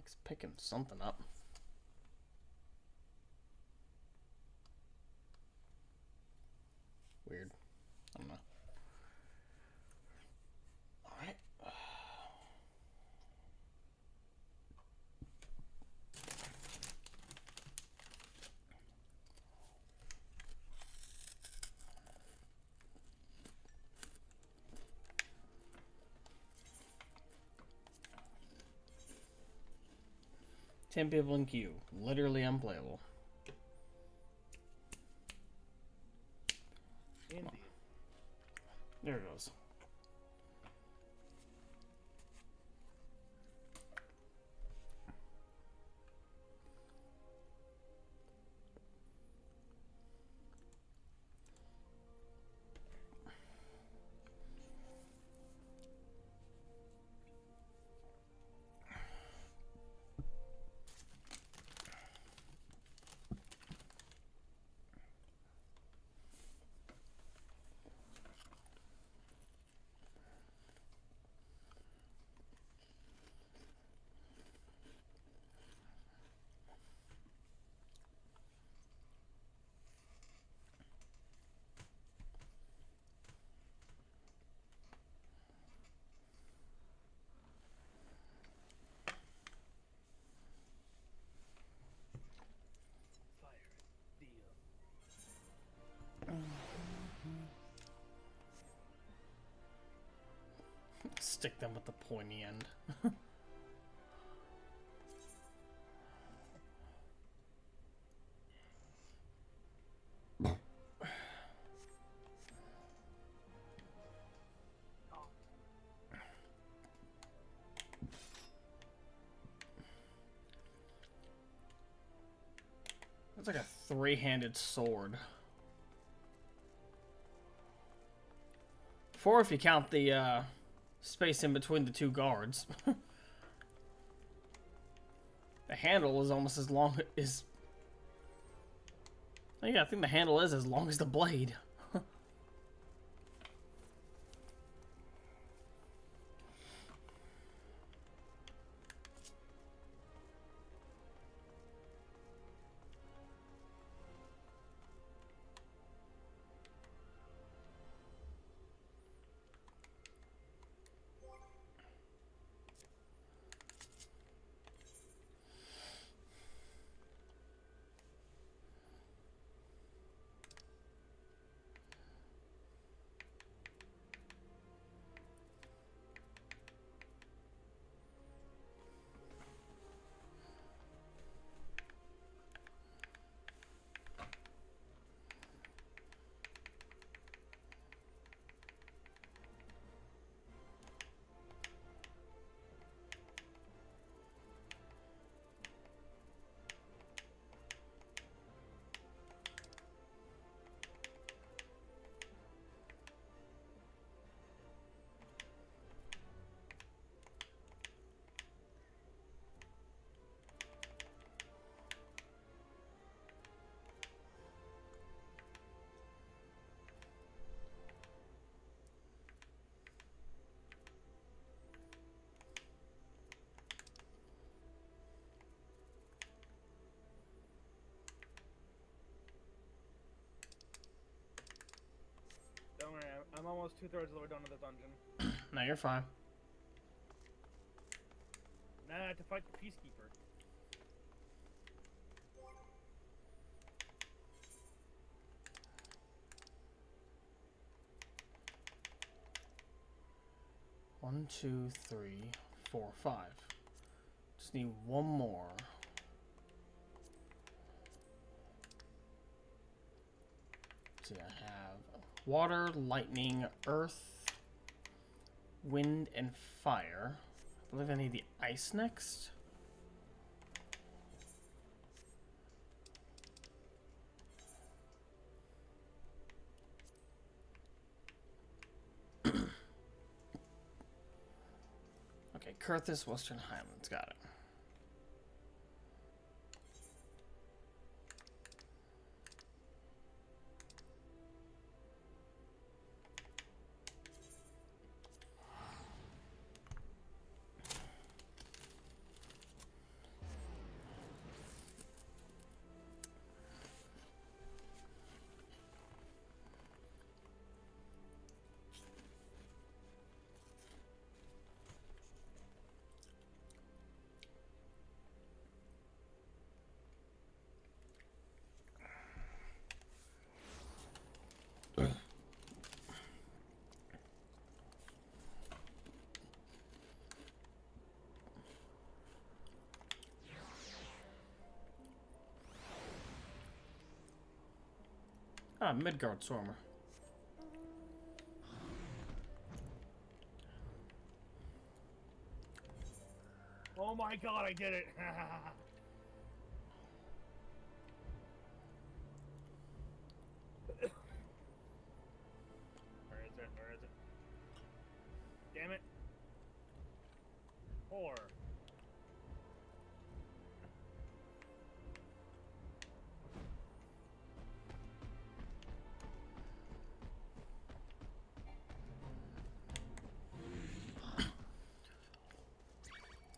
Mike's picking something up. Weird. I don't know. Alright. 10 people in queue. Literally unplayable. Indeed. There it goes. Stick them with the pointy end. It's like a three-handed sword. 4 if you count the space in between the two guards. The handle is almost as long as... Yeah, I think the handle is as long as the blade. Don't worry, I'm almost 2/3 of the way done to the dungeon. No, you're fine. Now I have to fight the peacekeeper. One, 2, 3, 4, 5. Just need one more. See, I have water, lightning, earth, wind, and fire. I believe I need the ice next. Okay, Curthis, Western Highlands, got it. Ah, Midgard Swarmer. Oh my god, I did it! Where is it? Where is it? Damn it. 4.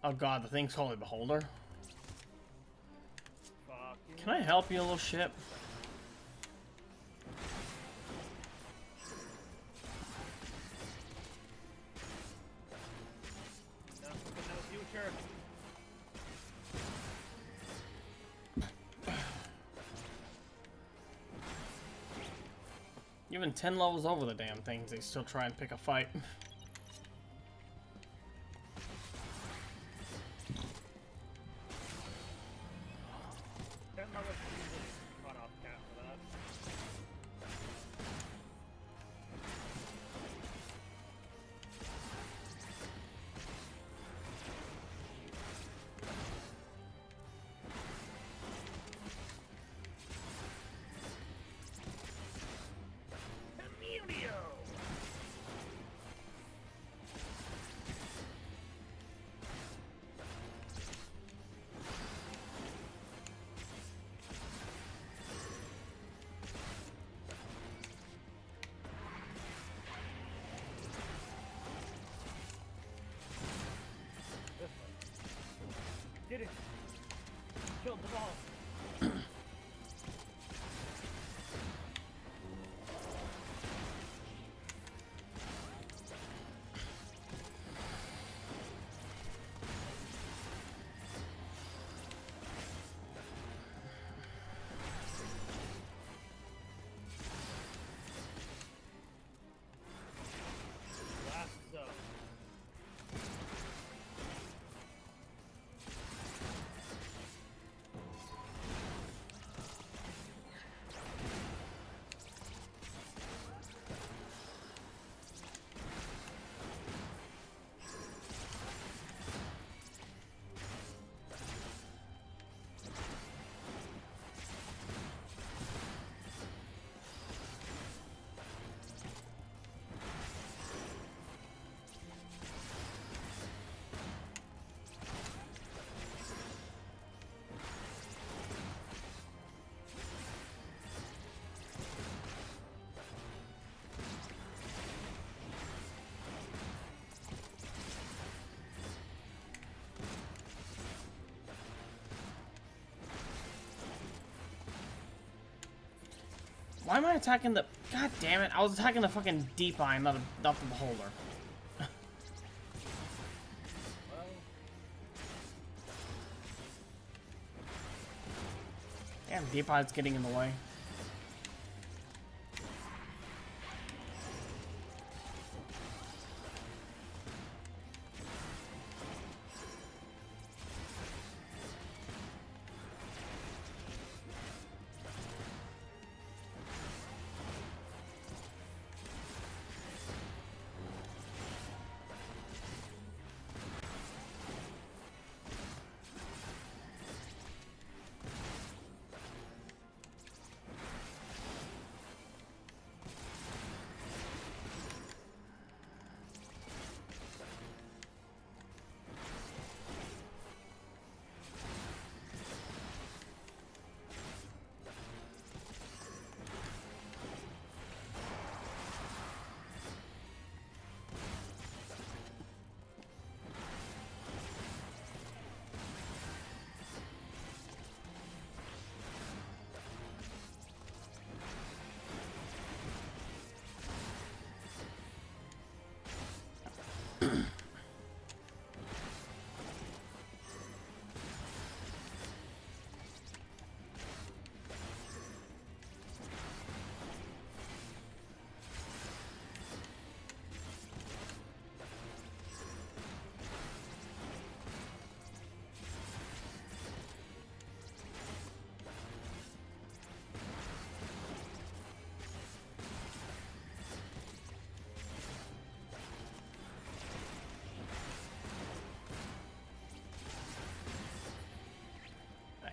Oh god, the thing's called a beholder. Fuck. Can I help you, little ship? No, no future. Even 10 levels over the damn things, they still try and pick a fight. Caught off cat for that. Emilio! Did it! Killed them all! Last zone. Why am I attacking the... God damn it, I was attacking the fucking deep eye, not the beholder. Well, Damn, deep eye's getting in the way.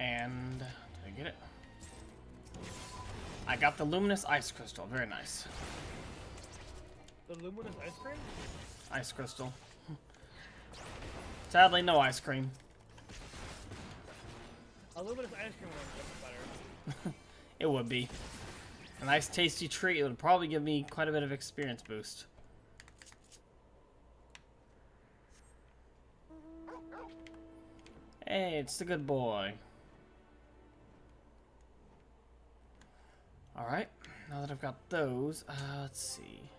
And did I get it? I got the luminous ice crystal. Very nice. The luminous ice cream? Ice crystal. Sadly, no ice cream. A luminous ice cream would be better. It would be. A nice tasty treat. It would probably give me quite a bit of experience boost. Hey, it's the good boy. Alright, now that I've got those, let's see.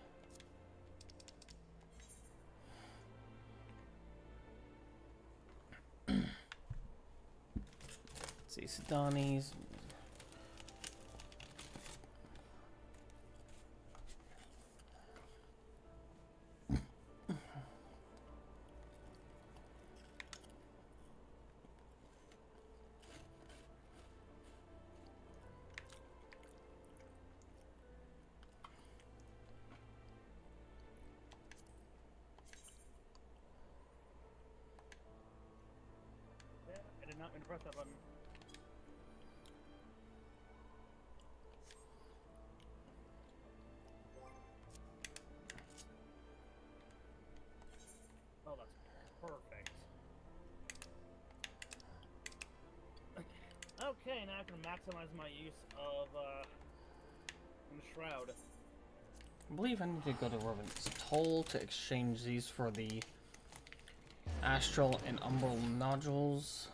Let's see, Sidani's. Yeah, I did not mean to press that button. Oh, that's perfect. Okay, now I can maximize my use of Shroud. I believe I need to go to Robin's Toll to exchange these for the Astral and Umbral nodules.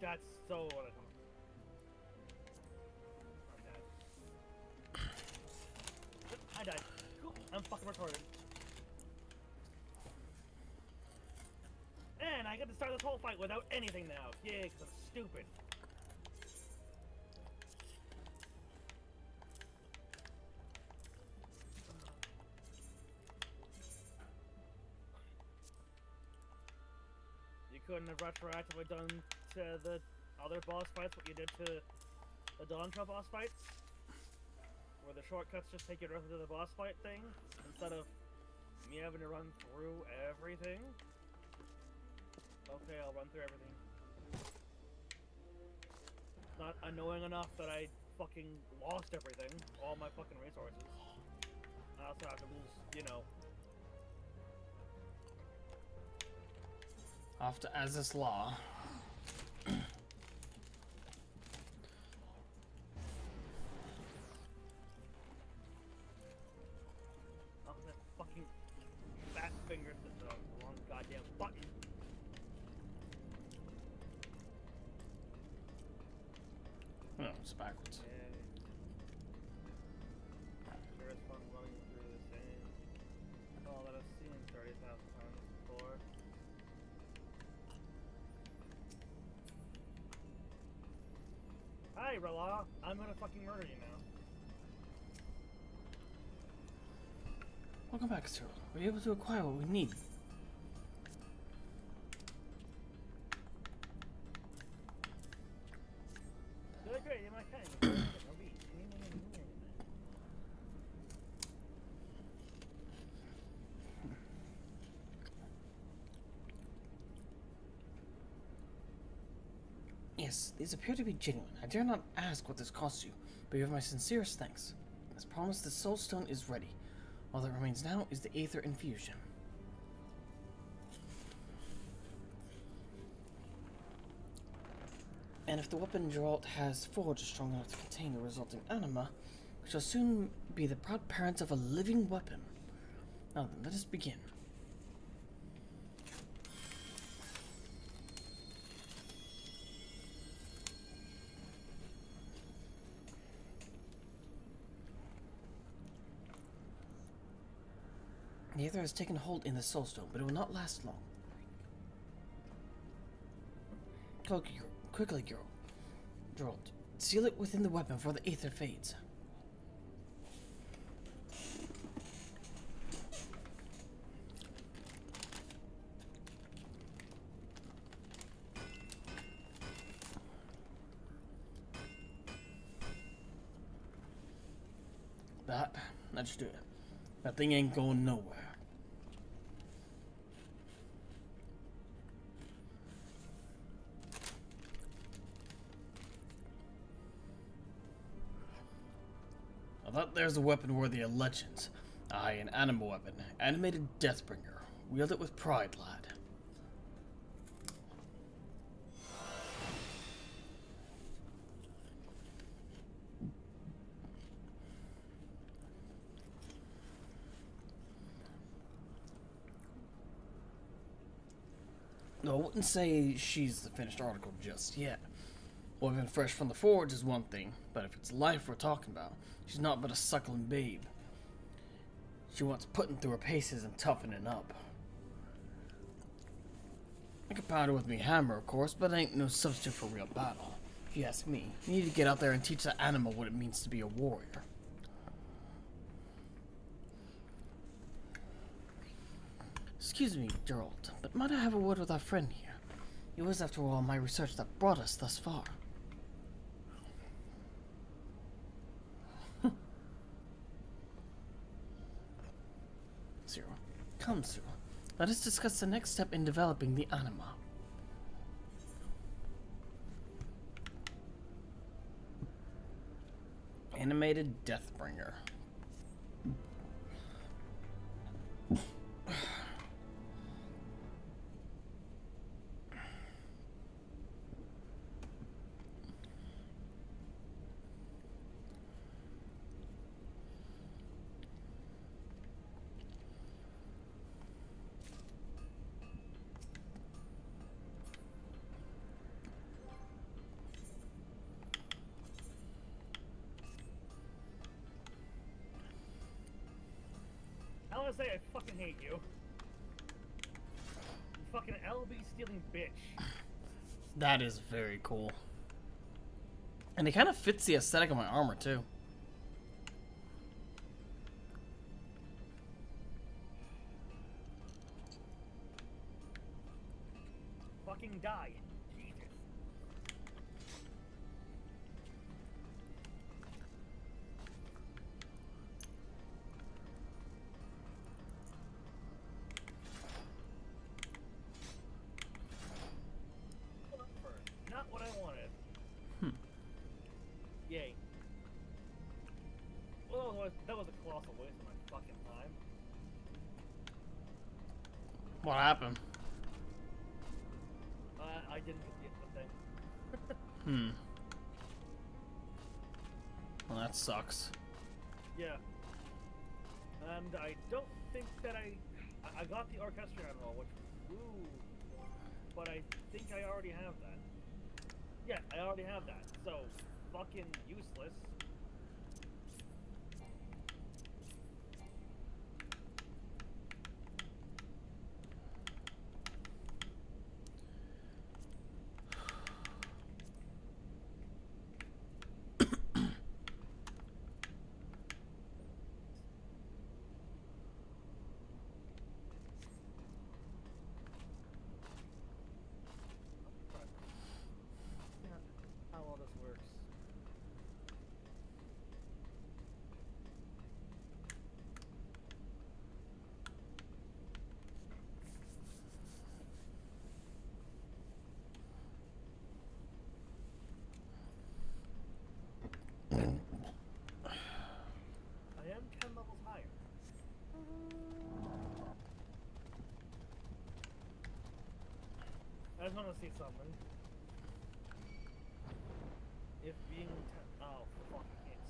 That's so what I died. Cool. I'm fucking retarded. And I get to start this whole fight without anything now. Yeah, 'cause I'm stupid. You couldn't have retroactively done to the other boss fights what you did to the Dawntra boss fights? Where the shortcuts just take you directly to the boss fight thing, instead of me having to run through everything? Okay, I'll run through everything. Not annoying enough that I fucking lost everything, all my fucking resources. I also have to lose, you know. After Aziz's Law. Oh, that fucking fat fingered the wrong goddamn button. No, it's backwards. Sure is fun running through the same all that I've seen 30,000 times before. Hi, Rela. I'm gonna fucking murder you now. Welcome back, Cyril. We're able to acquire what we need. Really great, you're my kind. Yes, these appear to be genuine. I dare not ask what this costs you, but you have my sincerest thanks. As promised, the Soul Stone is ready. All that remains now is the Aether Infusion. And if the weapon Geralt has forged is strong enough to contain the resulting anima, we shall soon be the proud parents of a living weapon. Now then, let us begin. The Aether has taken hold in the Soulstone, but it will not last long. Quickly, Gerald. Seal it within the weapon before the Aether fades. That should do it. That thing ain't going nowhere. I thought there's a weapon worthy of legends. Aye, an animal weapon. Animated Deathbringer. Wield it with pride, lad. No, I wouldn't say she's the finished article just yet. Weapon fresh from the forge is one thing, but if it's life we're talking about, she's not but a suckling babe. She wants putting through her paces and toughening up. I could pound her with me hammer, of course, but it ain't no substitute for real battle. If you ask me, you need to get out there and teach that animal what it means to be a warrior. Excuse me, Gerald, but might I have a word with our friend here? It was, after all, my research that brought us thus far. Cyril. Come, Cyril. Let us discuss the next step in developing the anima. Animated Deathbringer. I want to say I fucking hate you. You fucking LB stealing bitch. That is very cool. And it kind of fits the aesthetic of my armor, too. Fucking die. Jesus. Not what I wanted. Yay. Well, that was a colossal waste of my fucking time. What happened? I didn't get the thing. Well, that sucks. Yeah. And I don't think that I got the orchestra animal, which, ooh, but I think I already have that. Yeah, I already have that, so fucking useless. How all this works. I am 10 levels higher. I just want to see something. If being oh fuck it's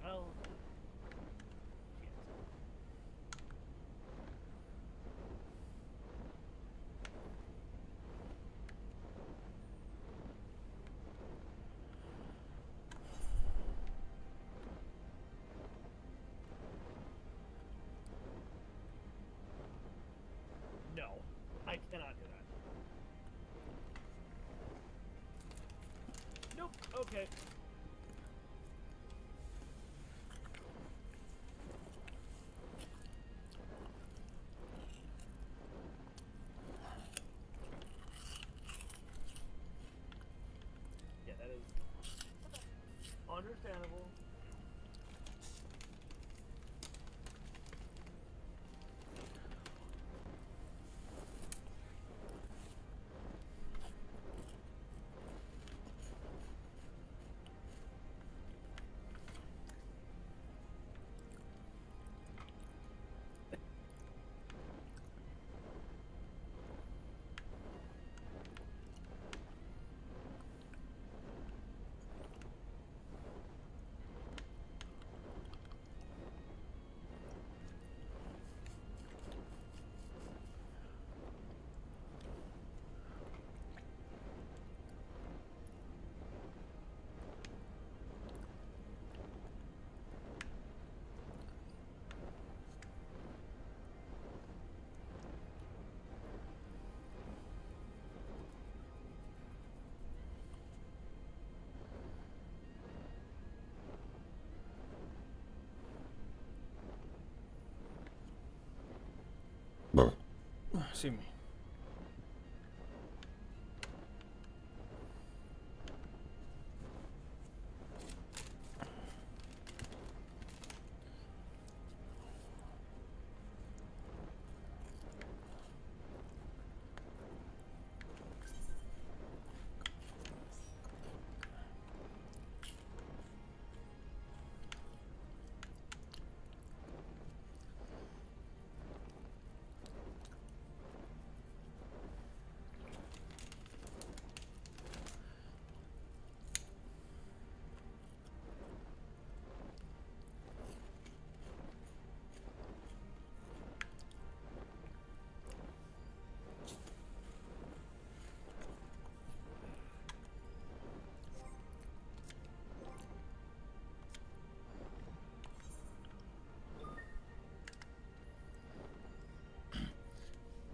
well shit. Okay. Yeah, that is understandable. See me.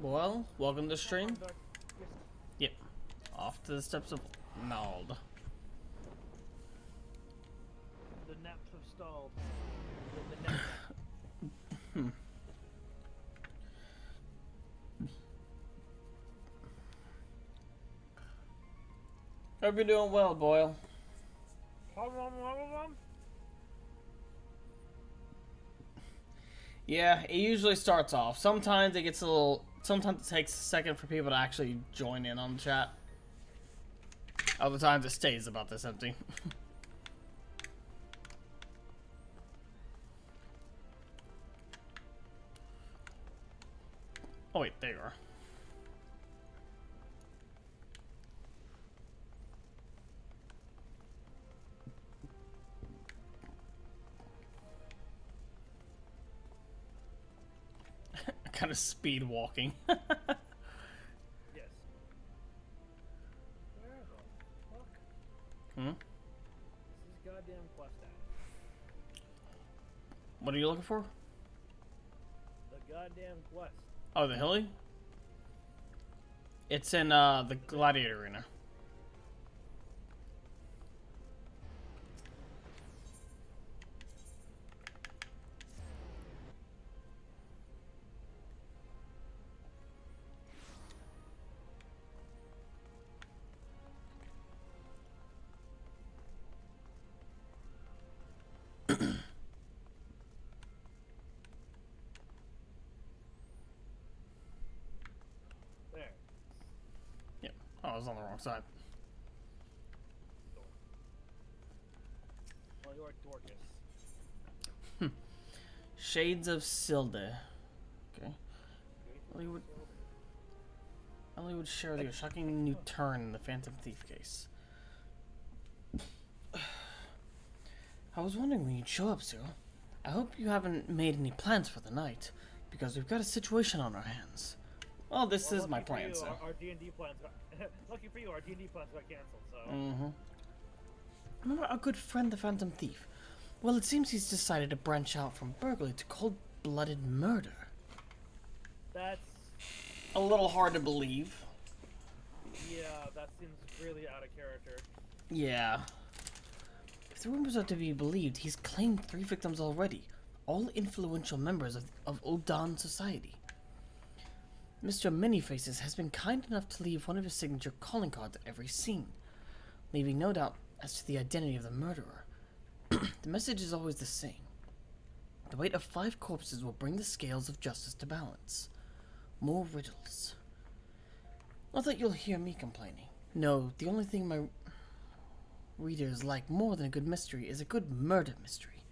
Well, welcome to the stream. Yep. Off to the steps of Nald. The naps have stalled. The nap. Hope you're doing well, Boyle. Yeah, it usually starts off. Sometimes it gets a little... Sometimes it takes a second for people to actually join in on the chat. Other times it stays about this empty. Oh wait, there you are. Kind of speed walking. Yes. Where the fuck? Hmm? This is goddamn quest at? What are you looking for? The goddamn quest. Oh, the Hildi? It's in the Gladiator Arena. There. Yep. Oh, I was on the wrong side. Well, you're Dorcas. Shades of Silde. Okay. Ellie would share with you a shocking new turn in the Phantom Thief case. I was wondering when you'd show up, Cyril. I hope you haven't made any plans for the night, because we've got a situation on our hands. Well, this is my plan, so. Our D&D plans got... Lucky for you, our D&D plans got cancelled, so... Remember our good friend, the Phantom Thief? Well, it seems he's decided to branch out from burglary to cold-blooded murder. That's... A little hard to believe. Yeah, that seems really out of character. Yeah. If the rumors are to be believed, he's claimed 3 victims already, all influential members of Uldan society. Mr. Manyfaces has been kind enough to leave one of his signature calling cards at every scene, leaving no doubt as to the identity of the murderer. The message is always the same. The weight of 5 corpses will bring the scales of justice to balance. More riddles. Not that you'll hear me complaining. No, the only thing my readers like more than a good mystery is a good murder mystery.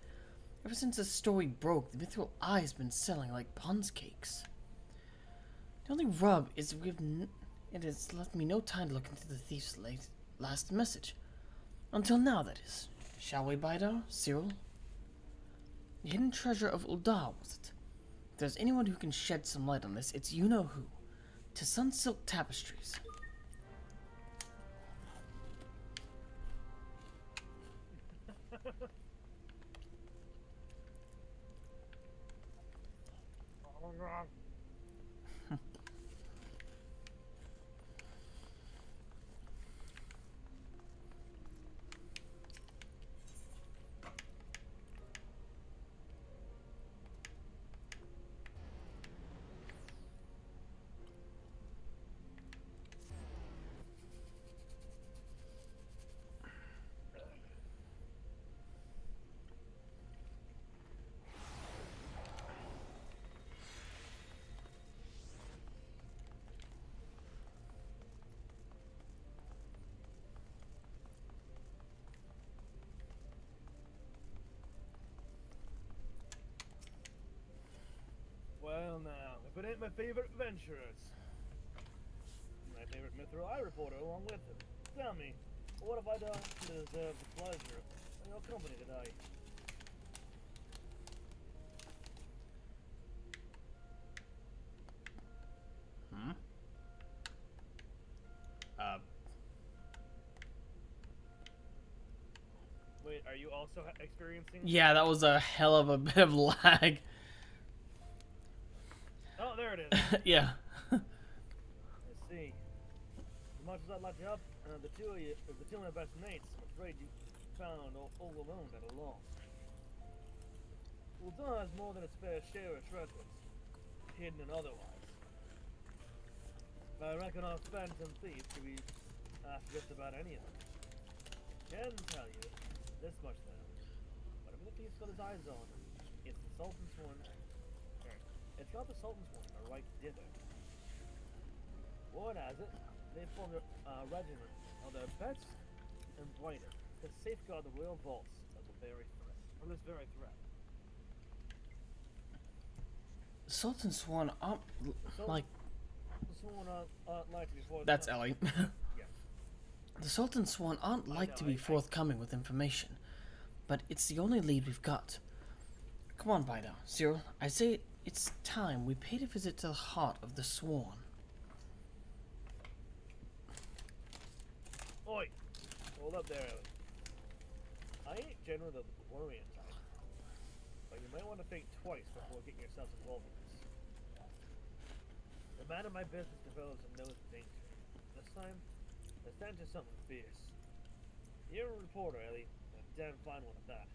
Ever since the story broke, the Mithril Eye has been selling like Pond's cakes. The only rub is it has left me no time to look into the thief's last message. Until now, that is. Shall we, Bidar? Cyril? The hidden treasure of Ulda, was it? If there's anyone who can shed some light on this, it's you-know-who. To Sunsilk Tapestries. Oh, God. Well now, if it ain't my favorite adventurers. My favorite Mithril Eye reporter along with him. Tell me, what have I done to deserve the pleasure of your company today? Wait, are you also experiencing... Yeah, that was a hell of a bit of lag. Oh, there it is. Yeah. I see. As much as I'd like to help the two of my best mates, I'm afraid you found all alone at a loss. Uldan has more than its fair share of treasures, hidden and otherwise. I reckon our phantom thief could be after just about any of them. Can tell you this much though. Whatever the thief's got his eyes on, it's the Sultan's one. It's got the Sultan's one right dither. Word has it, they formed a regiment of their best and brightest to safeguard the royal vaults of the very threat. From this very threat. The Sultan Sworn aren't like... Like before. That's Ellie. Yeah. The Sultan Sworn aren't like to be forthcoming with information, but it's the only lead we've got. Come on, Bidar. Cyril, I say it's time we paid a visit to the heart of the Sworn. Oi! Hold up there, Ellie. I ain't generally the worrying type, but you might want to think twice before getting yourself involved in this. The man of my business develops and knows the danger. This time, the stench is something fierce. You're a reporter, Ellie, and a damn fine one at that.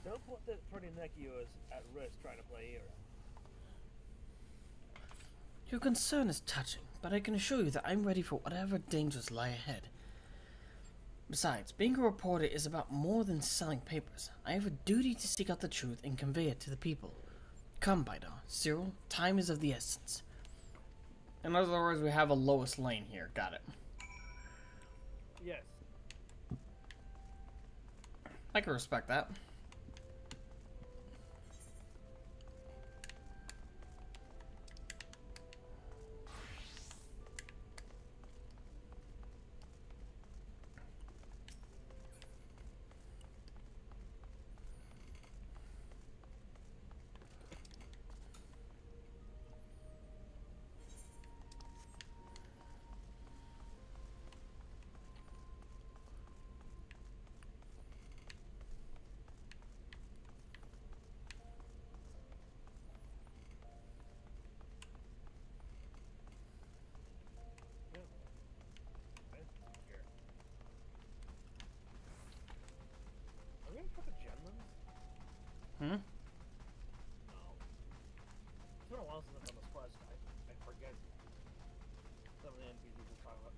Don't put that pretty neck of yours at risk trying to play hero. Your concern is touching, but I can assure you that I'm ready for whatever dangers lie ahead. Besides, being a reporter is about more than selling papers. I have a duty to seek out the truth and convey it to the people. Come, Bidar. Cyril, time is of the essence. In other words, we have a Lois Lane here. Got it. Yes. I can respect that.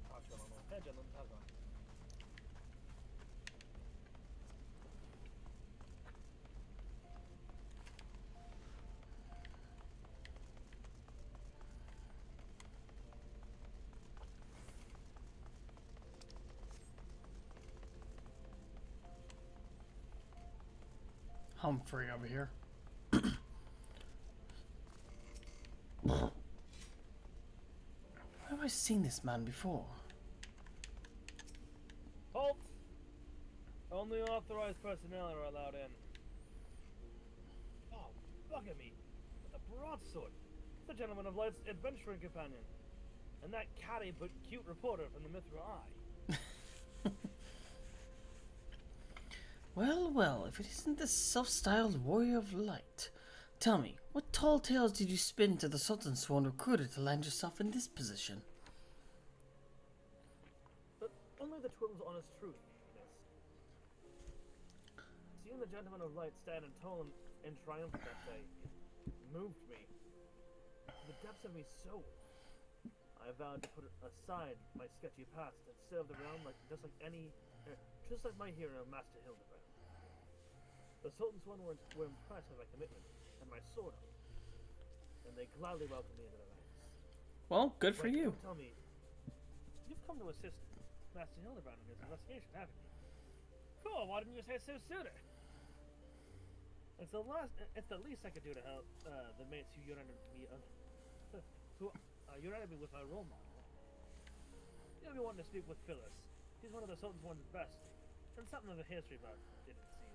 talk to them on my head, gentlemen. How's it going? Humphrey over here. Where have I seen this man before? Halt! Only authorized personnel are allowed in. Oh, look at me. With a broadsword. It's the Gentleman of Light's adventuring companion. And that catty but cute reporter from the Mithril Eye. Well, well, if it isn't the self-styled warrior of light. Tell me, what tall tales did you spin to the Sultan's sworn recruiter to land yourself in this position? But only the twins' honest truth, miss. Seeing the Gentleman of Light stand and tall and triumphant that day, it moved me. The depths of me so. I vowed to put aside my sketchy past and serve the realm just like my hero, Master Hildibrand. The Sultan's one were impressed with my commitment and my sword, and they gladly welcomed me into the ranks. Well, good for you. Tell me, you've come to assist Master Hildibrand in his investigation, haven't you? Cool. Why didn't you say so sooner? It's the least I could do to help the mates who united me with my role model. You'll be wanting to speak with Phyllis. He's one of the Sultan's one's best, and something of a history about didn't seem.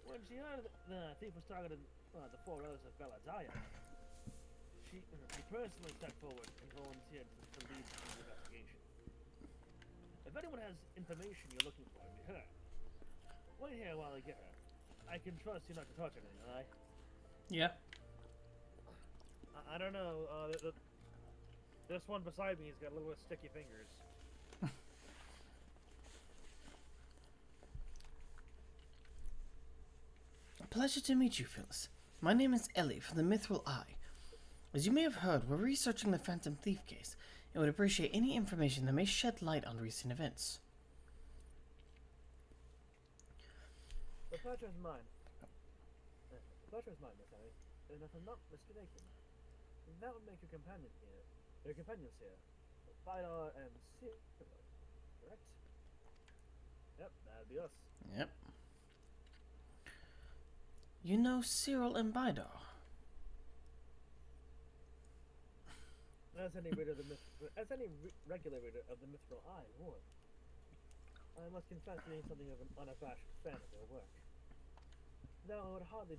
When she heard the thief was targeting the four relatives of Beladaya, she personally stepped forward and volunteered to lead the investigation. If anyone has information you're looking for, it'd be her. Wait here while I get her. I can trust you not to touch anything, alright? Yeah. I don't know, this one beside me has got a little bit of sticky fingers. Pleasure to meet you, Phyllis. My name is Ellie from the Mithril Eye. As you may have heard, we're researching the Phantom Thief case and would appreciate any information that may shed light on recent events. The pleasure is mine. The pleasure is mine, Miss Ellie. And if I'm not mistaken, that would make your companions here. Vidar and Cyril, correct? Yep, that'd be us. Yep. You know Cyril and Bidar? As any regular reader of the Mithril Eye would. I must confess being something of an unabashed fan of their work. Though it hardly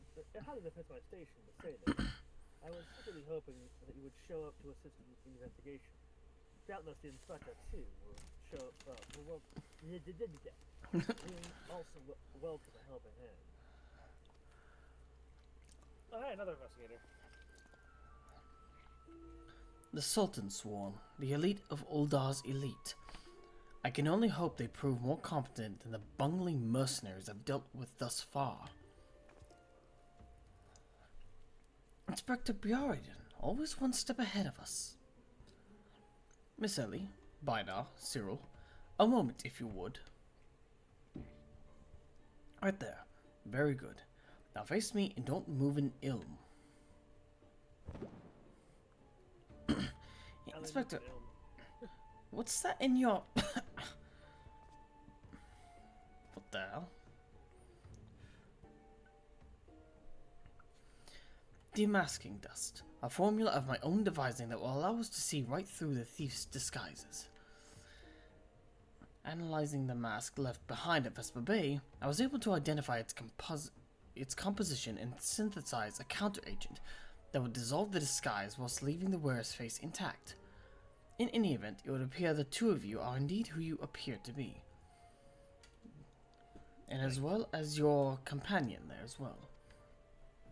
befits my station to say this, I was secretly hoping that you would show up to assist in the investigation. Doubtless the inspector too will show up. Will also welcome a helping hand. Oh, hey, another investigator. The Sultan Sworn, the elite of Uldar's elite. I can only hope they prove more competent than the bungling mercenaries I've dealt with thus far. Inspector Bjoriden, always one step ahead of us. Miss Ellie, Bidar, Cyril, a moment if you would. Right there. Very good. Now face me and don't move an ilm. Inspector, what's that in your... What the hell? Demasking dust. A formula of my own devising that will allow us to see right through the thief's disguises. Analyzing the mask left behind at Vespa Bay, I was able to identify its composition and synthesize a counteragent that would dissolve the disguise whilst leaving the wearer's face intact. In any event, it would appear the two of you are indeed who you appear to be. And as well as your companion there as well.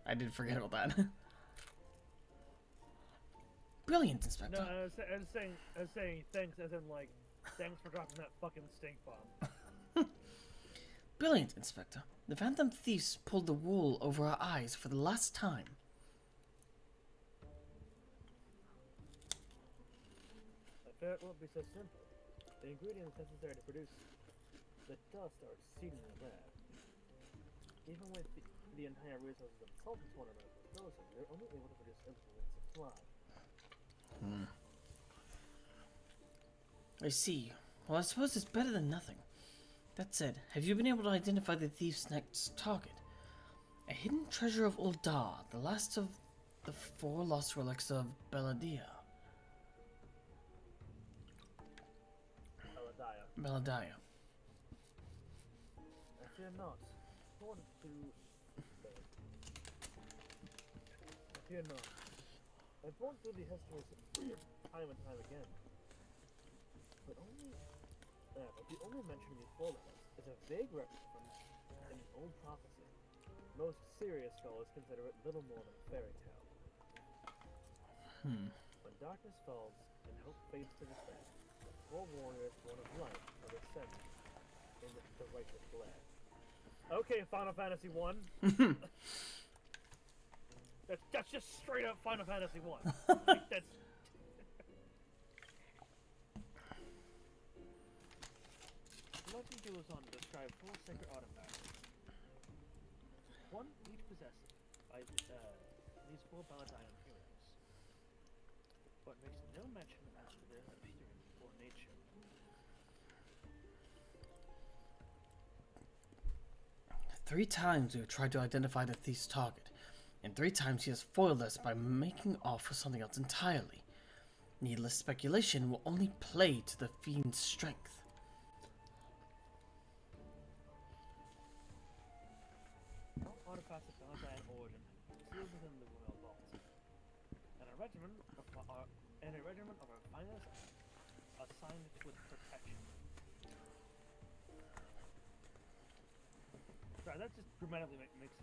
I did forget about that. Brilliant, Inspector. No, I was saying thanks as in like, thanks for dropping that fucking stink bomb. Brilliant, Inspector. The Phantom Thieves pulled the wool over our eyes for the last time. affair won't be so simple. The ingredients necessary to produce the dust are exceedingly rare. Even with the entire resources of Sultan's Water at our disposal, we are only able to produce a limited supply. I see. Well, I suppose it's better than nothing. That said, have you been able to identify the thief's next target? A hidden treasure of Uldar, the last of the 4 lost relics of Beladia. Beladia. I fear not. I fear not. I've gone through the histories time and time again. But the only mention before us is a vague reference from an old prophecy. Most serious scholars consider it little more than a fairy tale. When darkness falls and hope fades to despair, 4 warriors born of light are descended in the righteous glare. Okay, Final Fantasy 1. That's just straight up Final Fantasy 1. Like, that's... The legend goes on to describe 4 sacred artifacts. One each possessed by these 4 Baladian heroes. But makes no mention as to their appearance or nature. Three times we have tried to identify the thief's target, and 3 times he has foiled us by making off with something else entirely. Needless speculation will only play to the fiend's strength. All artifacts of Baladian origin sealed within the royal vault, and a regiment of our finest assigned with protection. Sorry, that just grammatically makes it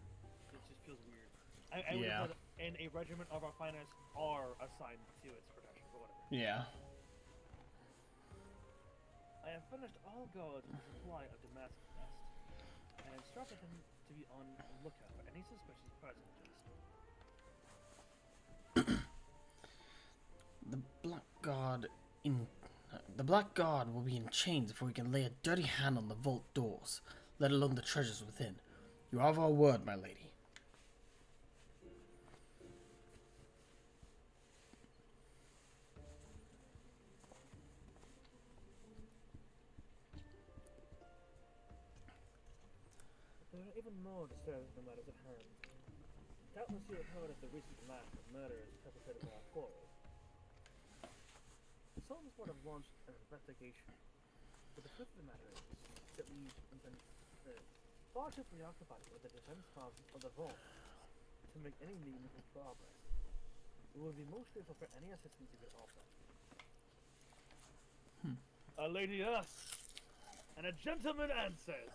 just feels weird. I would have said, and a regiment of our finest are assigned to its protection, or whatever. Yeah. I have finished all guards with a supply of Damascus dust, and instructed them to be on the lookout for any suspicious presences. The Black Guard will be in chains before we can lay a dirty hand on the vault doors, let alone the treasures within. You have our word, my lady. There are even more disturbing matters at hand. Doubtless you have heard of the recent mass of murders perpetrated by our quarry. The Sultan's Board have launched an investigation, but the truth of the matter is that we've been far too preoccupied with the defense of the vault to make any meaningful progress. We will be most grateful for any assistance you could offer. A lady asks, and a gentleman answers.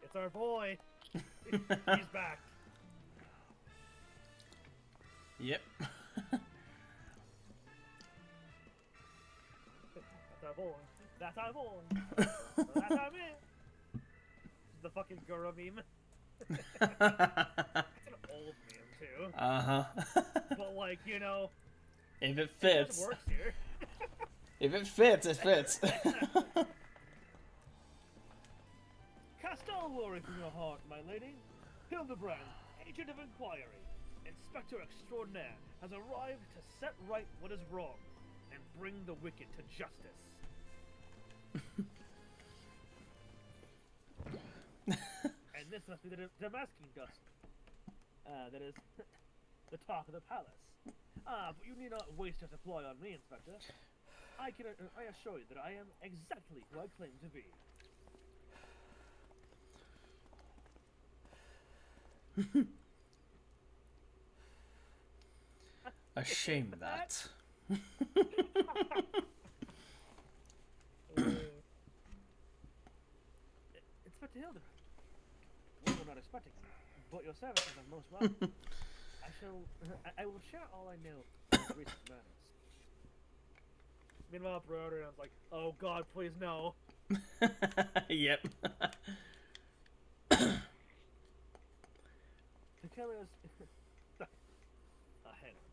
It's our boy. He's back. Yep. That's our boy. That's our boy. That's our man. The fucking Gura meme. It's an old meme too. But like, you know, if it it fits. just works here. If it fits, it fits. Cast all worry from your heart, my lady. Hildibrand, agent of inquiry, inspector extraordinaire, has arrived to set right what is wrong and bring the wicked to justice. And this must be the Damascene dust. That is the talk of the palace. But you need not waste your supply on me, Inspector. I assure you that I am exactly who I claim to be. A shame that. Inspector Hildibrand. We were not expecting you, but your services are most welcome. I will share all I know of recent matters. Meanwhile, Broder's like, oh God, please no. Yep. To killers. Hang on.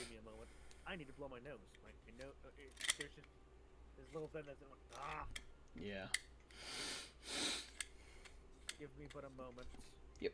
Give me a moment. I need to blow my nose. My nose. There's just this little thing that's Yeah. Give me but a moment. Yep.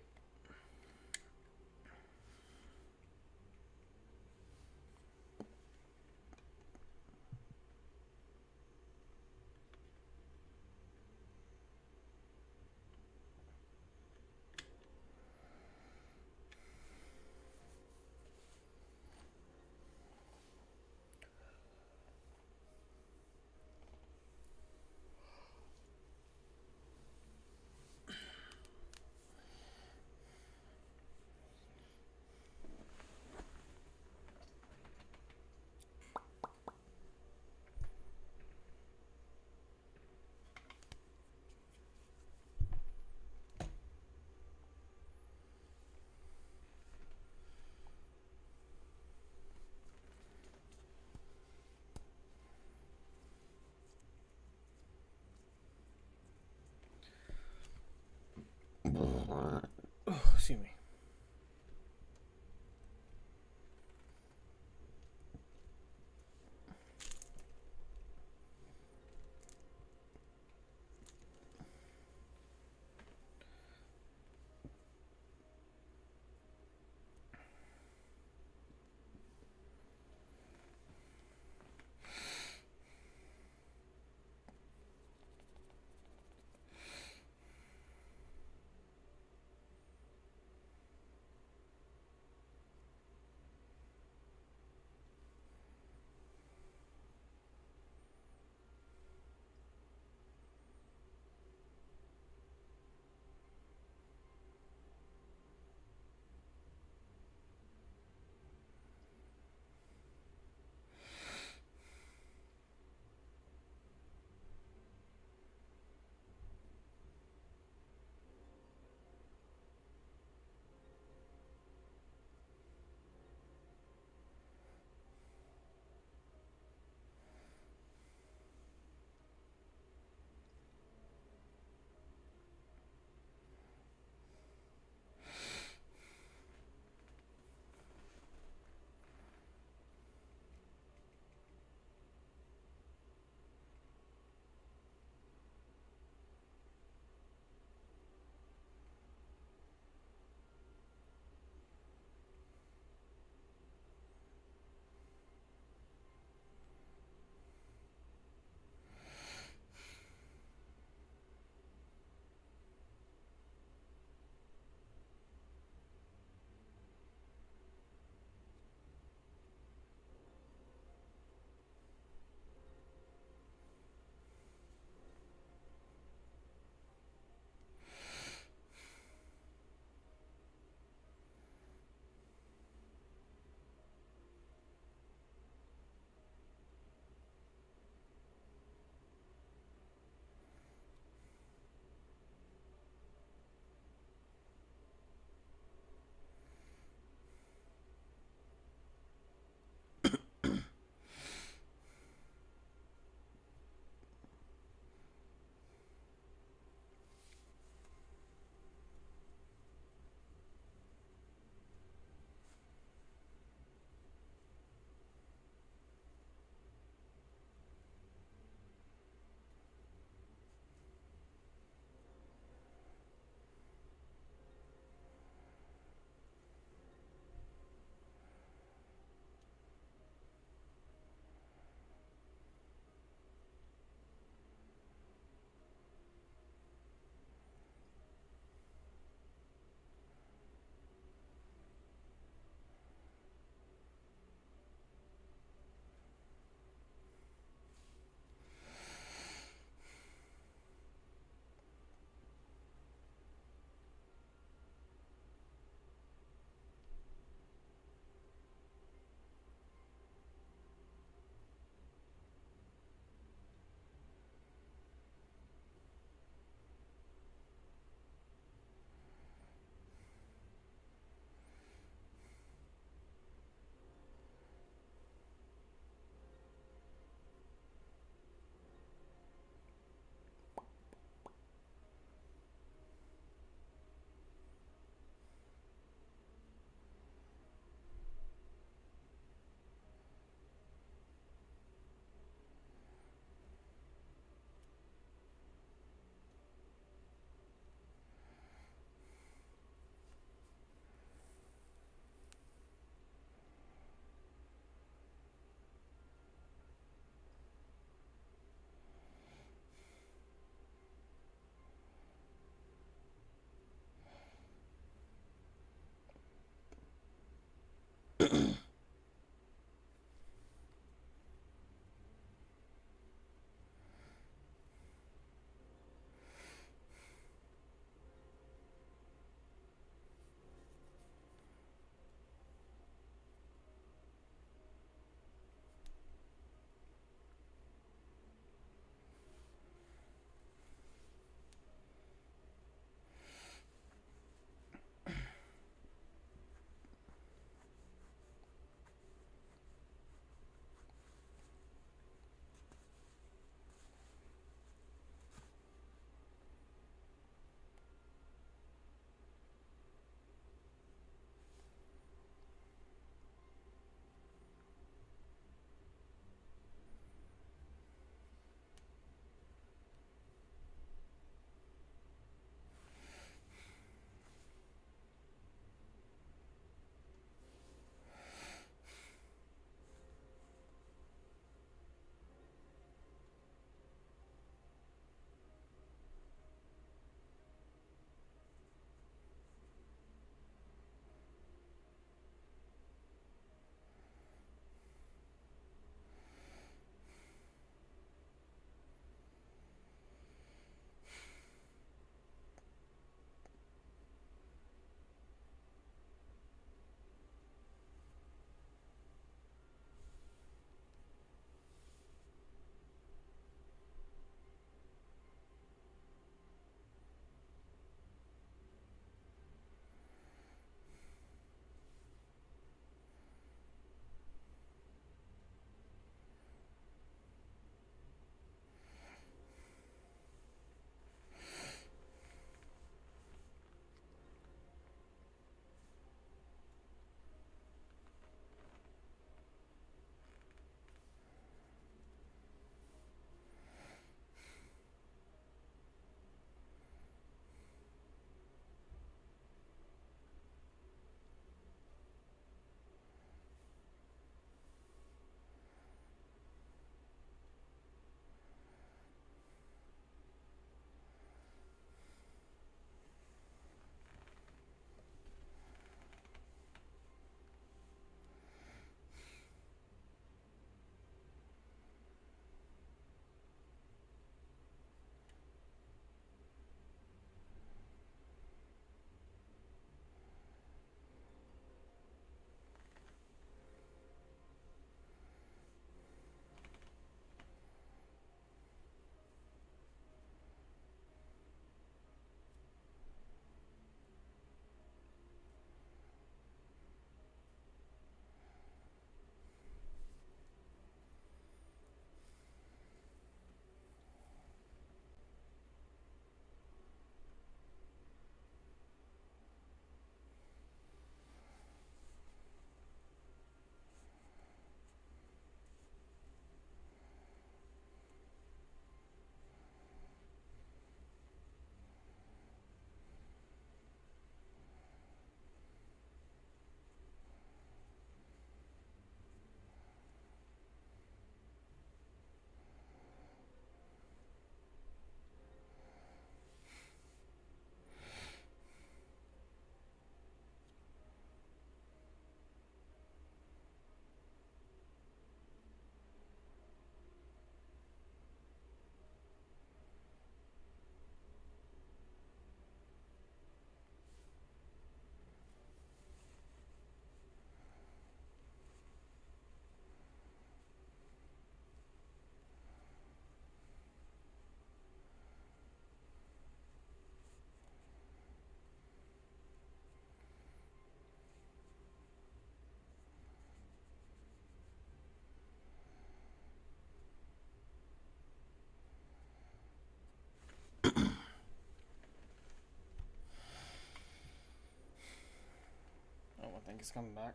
Oh, I think he's coming back.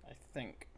I think.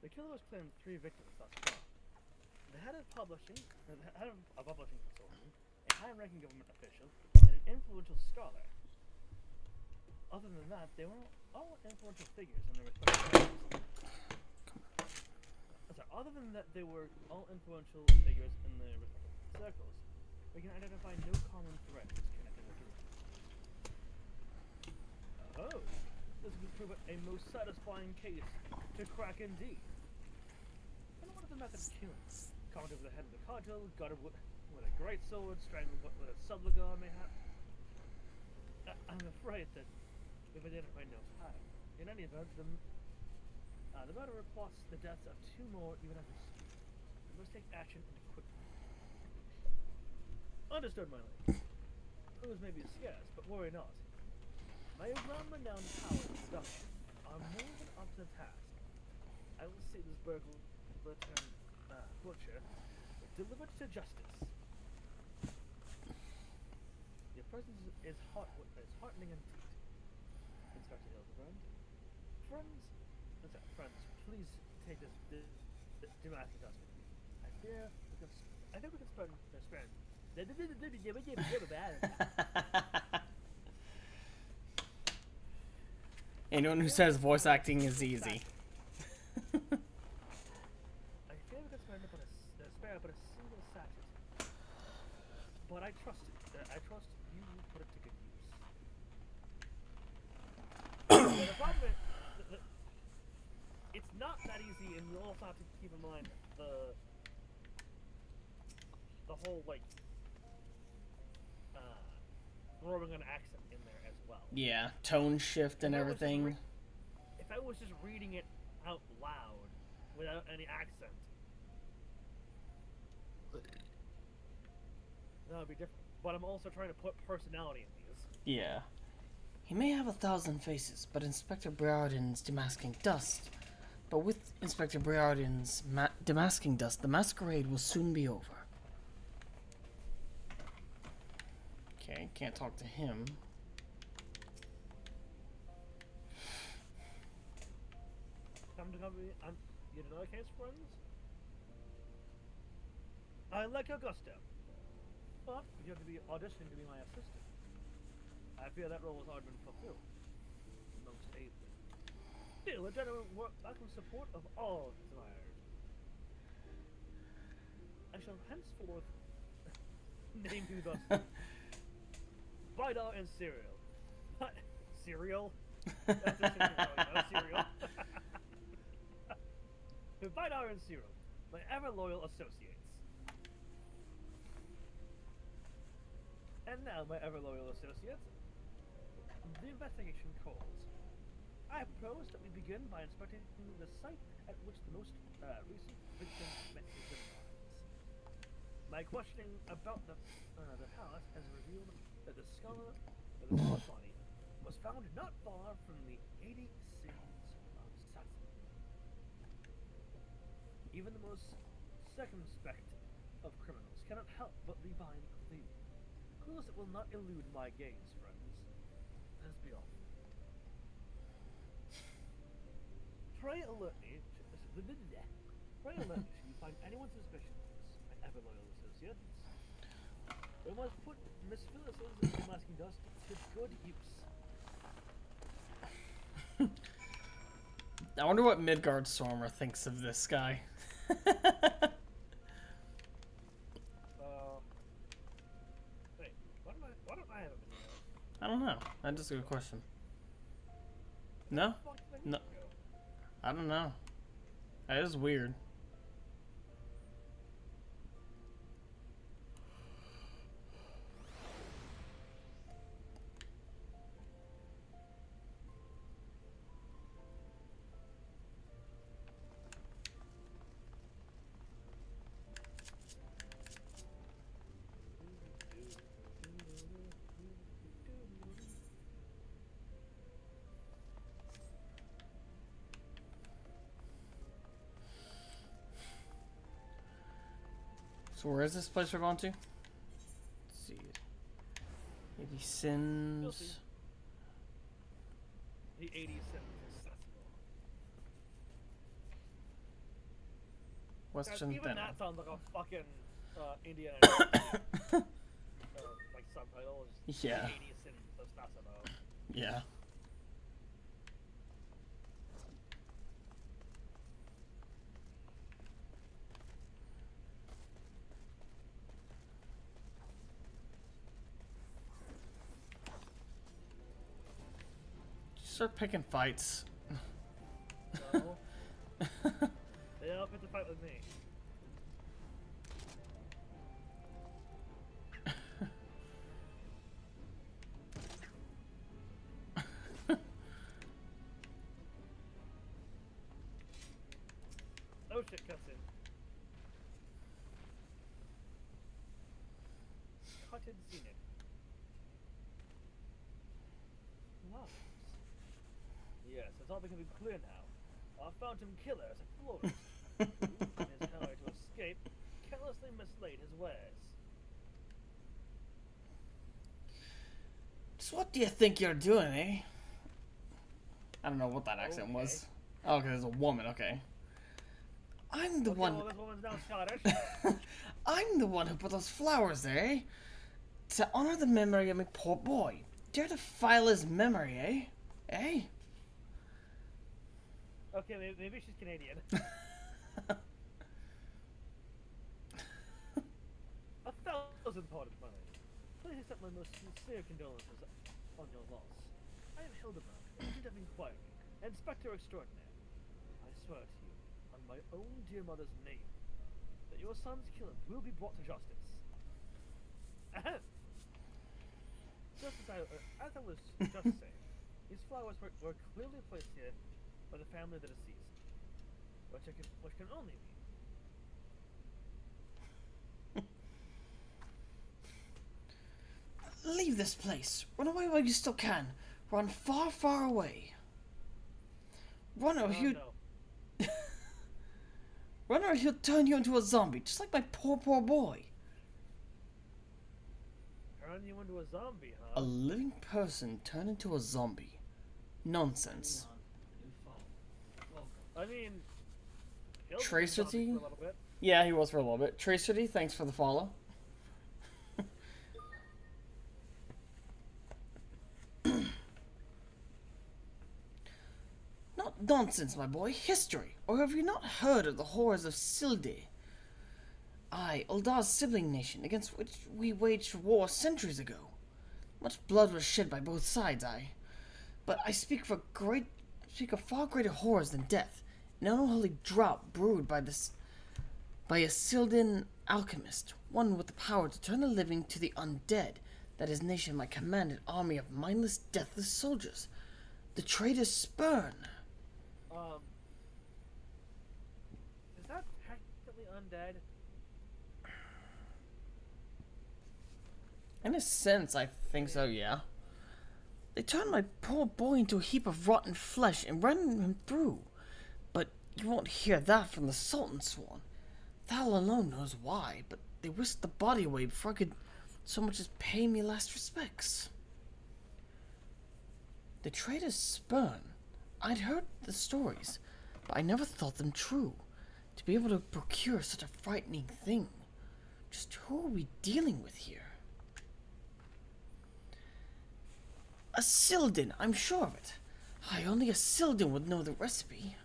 The killers claimed 3 victims thus far. The head of publishing, the head of a publishing consortium, a high-ranking government official, and an influential scholar. Other than that, they were all influential figures in their respective areas. Other than that, they were all influential figures in their respective circles. We can identify no common threads connecting the group. Oh, this would prove a most satisfying case to crack indeed. And what are the methods of killing? Carved over the head of the cartel, guarded with a great sword, strangled with a subligar, mayhap? I'm afraid that we've identified no pattern. In any event, the murderer plots the deaths of 2 more even as we speak. We must take action and quickly. Understood, my lady. Clues may be scarce, but worry not. My renowned powers of seduction are more than up to the task. I will see this burglar turned butcher delivered to justice. Your presence is heartening indeed, Inspector Hildibrand. Friends, please take this Damascus dust with me. I think we can spare Anyone who says voice acting is easy. I fear we can spare but a single sachet. But I trust it. I trust you will put it to good use. The problem is, it's not that easy, and you also have to keep in mind the whole throwing an accent in there as well. Yeah, tone shift and everything. If I was just reading it out loud without any accent, that would be different. But I'm also trying to put personality in these. Yeah. He may have 1,000 faces, but Inspector Briarden's demasking dust. But with Inspector Briarden's demasking dust, the masquerade will soon be over. Okay, can't talk to him. Come to company. Yet another case, friends? I like your gusto. But you have to be auditioning to be my assistant. I fear that role has already been fulfilled. Most ably. Still, a general work back in support of all desires. I shall henceforth name you thus Vidar and Cyril. What? Cereal? That's a cereal. Vidar and Cyril, my ever-loyal associates. And now, my ever-loyal associates, the investigation calls. I propose that we begin by inspecting the site at which the most recent victim met his demise. My questioning about the palace has revealed that the skull body was found not far from the 80 sins of Saturn. Even the most circumspect of criminals cannot help but divine a clue. Clues that will not elude my gaze, friends. Let us be off. Pray alert me should you find anyone suspicious. My ever loyal associates. We must put Miss Phyllis's unmasking dust to good use. I wonder what Midgard Stormer thinks of this guy. Wait, why don't I have a video? I don't know. That's just a good question. No? No. I don't know. That is weird. So where is this place we're going to? Let's see. Maybe Sins. The 80 cents accessible. Western Even Thin. that sounds like a fucking Indiana like subtitle. Yeah. 80 cents accessible. Yeah. Start picking fights. No. They all pick to fight with me. Oh shit, cutscene. Cutted scenic. Lovers. Yes, it's all becoming clear now. Our phantom killer is a florist, who, in his power to escape, carelessly mislaid his wares. So what do you think you're doing, eh? I don't know what that accent was. Oh, okay, there's a woman, okay. I'm the one. Well, this woman's now Scottish. I'm the one who put those flowers there, eh? To honor the memory of my poor boy. Dare to file his memory, eh? Eh? Okay, maybe she's Canadian. 1,000 pardons, my lady. Please accept my most sincere condolences on your loss. I am Hildibrand, agent of inquiry, inspector extraordinaire. I swear to you, on my own dear mother's name, that your son's killer will be brought to justice. Ahem. Just as I was just saying, these flowers were clearly placed here by the family of the deceased, which can only mean. Leave this place. Run away while you still can. Run far, far away. Run or he'll... No. Run or he'll turn you into a zombie, just like my poor, poor boy. Turn you into a zombie, huh? A living person turned into a zombie. Nonsense. I mean, Tracer for a T? little bit. Yeah, he was for a little bit. Tracer D, thanks for the follow. Not nonsense, my boy. History. Or have you not heard of the horrors of Hildi? Aye, Uldar's sibling nation, against which we waged war centuries ago. Much blood was shed by both sides, aye. But I speak of far greater horrors than death. An unholy drought brewed by a Sildian alchemist, one with the power to turn the living to the undead, that his nation might command an army of mindless, deathless soldiers. The traitor's spurn. Is that technically undead? In a sense, I think so, yeah. They turned my poor boy into a heap of rotten flesh and ran him through. But you won't hear that from the Sultan Swan. Thou alone knows why, but they whisked the body away before I could so much as pay me last respects. The traitor's spurn. I'd heard the stories, but I never thought them true. To be able to procure such a frightening thing. Just who are we dealing with here? A Sildin, I'm sure of it. Only a Sildin would know the recipe.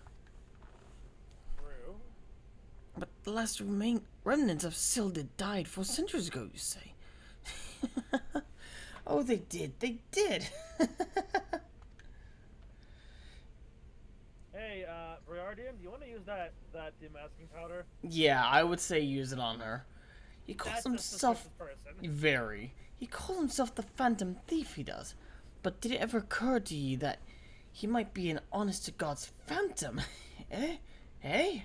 True. But the last remnants of Sildin died 4 centuries ago, you say? Oh, they did. They did. Hey, Briardian, do you want to use that demasking powder? Yeah, I would say use it on her. He calls That's a himself suspicious person. very. He calls himself the Phantom Thief. He does. But did it ever occur to you that he might be an honest-to-God's phantom? Eh? Eh?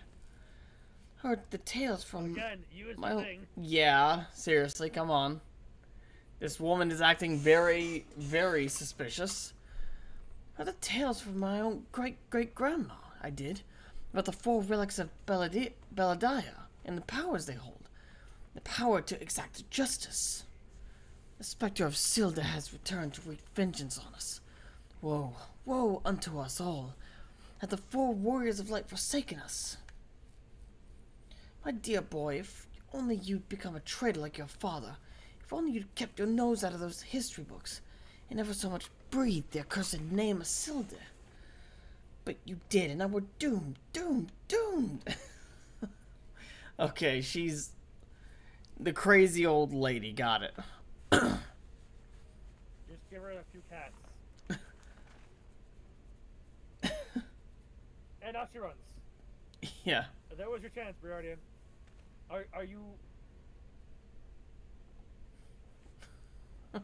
Heard the tales from Again, use my the own... thing. Yeah, seriously, come on. This woman is acting very, very suspicious. Heard the tales from my own great-great-grandma, I did, about the 4 relics of Beladiah and the powers they hold. The power to exact justice. The specter of Silda has returned to wreak vengeance on us. Woe, woe unto us all, have the 4 warriors of light forsaken us. My dear boy, if only you'd become a traitor like your father, if only you'd kept your nose out of those history books, and never so much breathed the accursed name of Silda. But you did, and now we're doomed, doomed, doomed. Okay, she's the crazy old lady, got it. Just give her a few cats. And out she runs. Yeah. There was your chance, Briardian. Are you... Of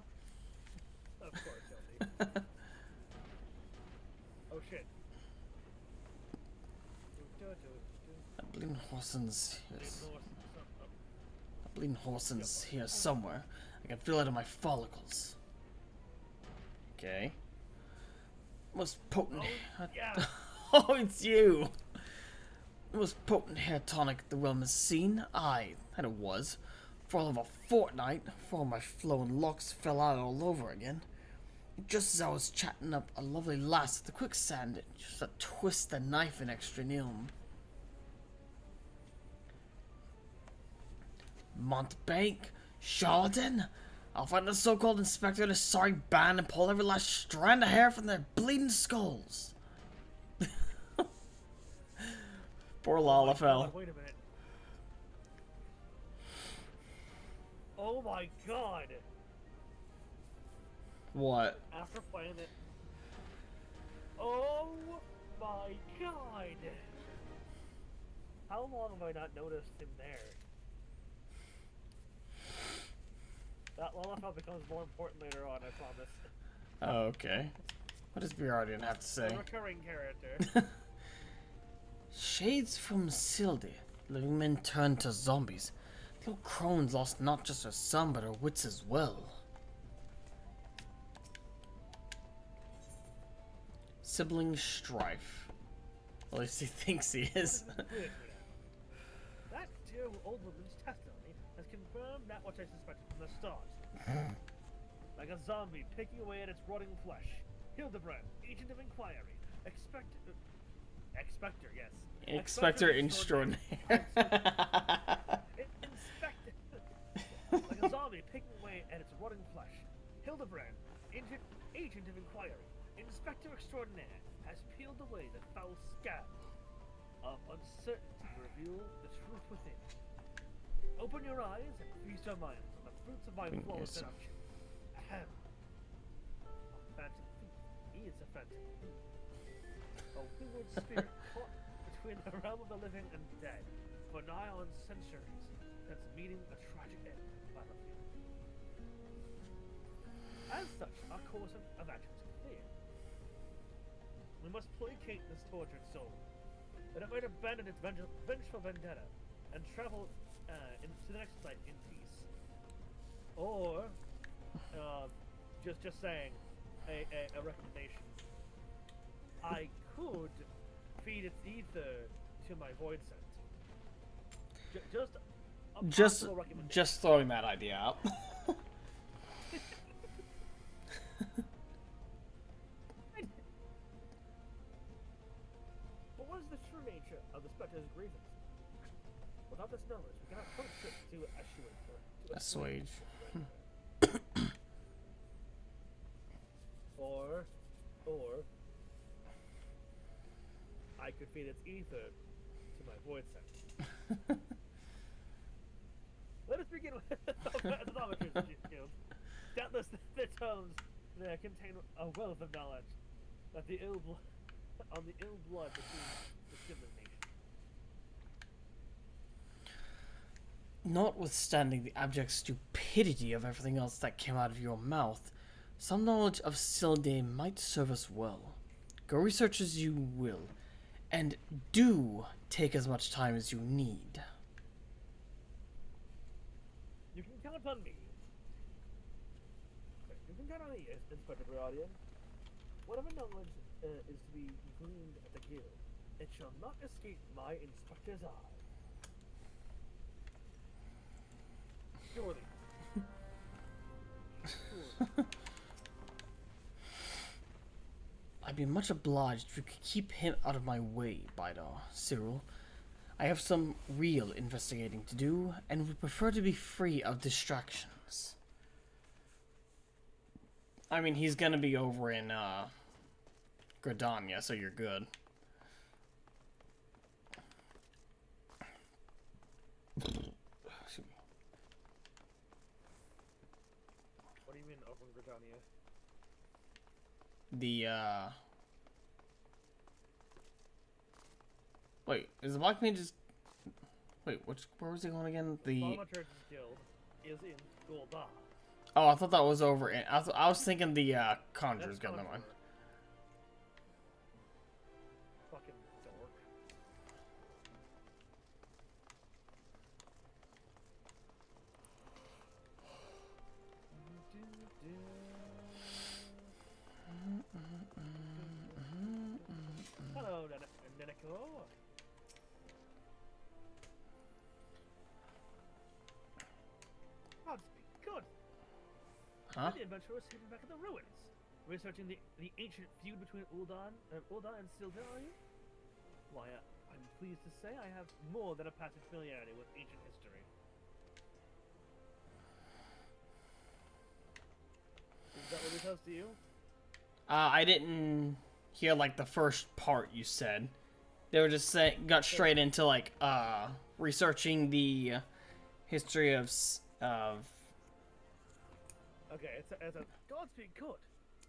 course, Hildi. Oh shit. A bleeding Horson's here somewhere. I can feel it in my follicles. Okay. Most potent. Yeah. Oh, it's you. The most potent hair tonic the realm has seen. Aye, that it was. For all of a fortnight, before my flowing locks fell out all over again. Just as I was chatting up a lovely lass at the quicksand, just a twist the knife in extra neum. Montbank? Charlatan? I'll find the so-called inspector and his sorry band and pull every last strand of hair from their bleeding skulls. Poor Lalafell. Wait a minute. Oh my god! What? After playing it... Oh my god! How long have I not noticed him there? That Lalafell becomes more important later on, I promise. Oh, okay. What does Briardian have to say? A recurring character. Shades from Sildi. Living men turned to zombies. Little crones lost not just her son, but her wits as well. Sibling strife. At least he thinks he is. That dear old woman's testimony has confirmed that which I suspected from the start. Like a zombie picking away at its rotting flesh. Hildibrand, agent of inquiry. Expector, yes. Expector extraordinaire. Inspector. Like a zombie picking away at its rotting flesh. Hildibrand, agent of inquiry. Inspector extraordinaire has peeled away the foul scab of uncertainty to reveal the truth within. Open your eyes and feast your minds on the fruits of my flawless seduction. Ahem. Phantom thief. He is a phantom thief. A wayward spirit caught between the realm of the living and the dead for nigh on centuries since meeting a tragic end on the battlefield. As such, our course of action is clear. We must placate this tortured soul, that it might abandon its vengeful vendetta and travel to the next life in peace. Or, just saying, a recommendation. I could feed its ether to my void scent. Just a possible recommendation. Just throwing that idea out. But what is the true nature of the Spectre's grievance? Without this knowledge, we cannot hope to eschew it for assuage. Or I could feed its ether to my void sense. Let us begin with the Thaumaturge's Guild. Doubtless their tomes there contain a wealth of knowledge that the ill blood between the sibling nations. Notwithstanding the abject stupidity of everything else that came out of your mouth, some knowledge of Silday might serve us well. Go research as you will, and do take as much time as you need. You can count on me. You can count on me, Inspector Baradian. Whatever knowledge is to be gleaned at the guild, it shall not escape my inspector's eye. Surely. Surely. I'd be much obliged if you could keep him out of my way, Cyril. I have some real investigating to do, and would prefer to be free of distractions. I mean, he's gonna be over in, Gridania, so you're good. What do you mean, over in Gridania? Wait, is the Black Mage just... Wait, where was he going again? The Thaumaturge's Guild is in Gul'dan. Oh, I thought that was over in... I was thinking the, Conjurer's Guild, never mind. Fucking dork. Hello, Nenico. Oh, this be good. Huh? The adventurers hidden back in the ruins, researching the ancient feud between Ul'dan and Silday, are you? Why, I'm pleased to say I have more than a passing familiarity with ancient history. Is that what he tells to you? I didn't hear, like, the first part you said. They were just got straight into, like, researching the history of... Okay, it's a Godspeed good.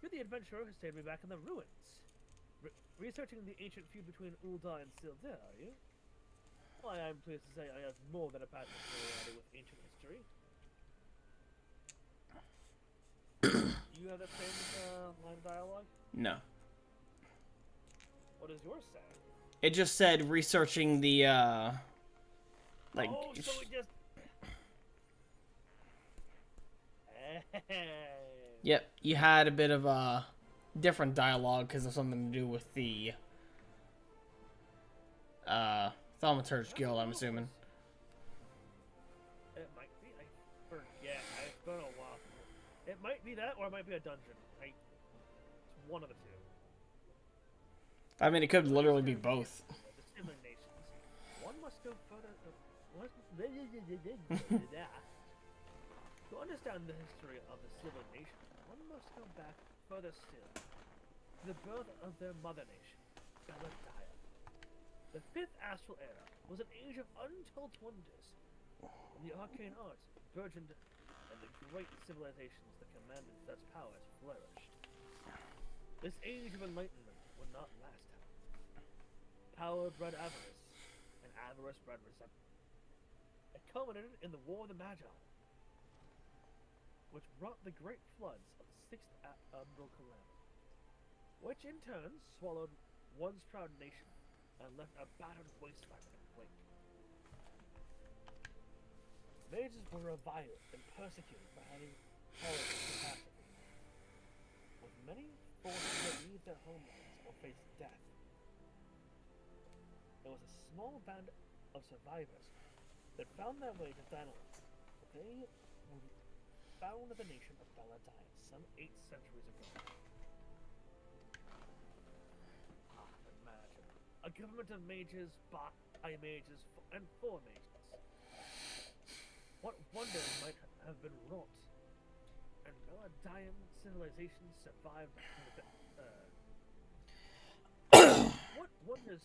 You're the adventurer who stayed me back in the ruins. Researching the ancient feud between Ul'dan and Silday, are you? Why, I'm pleased to say I have more than a passing familiarity with ancient history. You have that same line of dialogue? No. What does yours say? It just said researching the, like... Oh, so it just... Yep, you had a bit of a different dialogue because of something to do with the Thaumaturge Guild, I'm assuming. It might be. I forget. It's been a while. It might be that, or it might be a dungeon. It's one of the two. I mean, it could literally be both. The sibling nations. One must go further. To understand the history of the sibling nations, one must go back further still to the birth of their mother nation, Beladiah. The fifth astral era was an age of untold wonders, and the arcane arts burgeoned, and the great civilizations that commanded such powers flourished. This age of enlightenment would not last, however. Power bred avarice, and avarice bred resentment. It culminated in the War of the Magi, which brought the great floods of the Sixth Umbral Calamity, which in turn swallowed once proud nation and left a battered wasteland in its wake. Mages were reviled and persecuted for having power capacity, with many forced to leave their homelands or face death. There was a small band of survivors that found their way to Dynamite. They found the nation of Beladiah some 8 centuries ago. Imagine a government of mages, by mages, and for mages. What wonders might have been wrought, and Melodian civilization survived. What wonders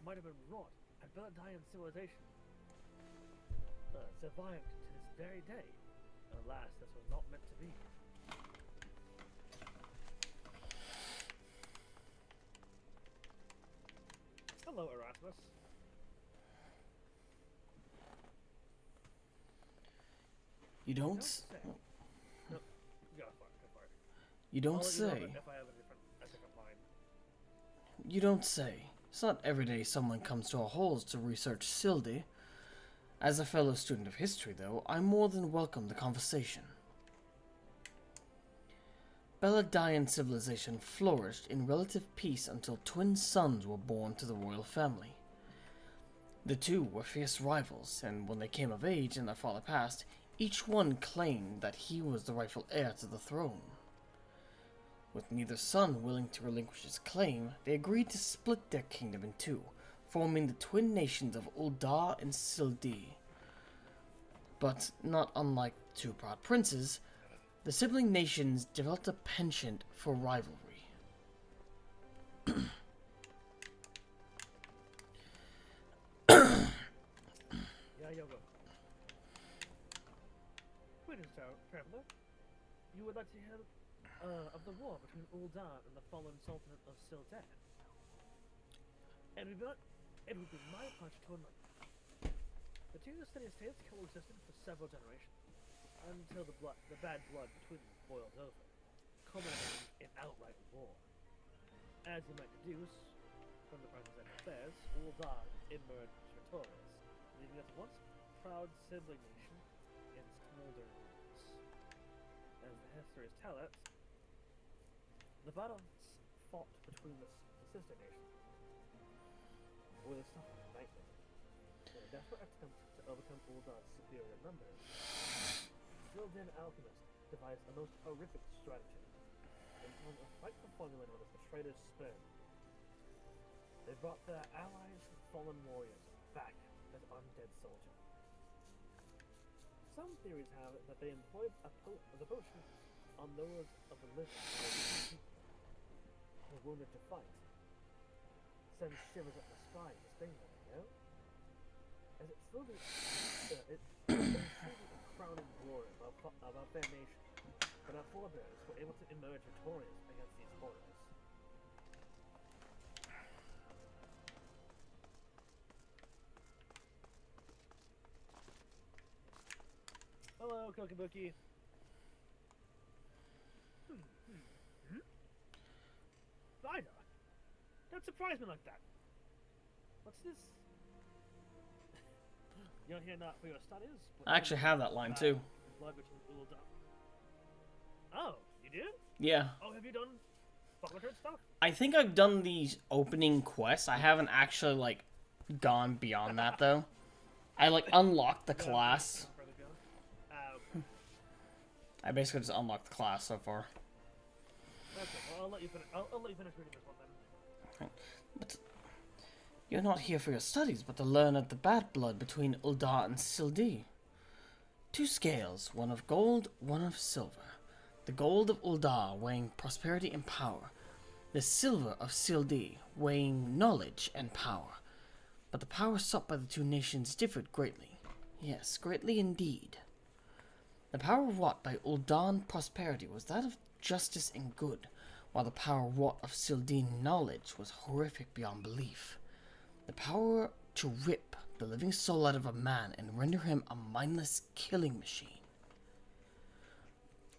might have been wrought and Melodian civilization survived to this very day? Alas, this was not meant to be. Hello, Erasmus. You don't say. No, go for it. You don't I'll let you know say. if I have a different line. You don't say. It's not every day someone comes to our halls to research Hildi. As a fellow student of history, though, I more than welcome the conversation. Beladian civilization flourished in relative peace until twin sons were born to the royal family. The two were fierce rivals, and when they came of age and their father passed, each one claimed that he was the rightful heir to the throne. With neither son willing to relinquish his claim, they agreed to split their kingdom in two, forming the twin nations of Ul'dah and Hildi. But not unlike two proud princes, the sibling nations developed a penchant for rivalry. Yoga. Greetings, traveler. You would like to hear of the war between Ul'dah and the fallen Sultanate of Hildi? It would be my pleasure to enlighten. The two city-states coexisted for several generations, until the bad blood between them boiled over, culminating in outright war. As you might deduce from the present state of affairs, Ul'dah emerged victorious, leaving its once proud sibling nation in smoldering ruins. As the histories tell it, the battles fought between the sister nations were the suffering nightmare. In a desperate attempt to overcome Uldah's superior numbers, Hildian alchemists devised a most horrific stratagem, employing a frightful formula known as the Traitor's Spur. They brought their allies and fallen warriors back as undead soldiers. Some theories have it that they employed the potion on those of the living who were wounded to fight. Send shivers up the sky to sting them, you know? As it slowly a crowning glory of their nation, but our forebears were able to emerge victorious against these horrors. Hello, Kokibuki. Vida, don't surprise me like that. What's this? You're here not for your studies? I actually have that line too. Blood between Ul'dah. Oh, you do? Yeah. Oh, have you done Buckler stuff? I think I've done these opening quests. I haven't actually, like, gone beyond that, though. I, like, unlocked the class. I basically just unlocked the class so far. Okay, well, I'll let you finish. I'll let you finish reading this one then. But you're not here for your studies, but to learn of the bad blood between Ul'dah and Hildi. Two scales, one of gold, one of silver. The gold of Ul'dah weighing prosperity and power. The silver of Hildi weighing knowledge and power. But the power sought by the two nations differed greatly. Yes, greatly indeed. The power wrought by Ul'dah prosperity was that of justice and good, while the power wrought of Hildi knowledge was horrific beyond belief. The power to rip the living soul out of a man and render him a mindless killing machine.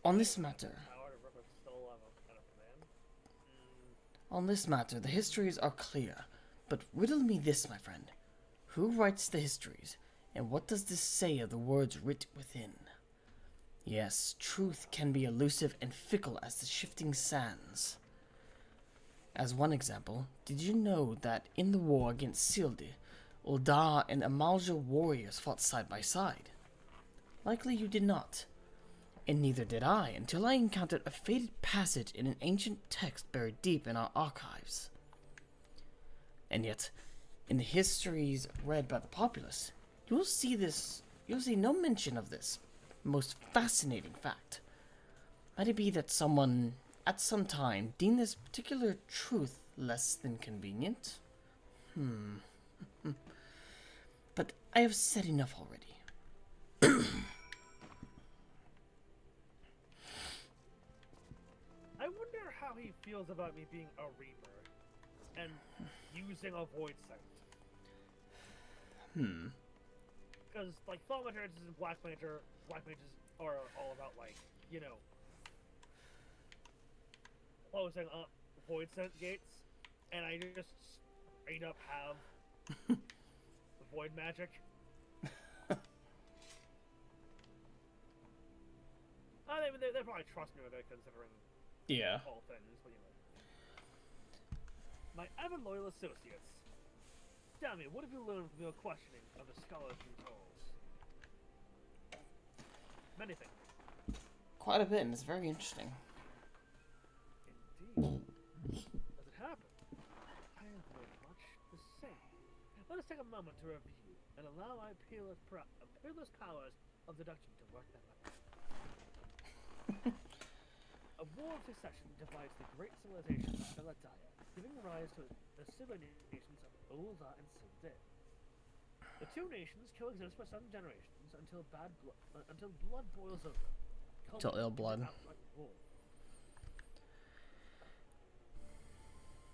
On this matter, the histories are clear, but riddle me this, my friend. Who writes the histories, and what does this say of the words writ within? Yes, truth can be elusive and fickle as the shifting sands. As one example, did you know that in the war against Hildi, Ul'dah and Amalja warriors fought side by side? Likely you did not. And neither did I until I encountered a faded passage in an ancient text buried deep in our archives. And yet, in the histories read by the populace, you'll see no mention of this most fascinating fact. Might it be that someone, at some time, deemed this particular truth less than convenient? But I have said enough already. I wonder how he feels about me being a Reaper and using a Void Scent. Because, like, Thaumaturges and Black mages are all about, like, you know, closing up Void Scent gates, and I just straight up have the Void magic. They probably trust me with it, considering all things, but you know. My ever loyal associates. Tell me, what have you learned from your questioning of the scholars and trolls? Many things. Quite a bit, and it's very interesting. Indeed. As it happened, I have learned much the same. Let us take a moment to review and allow my peerless powers of deduction to work them out. A war of secession divides the great civilization of Beladaya, giving rise to the civilizations of Ulda and Sildir. The two nations coexist for some generations until blood boils over. Till ill blood.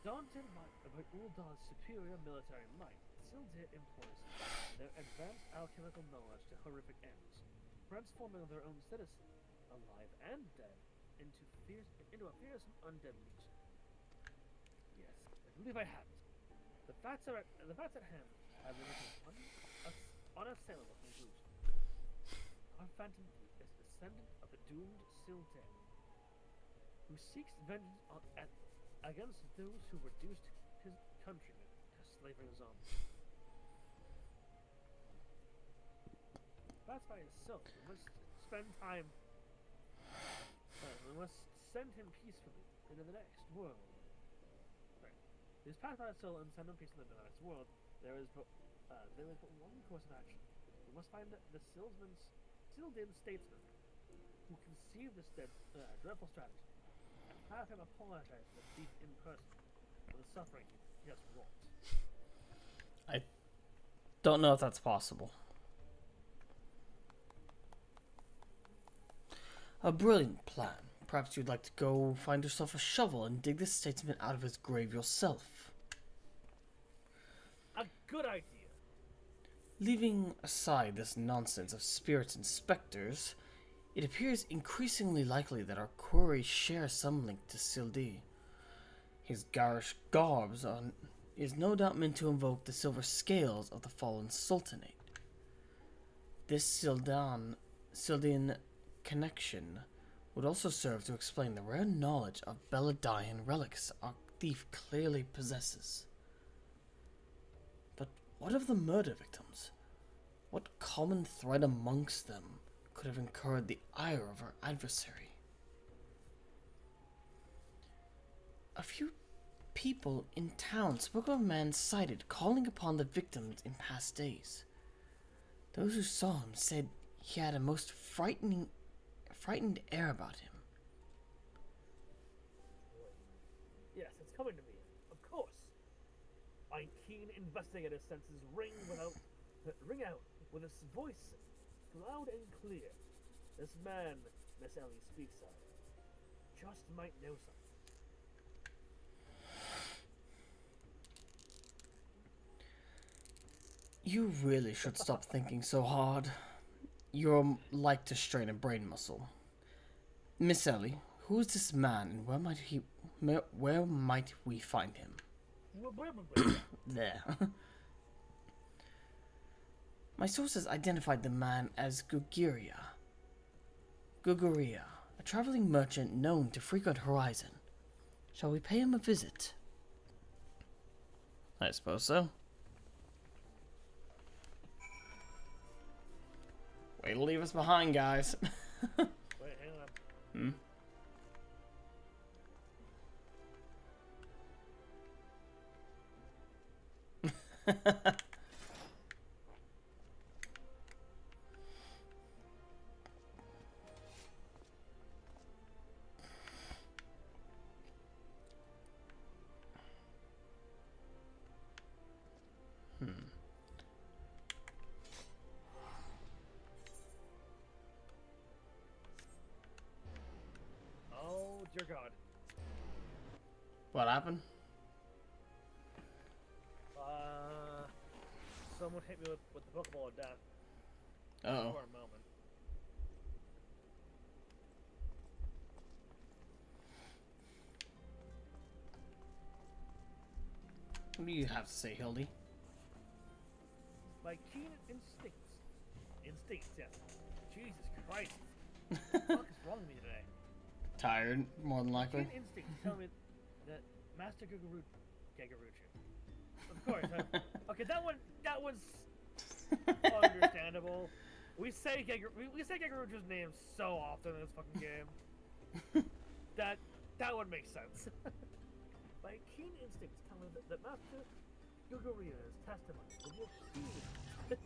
Daunted by Ulda's superior military might, Sildir employs their advanced alchemical knowledge to horrific ends, transforming their own citizens, alive and dead, into a fearsome undead legion. Yes, I believe I have it. The facts at hand have been unassailable conclusion. Our Phantom Thief is a descendant of the doomed Sildir, who seeks vengeance against those who reduced his countrymen to slavery and zombies. That's by himself. We must spend time. We must send him peacefully into the next world. Right. These path by his soul and send him peacefully into the next world. There is but one course of action. We must find the Sildin statesman who conceived this dreadful strategy, and have him apologize to the thief in person for the suffering he has wrought. I don't know if that's possible. A brilliant plan. Perhaps you'd like to go find yourself a shovel and dig this statesman out of his grave yourself. A good idea. Leaving aside this nonsense of spirits and specters, it appears increasingly likely that our quarry shares some link to Hildi. His garish garbs is no doubt meant to invoke the silver scales of the fallen sultanate. This Sildian connection would also serve to explain the rare knowledge of Beladian relics our thief clearly possesses. But what of the murder victims? What common thread amongst them could have incurred the ire of our adversary? A few people in town spoke of a man sighted calling upon the victims in past days. Those who saw him said he had a most frightened air about him. Yes, it's coming to me. Of course. My keen investigative senses ring out with his voice loud and clear. This man Miss Ellie speaks of just might know something. You really should stop thinking so hard. You're like to strain a brain muscle. Miss Ellie, who is this man and where might we find him? There. My sources identified the man as Guguria, a traveling merchant known to frequent Horizon. Shall we pay him a visit? I suppose so. Way to leave us behind, guys. Wait, hang on. Dear God. What happened? Someone hit me with the Pokeball of Death. Uh-oh. For a moment. What do you have to say, Hildi? My keen instincts. Instincts, yes. Jesus Christ. What the fuck is wrong with me today? Tired, more than likely. Keen instincts tell me that Master Gagaruchu. Of course. Okay, that one's understandable. We say Gagaruchu's name so often in this fucking game. that would make sense. My keen instincts tell me that Master Guguria's testimony will be a key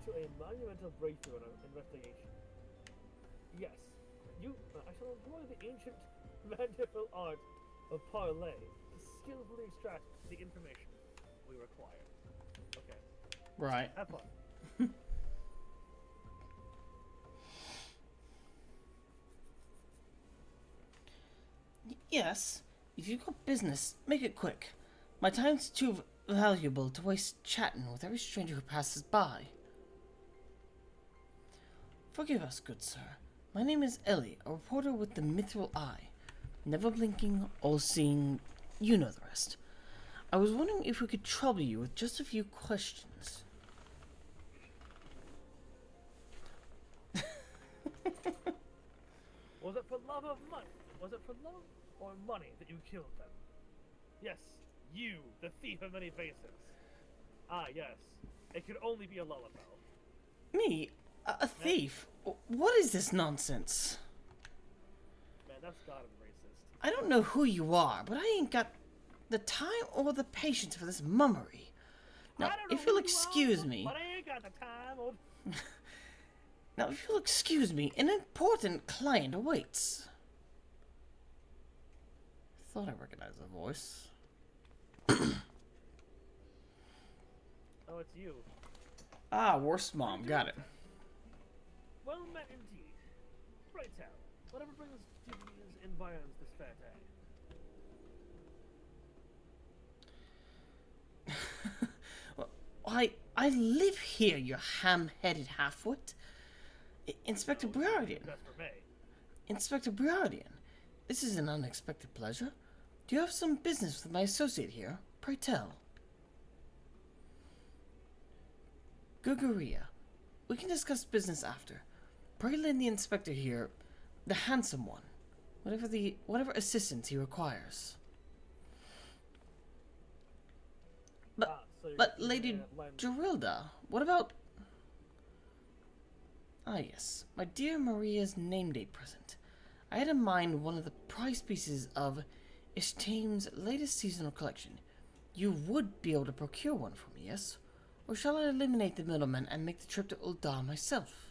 to a monumental breakthrough in our investigation. Yes, I shall employ the ancient magical art of parlay to skillfully extract the information we require. Okay. Right. Have fun. Yes, if you've got business, make it quick. My time's too valuable to waste chatting with every stranger who passes by. Forgive us, good sir. My name is Ellie, a reporter with the Mithril Eye. Never blinking, all-seeing, you know the rest. I was wondering if we could trouble you with just a few questions. Was it for love of money? Was it for love or money that you killed them? Yes, you, the thief of many faces. Ah, yes. It could only be a lullaby. Me? A thief? What is this nonsense? Man, that's gotta be racist. I don't know who you are, but I ain't got the time or the patience for this mummery. Now, if you'll excuse me... But I ain't got the time or... Now, if you'll excuse me, an important client awaits. Thought I recognized the voice. Oh, it's you. Ah, worst mom. Got it. Well met indeed. Pray tell, whatever brings you these environs this fair day? Well, I live here, you ham-headed halfwit. Inspector Briardian. That's for me. Inspector Briardian. This is an unexpected pleasure. Do you have some business with my associate here? Pray tell. Guguria. We can discuss business after. Pray lend the inspector here, the handsome one, whatever assistance he requires. But Lady Gerilda, what about... Ah yes, my dear Maria's name day present. I had in mind one of the prize pieces of Ishtame's latest seasonal collection. You would be able to procure one for me, yes? Or shall I eliminate the middleman and make the trip to Uldar myself?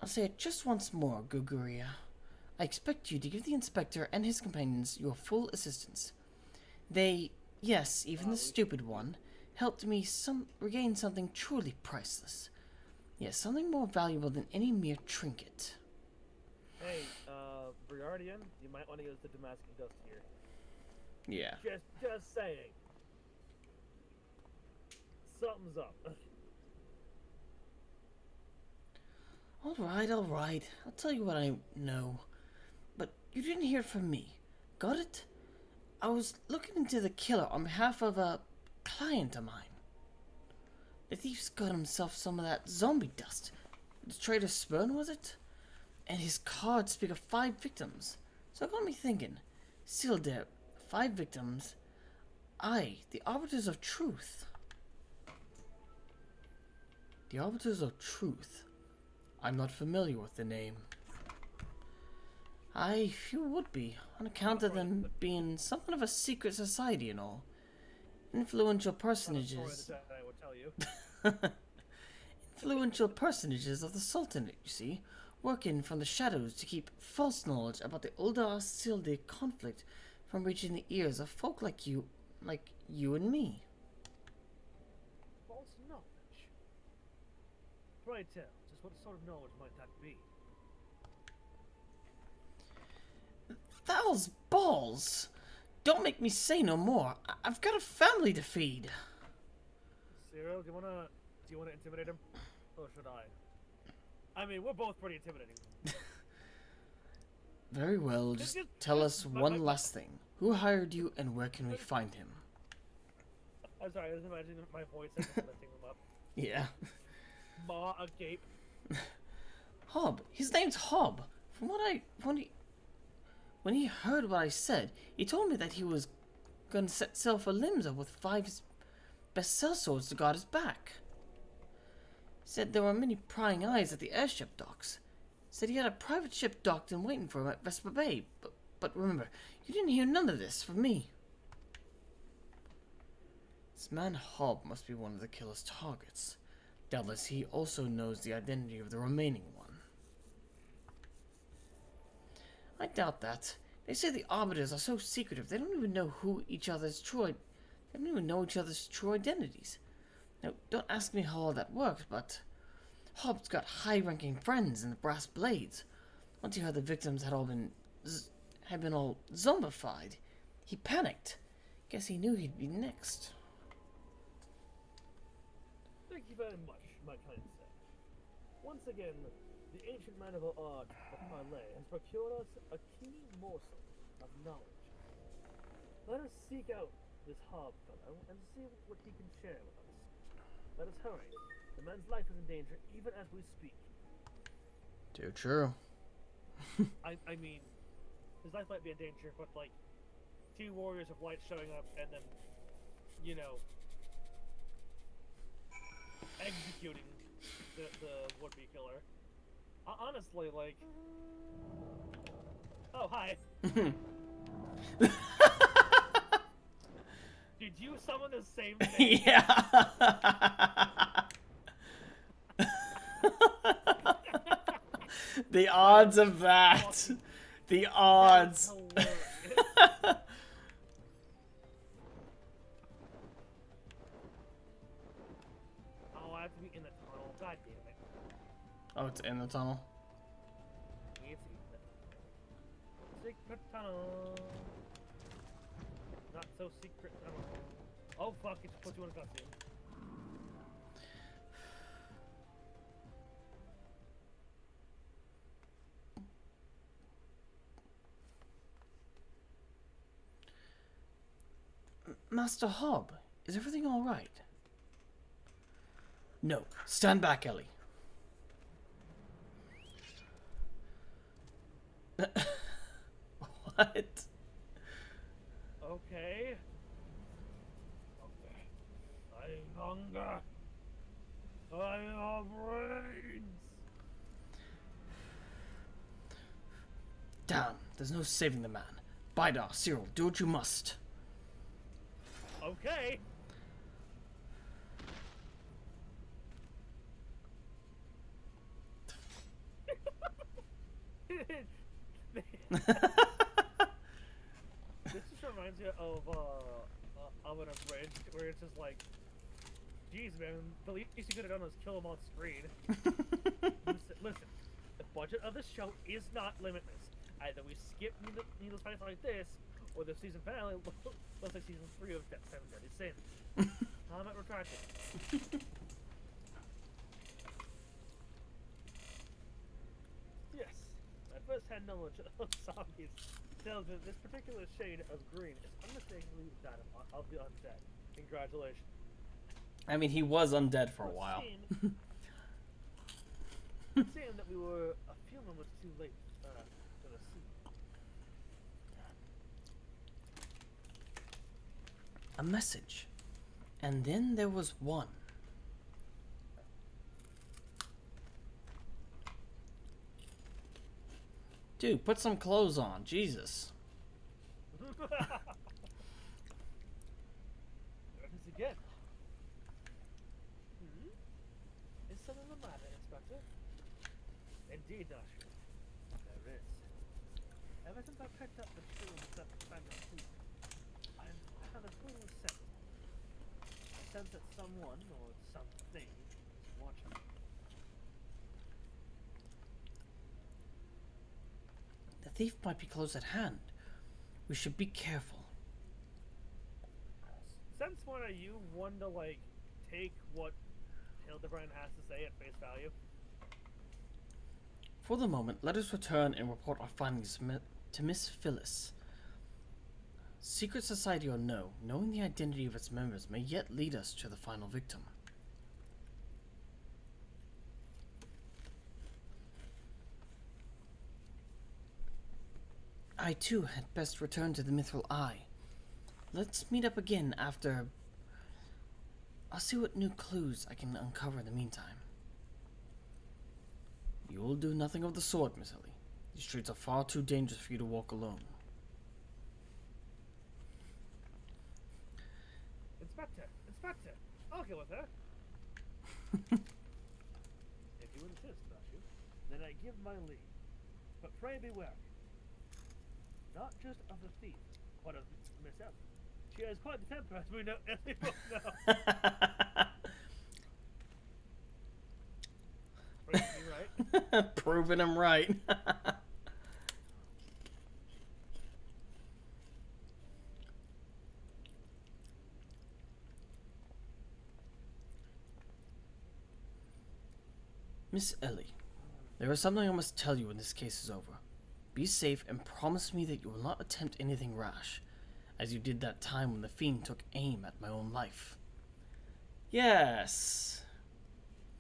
I'll say it just once more, Guguria. I expect you to give the inspector and his companions your full assistance. They, yes, even the stupid one, helped me regain something truly priceless. Yes, something more valuable than any mere trinket. Hey, Briardian, you might want to use the Damascus dust here. Yeah. Just saying. Something's up. Alright. I'll tell you what I know. But you didn't hear from me. Got it? I was looking into the killer on behalf of a client of mine. The thief's got himself some of that zombie dust. The traitor Spurn, was it? And his cards speak of 5 victims. So it got me thinking. Still there, 5 victims. Aye, the Arbiters of Truth. The Arbiters of Truth. I'm not familiar with the name. I few would be, on account of them being something of a secret society and all. Influential personages. I would tell you. Influential personages of the Sultanate, you see, working from the shadows to keep false knowledge about the Uldar-Sildi conflict from reaching the ears of folk like you and me. Pray tell, just what sort of knowledge might that be? Thou's balls! Don't make me say no more. I've got a family to feed. Cyril, do you wanna intimidate him? Or should I? I mean, we're both pretty intimidating. Very well, just tell us one last thing. Who hired you and where can we find him? I'm sorry, I was imagining my voice and lifting them up. Yeah. Maw agape. Hob. His name's Hob. From when he heard what I said, he told me that he was gonna set sail for Limsa with 5 best sellswords to guard his back. Said there were many prying eyes at the airship docks. Said he had a private ship docked and waiting for him at Vesper Bay. But remember, you didn't hear none of this from me. This man Hob must be one of the killer's targets. Doubtless he also knows the identity of the remaining one. I doubt that. They say the Arbiters are so secretive they don't even know each other's true identities. Now, don't ask me how all that works, but Hob's got high-ranking friends in the Brass Blades. Once he heard the victims had been all zombified, he panicked. Guess he knew he'd be next. Thank you very much, my kind sir. Once again, the ancient man of our art of parley has procured us a key morsel of knowledge. Let us seek out this Hob fellow and see what he can share with us. Let us hurry. The man's life is in danger even as we speak. Too true. I mean, his life might be in danger, but like, 2 warriors of light showing up and then, you know, executing the would-be killer. Honestly, like... Oh, hi. Did you summon the same thing? Yeah. The odds of that. The odds. Oh, I have to be in the tunnel. God damn it. Oh, it's in the tunnel. It's in the secret tunnel. Not so secret tunnel. Oh fuck, it just puts you in a cutscene. Master Hob, is everything all right? No. Stand back, Ellie. What? Okay. I hunger. I have brains. Damn, there's no saving the man. Bidar, Cyril, do what you must. Okay. This just reminds me of an Abridged, where it's just like, geez, man, the least you could have done was kill him on screen. Listen, the budget of this show is not limitless. Either we skip needless fights like this, or the season finale looks like season 3 of Death 7 Deadly Sins. Comment retracted. Yes, my first-hand knowledge of zombies tells me this particular shade of green is unmistakably that of the undead. Congratulations. I mean, he was undead for a while. Saying that we were a few moments too late for the scene. A message. And then there was one. Dude, put some clothes on. Jesus. There it is again. Is something the matter, Inspector? Indeed, Nasher. There is. Ever since I picked up the children that time of sleep, I've had a total sense. A sense that someone or something is watching me. thief might be close at hand. We should be careful. Since when are you one to, like, take what Hildibrand has to say at face value? For the moment, let us return and report our findings to Miss Phyllis. Secret society or no, knowing the identity of its members may yet lead us to the final victim. I too had best return to the Mithril Eye. Let's meet up again after... I'll see what new clues I can uncover in the meantime. You'll do nothing of the sort, Miss Hildi. These streets are far too dangerous for you to walk alone. Inspector, I'll go with her. If you insist, Bashu, then I give my leave. But pray beware. Not just of the thief, but of Miss Ellie. She has quite the temper, as we know, as we both know. Proving me right. Proving him right. Miss Ellie, there is something I must tell you when this case is over. Be safe and promise me that you will not attempt anything rash, as you did that time when the fiend took aim at my own life. Yes.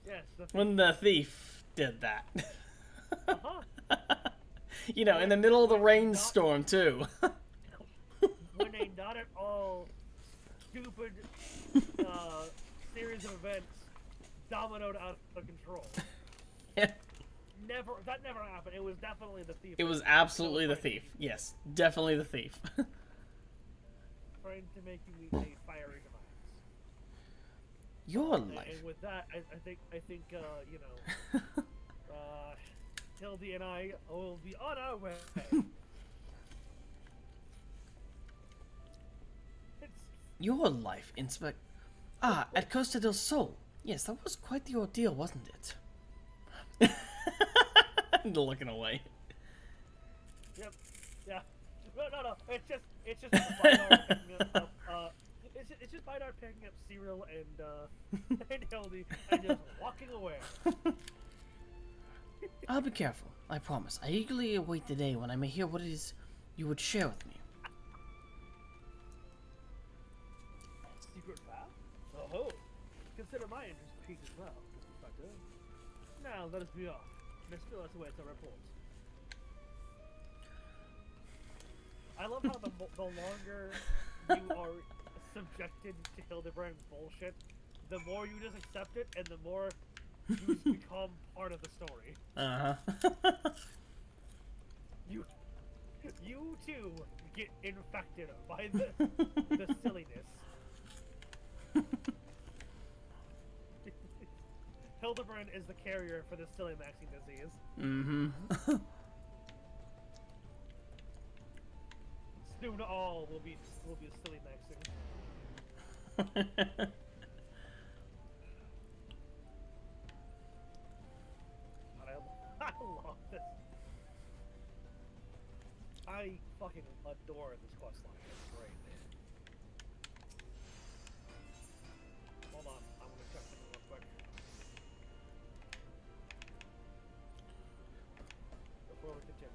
Yes, when the thief did that. Uh-huh. You know, in the middle of the rainstorm, too. When a not at all stupid series of events dominoed out of control. Yeah. That never happened. It was definitely the thief. It was absolutely the thief. Yes, definitely the thief. Trying to make you meet a fiery demise. Your life. And with that, I think you know, Hildi and I will be on our way. Your life, Inspect. Ah, at Costa del Sol. Yes, that was quite the ordeal, wasn't it? Looking away. Yep. Yeah. No. It's just Bidar picking up. It's just Bidar picking up Cyril and Hildi and just walking away. I'll be careful. I promise. I eagerly await the day when I may hear what it is you would share with me. Secret path? Oh, consider my interest piqued as well, Inspector. Now let us be off. Miss Phyllis awaits our reports. I love how the longer you are subjected to Hildibrand's bullshit, the more you just accept it, and the more you become part of the story. Uh-huh. You too get infected by the silliness. Hildibrand is the carrier for the silly maxing disease. Mm-hmm. Soon all will be silly maxing. I love this. I fucking adore this questline. It's great. Hold on, I'm gonna check something real quick. Before we continue.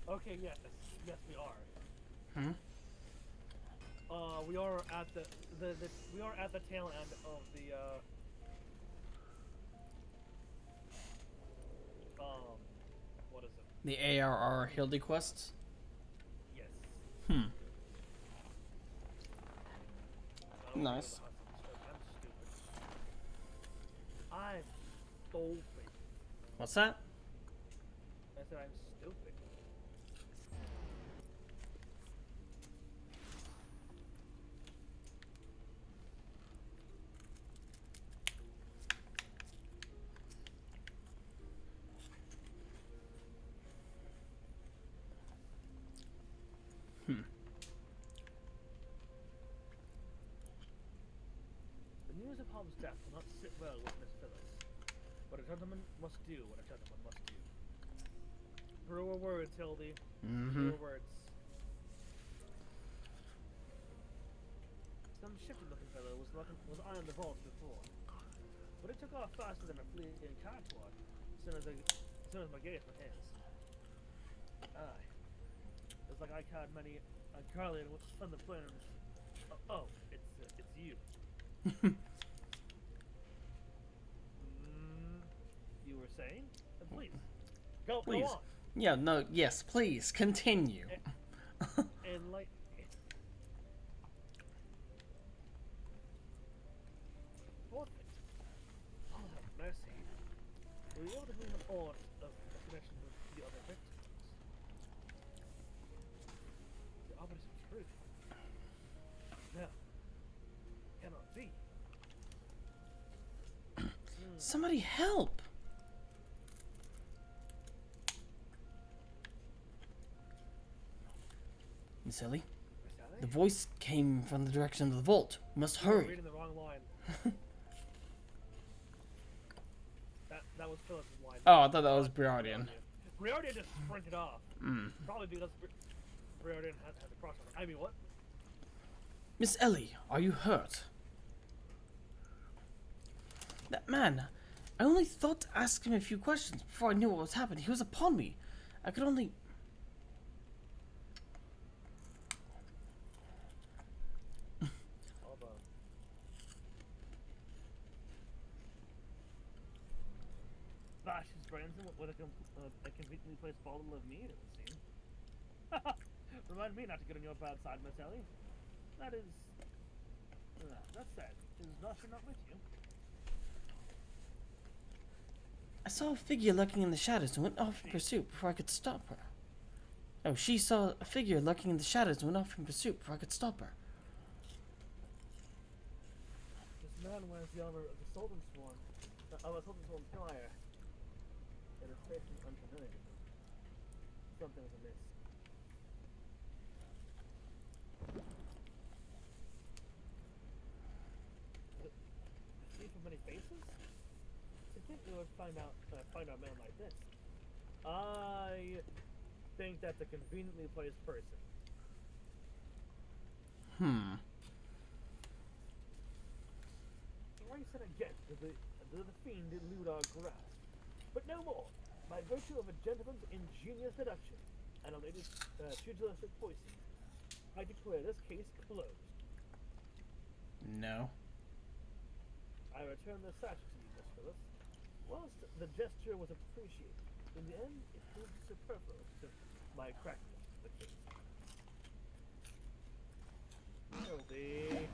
Okay, yes, we are. Hmm? We are at the we are at the tail end of the what is it? The ARR Hildi quests? Yes. Hmm. Oh, Nice. I'm stupid. What's that? I said I'm stupid. Hmm. The news of Holmes' death will not sit well with Miss Phyllis. What a gentleman must do, what a gentleman must do. Truer words, Hildi. Mm-hmm. Truer words. Some shifty-looking fellow was eyeing the vault before, but it took off faster than a fleeing catwalk. As soon as my gaze met his. Aye, it's like I caught many a Carlian from the flames. Oh, it's you. You were saying? Please, go Please. on. Yeah, no, yes, please, continue. Enlighten me. Forfeit. Oh, have mercy. Were you able to glean aught of a connection with the other victims? The obvious truth. No. Cannot be. Somebody help! Miss Ellie, the voice came from the direction of the vault. We must You were hurry. reading the wrong line. that was Phyllis's line. Oh, I thought that was Briardian. Briardian just sprinted off. Mm. Probably because Briardian had the cross on it. I mean, what? Miss Ellie, are you hurt? That man, I only thought to ask him a few questions before I knew what was happening. He was upon me. I could only... Hold on. Bashes Branson with a conveniently placed bottle of mead, it would seem. Remind me not to get on your bad side, Miss Ellie. That is... that's sad. Is Nasha not with you? I saw a figure lurking in the shadows and went off in pursuit before I could stop her. Oh, she saw a figure lurking in the shadows and went off in pursuit before I could stop her. This man wears the armor of the Sultan's Sworn. Of a Sultan's Sworn Squire. It is faithfully unfamiliar. Something is amiss. See from many faces? To think we would find a man like this. I think that's a conveniently placed person. Race and again to the fiend elude our grasp. But no more. By virtue of a gentleman's ingenious deduction and a lady's pugilistic voicing, I declare this case closed. No. I return the satchel to you, Miss Phyllis. Whilst the gesture was appreciated, in the end it proved superfluous to my cracking the case. Hildi.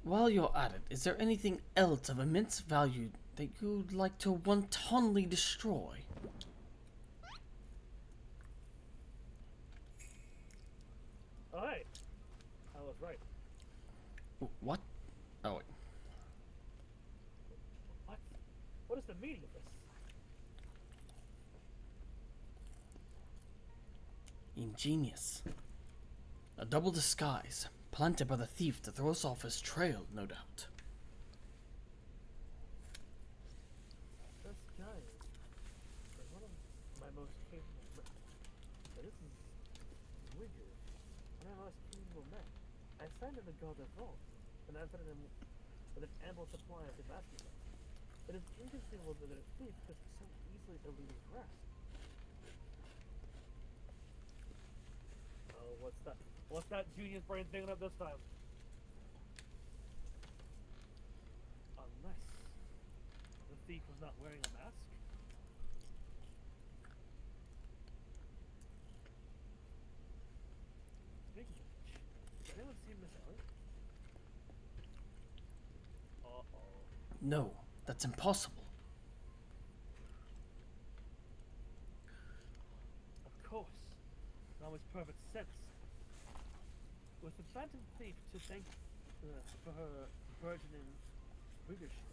While you're at it, is there anything else of immense value that you'd like to wantonly destroy? Oh, hey. I was right. What? Oh, wait. What? What is the meaning of this? Ingenious. A double disguise, planted by the thief to throw us off his trail, no doubt. This guy is one of my most capable men. But this is weird. One of my most capable men. I signed him to guard the vault, and I fitted him with an ample supply of Damascus. It is inconceivable that a thief could so easily elude his grasp. Oh, what's that? What's that genius brain thinking of this time? thief was not wearing a mask? Speaking of which, has anyone seen Miss Ellie? Uh-oh. No, that's impossible. Of course. That makes perfect sense. With the Phantom Thief to thank for her burgeoning leadership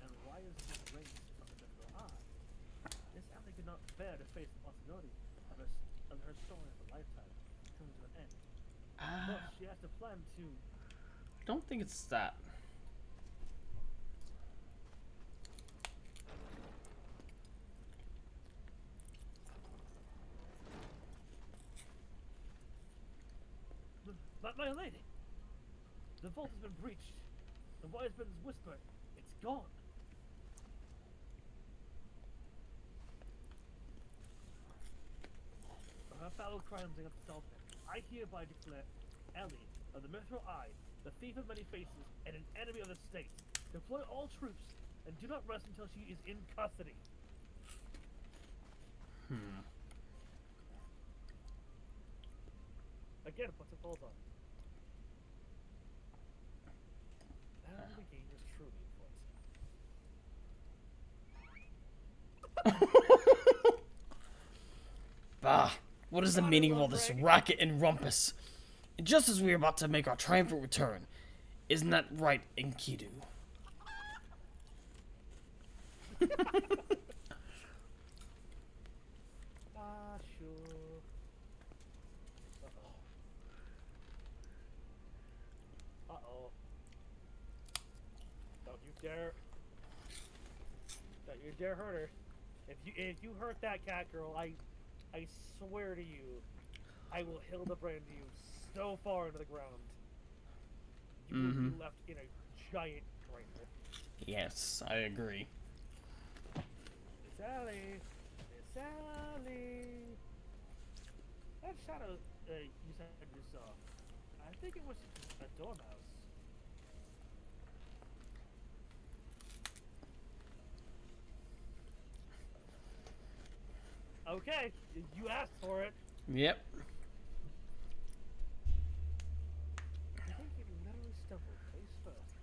and Raya's reigns from the Mythical Eye, Miss Ellie could not bear to face the possibility of her story of a lifetime coming to an end. Thus, she has to plan to... I don't think it's that. My lady! The vault has been breached. The wise man's whispered, it's gone. For her foul crimes against the Sultan, I hereby declare Ellie of the Mithril Eye, the thief of many faces, and an enemy of the state. Deploy all troops, and do not rest until she is in custody. Again, put some balls on. Now the game is truly afoot. Bah, what is the meaning of all this racket and rumpus? And just as we are about to make our triumphant return, isn't that right, Enkidu? Sure. Uh-oh. Don't you dare. Don't you dare hurt her. If you hurt that cat girl, I swear to you, I will Hildibrand you so far into the ground. You will be left in a giant crater. Yes, I agree. Miss Ellie! Miss Ellie! That shadow you said you saw, I think it was a dormouse. Okay, you asked for it. Yep. I think you literally stumbled face first,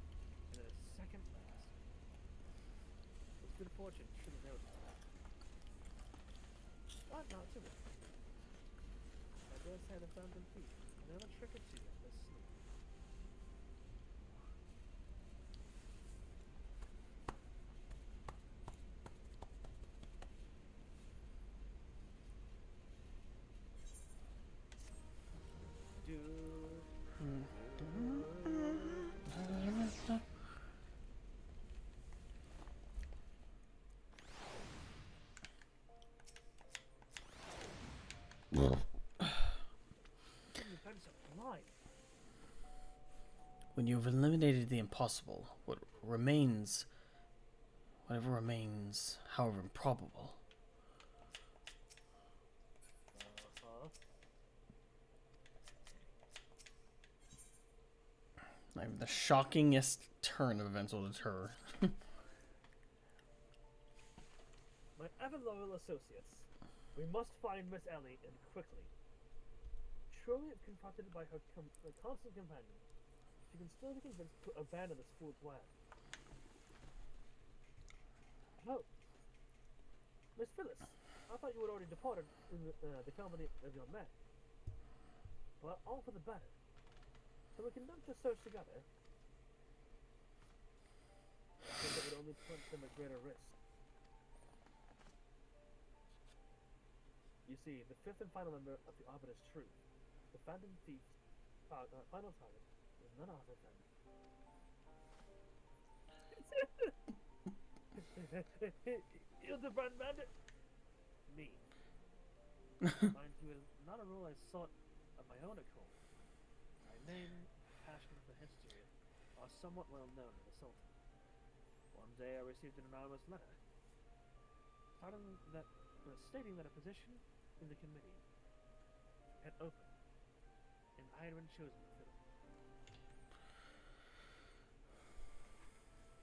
and then second last. It's good fortune, should have noticed that. But not to worry. I dare say the Phantom Thief, another trick or two up this sleeve. When you've eliminated the impossible, whatever remains, however improbable. Like the shockingest turn of events will deter. My ever loyal associates, we must find Miss Ellie, and quickly. Surely if confronted by her constant companion, she can still be convinced to abandon this fool plan. No. Miss Phyllis, I thought you had already departed in the company of your men. But all for the better. So we conduct the search together. I think it would only put them at greater risk. You see, the fifth and final member of the Arbiter's Truth, the Phantom Thief's final target, is none other than... Hildibrand Bandit! Me. Mind you, is not a role I sought of my own accord. My name, passion for history, are somewhat well known in the Sultan. One day I received an anonymous letter stating that a position in the committee had opened, and I had been chosen to fill it.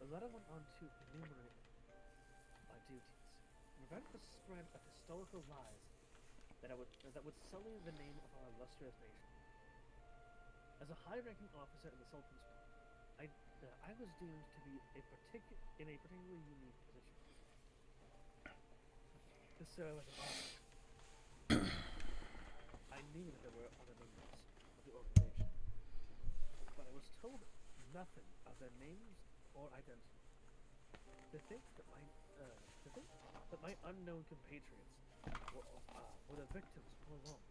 The letter went on to enumerate duties, and prevent the spread of historical lies that would sully the name of our illustrious nation. As a high-ranking officer in the Sultan's court, I was doomed to be in a particularly unique position. To serve as a officer. I knew that there were other members of the organization, but I was told nothing of their names or identity. To think that my unknown compatriots were the victims all along.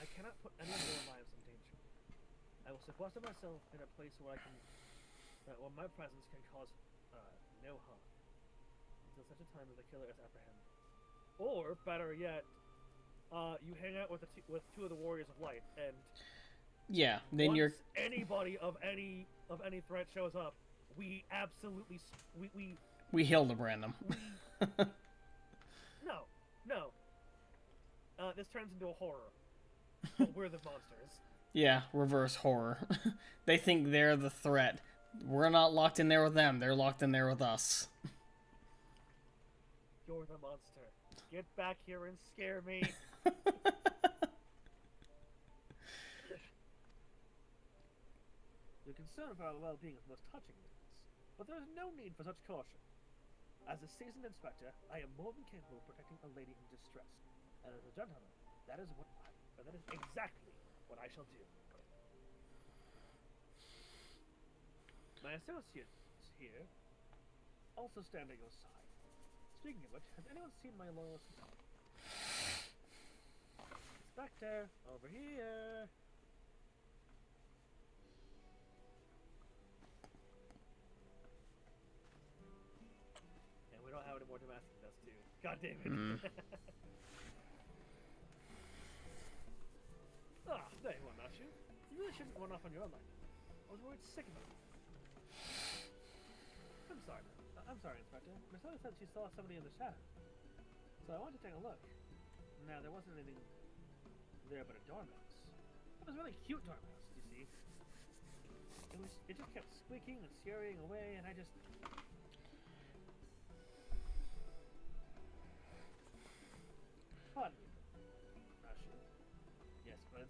I cannot put any of their lives in danger. I will sequester myself in a place where where my presence can cause no harm until such a time as the killer is apprehended. Or better yet, you hang out with two of the warriors of light, and yeah, then once anybody of any threat shows up, we absolutely we Hildibrand them. No. This turns into a horror. But we're the monsters. Yeah, reverse horror. They think they're the threat. We're not locked in there with them. They're locked in there with us. You're the monster. Get back here and scare me. Your concern for our well-being is most touching news, but there is no need for such caution. As a seasoned inspector, I am more than capable of protecting a lady in distress. And as a gentleman, that is exactly what I shall do. My associates here also stand at your side. Speaking of which, has anyone seen my loyal assistant? Inspector, over here. And we don't have any more domestic in us too. God damn it. There you are, Nashu. You really shouldn't run off on your own like that. I was worried sick about you. I'm sorry, Inspector. Miss Hilda said she saw somebody in the shadow. So I wanted to take a look. Now, there wasn't anything there but a dormouse. It was a really cute dormouse, you see. It just kept squeaking and scurrying away, and I just... Pardon me, Nashu. Yes, my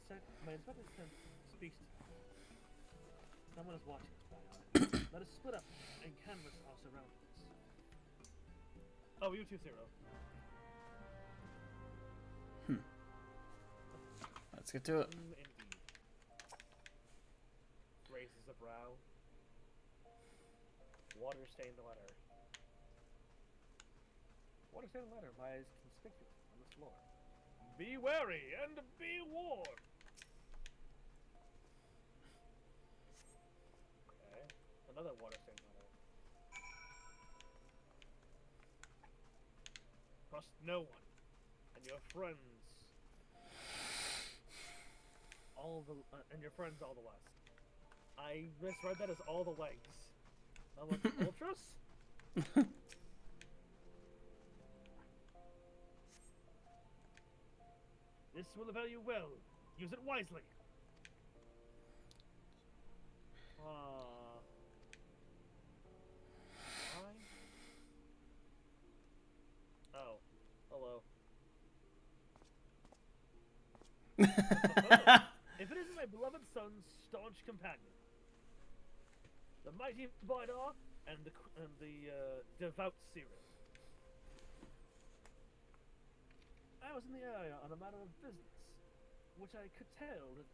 inspector sense speaks to you. Someone is watching us by eye. Let us split up and canvass our surroundings. Oh, you too, Cyril. Let's get to it. Indeed. Raises a brow. Water-stained letter. Water-stained letter lies conspicuous on the floor. Be wary and be warned. Okay, another water-stained letter. Trust no one, and your friends. And your friends all the less. I misread that as all the legs. I'm like, Ultras? This will avail you well. Use it wisely. Oh, hello. If it isn't my beloved son's staunch companion, the mighty Baidar and the devout Cyril. I was in the area on a matter of business, which I curtailed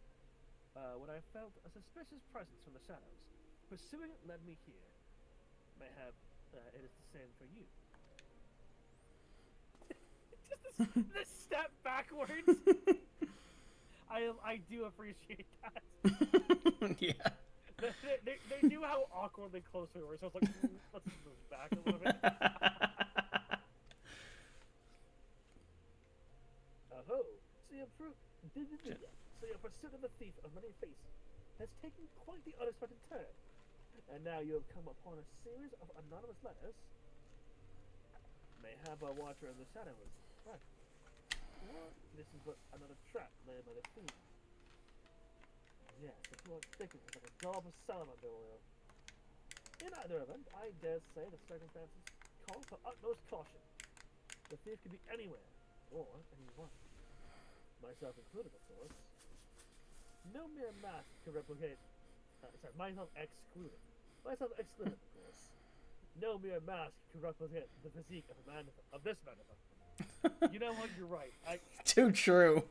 when I felt a suspicious presence from the shadows. Pursuing it led me here. Mayhap it is the same for you. Just this step backwards. I do appreciate that. Yeah. They knew how awkwardly close we were, so I was like, let's move back a little bit. So your pursuit of the thief of many faces has taken quite the unexpected turn. And now you have come upon a series of anonymous letters. Mayhap our watcher in the shadow is right. Or this is but another trap laid by the fiend. Yes, the plot thickens like a dollop of salamander oil. In either event, I dare say the circumstances call for utmost caution. The thief could be anywhere, or anyone. Myself included, of course. No mere mask can replicate. Myself excluded. Myself excluded, of course. No mere mask can replicate the physique of a man of this manner. You know what? You're right. Too true.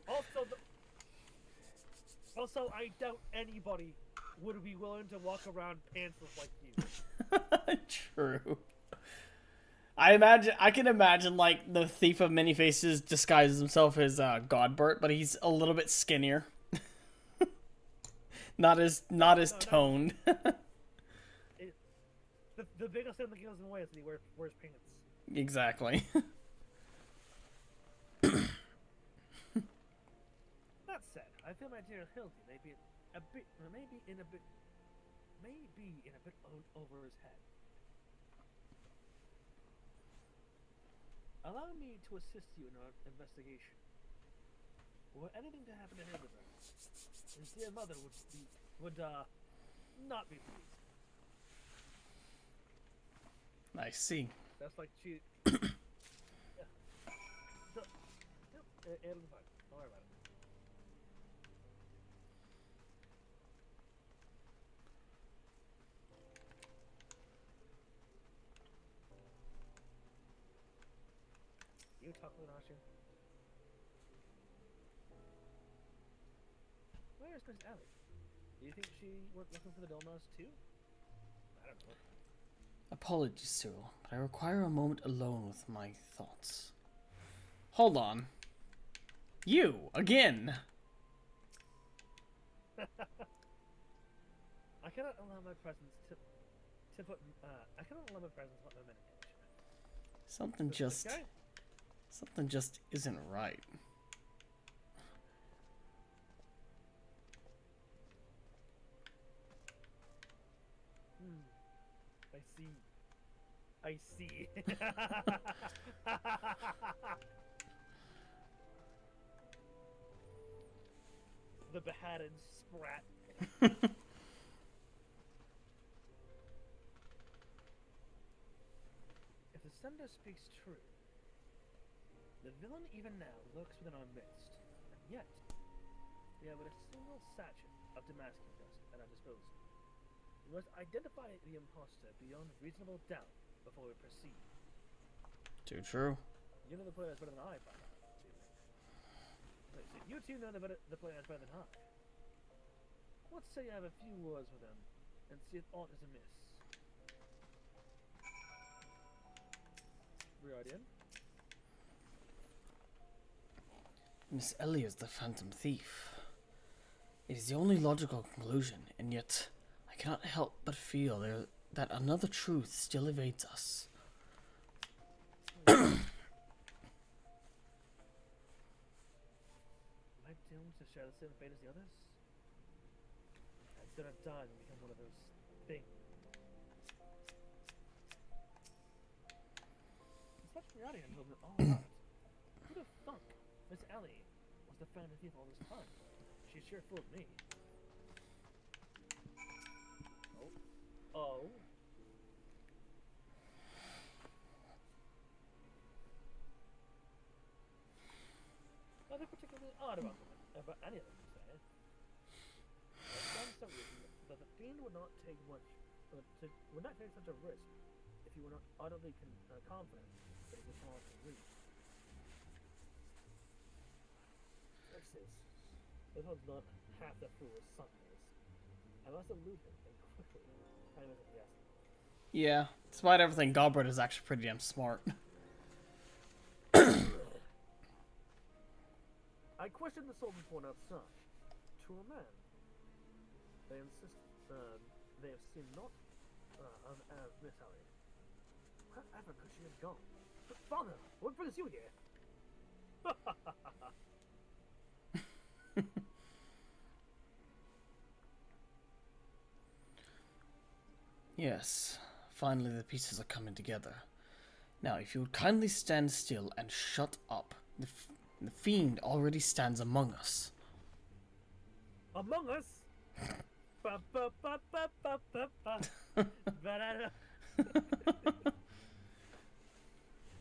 Also, I doubt anybody would be willing to walk around pantsless like you. True. I can imagine like the thief of many faces disguises himself as Godbert, but he's a little bit skinnier. not as toned. The biggest thing that gives him away is that he wears pants. Exactly. That said, I feel my dear Hildi may be in a bit over his head. Allow me to assist you in our investigation. Were anything to happen to Hildibrand, his dear mother would not be pleased. I see. That's like she. Yeah. So, yep, it'll be fine. Don't worry about it. You talk with Asha. Where is Miss Ellie? Do you think she went looking for the Dolmas too? I don't know. Apologies, Cyril, but I require a moment alone with my thoughts. Hold on. You again. I cannot allow my presence to put. I cannot allow my presence to put them in danger. Something just isn't right. I see. The beheaded sprat. If the sender speaks true, the villain even now lurks within our midst, and yet we have but a single sachet of Damascus dust at our disposal. We must identify the imposter beyond reasonable doubt before we proceed. Too true. You know the players better than I, by now. Wait, so you two know the players better than I. Let's say I have a few words with them and see if aught is amiss. Riordan? Miss Ellie is the phantom thief. It is the only logical conclusion, and yet I cannot help but feel that another truth still evades us. Am I doomed to share the same fate as the others? Instead of dying and become one of those things. Such Riordan told me all about it. Who'd have thunk Miss Ellie was the phantom thief all this time? She sure fooled me. Oh. Nothing particularly odd about them, about any of them, to say. For some reason, that the fiend would not take such a risk if he were not utterly confident that he could follow the route. This one's not half the fool as some is. I must elude him and quickly. Time isn't the essence. Yeah, despite everything, Godbert is actually pretty damn smart. I questioned the Sultan's point outside. To a man. They insist they have seen naught of Miss Ellie. Wherever could she have gone? But father, what brings you here? Yes, finally the pieces are coming together. Now, if you would kindly stand still and shut up. The fiend already stands among us. Among us? Ba ba ba ba ba ba ba. Ba-da-da.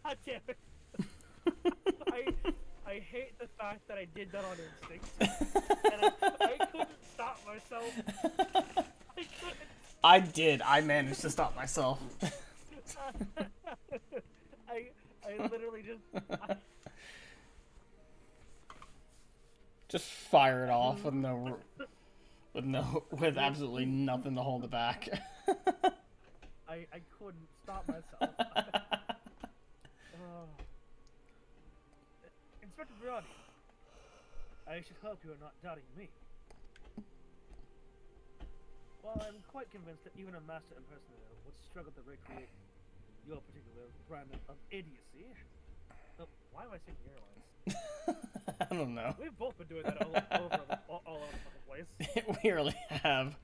God damn it. I hate the fact that I did that on instinct. And I couldn't stop myself. I couldn't. I did. I managed to stop myself. I literally just. Just fire it off with absolutely nothing to hold it back. I couldn't stop myself. Inspector Brody, I should hope you are not doubting me. Well, I'm quite convinced that even a master impersonator would struggle to recreate your particular brand of idiocy. Oh, why am I saying airlines? I don't know. We've both been doing that all over the place. We really have.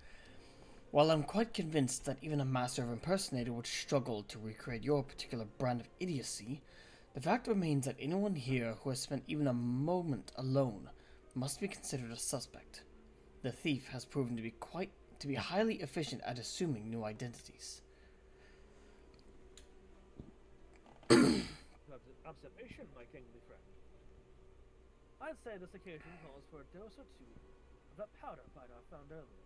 While I'm quite convinced that even a master of impersonator would struggle to recreate your particular brand of idiocy, the fact remains that anyone here who has spent even a moment alone must be considered a suspect. The thief has proven to be highly efficient at assuming new identities. Observation, my kingly friend. I'd say this occasion calls for a dose or two of that powder bite I found earlier.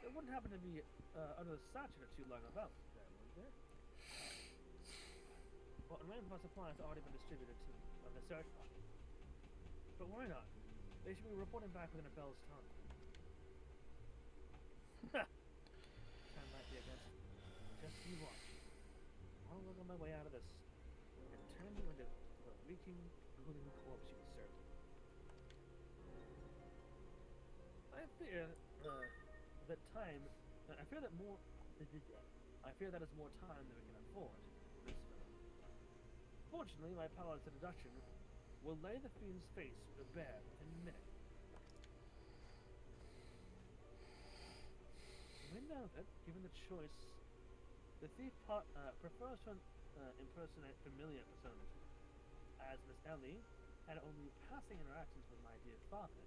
There wouldn't happen to be another sachet or two lying about there, would there? Well, rainbow supplies have already been distributed to the search party. But why not? They should be reporting back within a bell's time. Time might be against me. Just you watch. I'll look on my way out of this and turn you into the reeking, brooding corpse you deserve. I fear that time. I fear that more. I fear that is more time than we can afford. This film. Fortunately, my powers of deduction will lay the fiend's face bare within a minute. We know that, given the choice, the thief prefers to impersonate familiar personas. As Miss Ellie had only passing interactions with my dear father,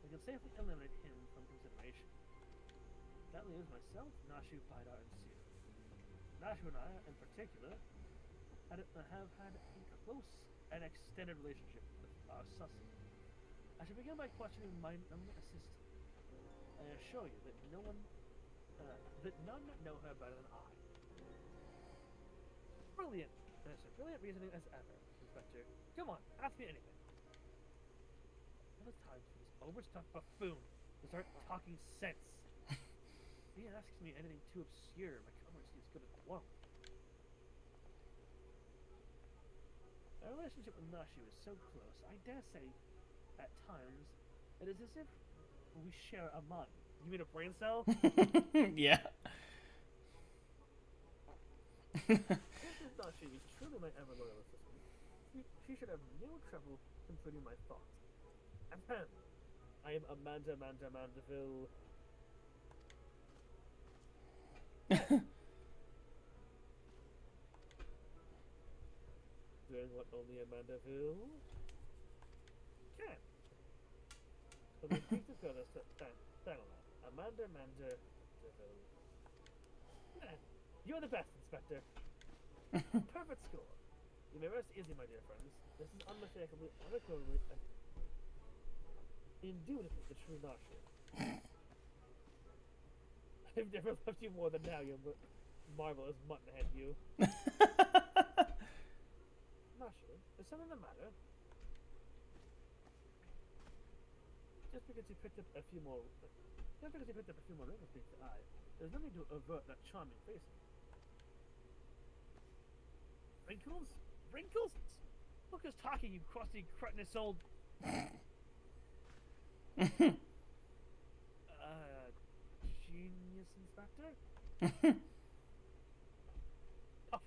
we can safely eliminate him from consideration. That leaves myself, Nashu, Paidar, and Seer. Nashu and I, in particular, have had a close and extended relationship with our suspect. I should begin by questioning my number assistant. I assure you that none know her better than I. Brilliant. Brilliant reasoning as ever, Inspector. Come on, ask me anything. What is time for this overstuffed buffoon to start talking sense? If he asks me anything too obscure, my courtesy is good as won't. Our relationship with Nashu is so close, I dare say, at times, it is as if we share a mind. You mean a brain cell? Yeah. If Nashu is truly my ever loyal assistant, she should have no trouble completing my thoughts. And then, I am Amanda Mandeville. Doing what only Amandaville can. So the pizza girl is Amanda Mandeville. Man, you're the best, Inspector. Perfect score. You may rest easy, my dear friends. This is unmistakably, unequivocally, indubitably the true Nashu. I've never loved you more than now, you marvelous muttonhead, you. Nashu, is something the matter? Just because you picked up a few more wrinkles beneath your eye, there's nothing to avert that charming face. Wrinkles? Wrinkles? Look who's talking, you crusty, cretinous old... Genius, Inspector? Puff.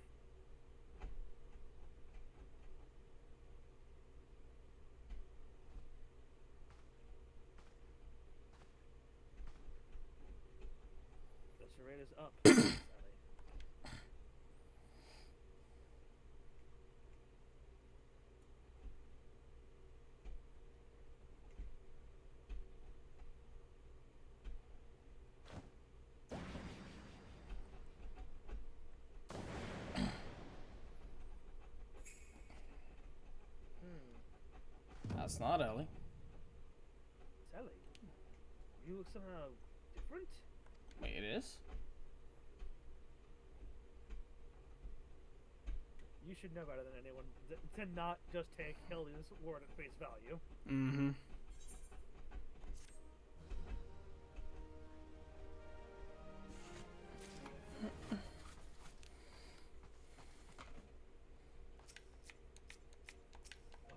The charade is up, Sally. That's not Ellie. It's Ellie. You look somehow different? Wait, it is? You should know better than anyone to not just take Hildi's word at face value. Mm-hmm.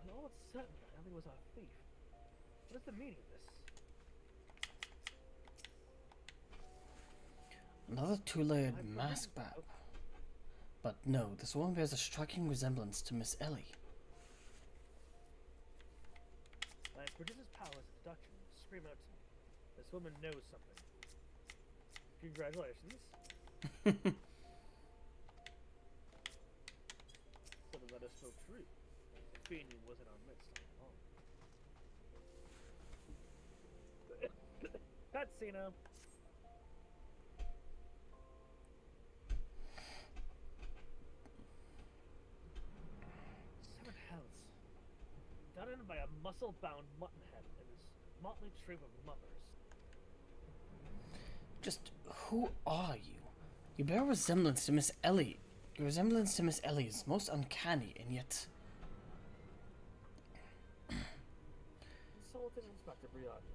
Well, it's certain that Ellie was our thief. What is the meaning of this? Another two-layered mask map. But no, this woman bears a striking resemblance to Miss Ellie. My prodigious powers of deduction scream out to me. This woman knows something. Congratulations. So that is so true. Fiending was in our midst all along. Cutscene. Seven hells. Done in by a muscle-bound muttonhead and his motley troop of mothers. Just who are you? You bear a resemblance to Miss Ellie. Your resemblance to Miss Ellie is most uncanny, and yet... Consultant Inspector Briardi.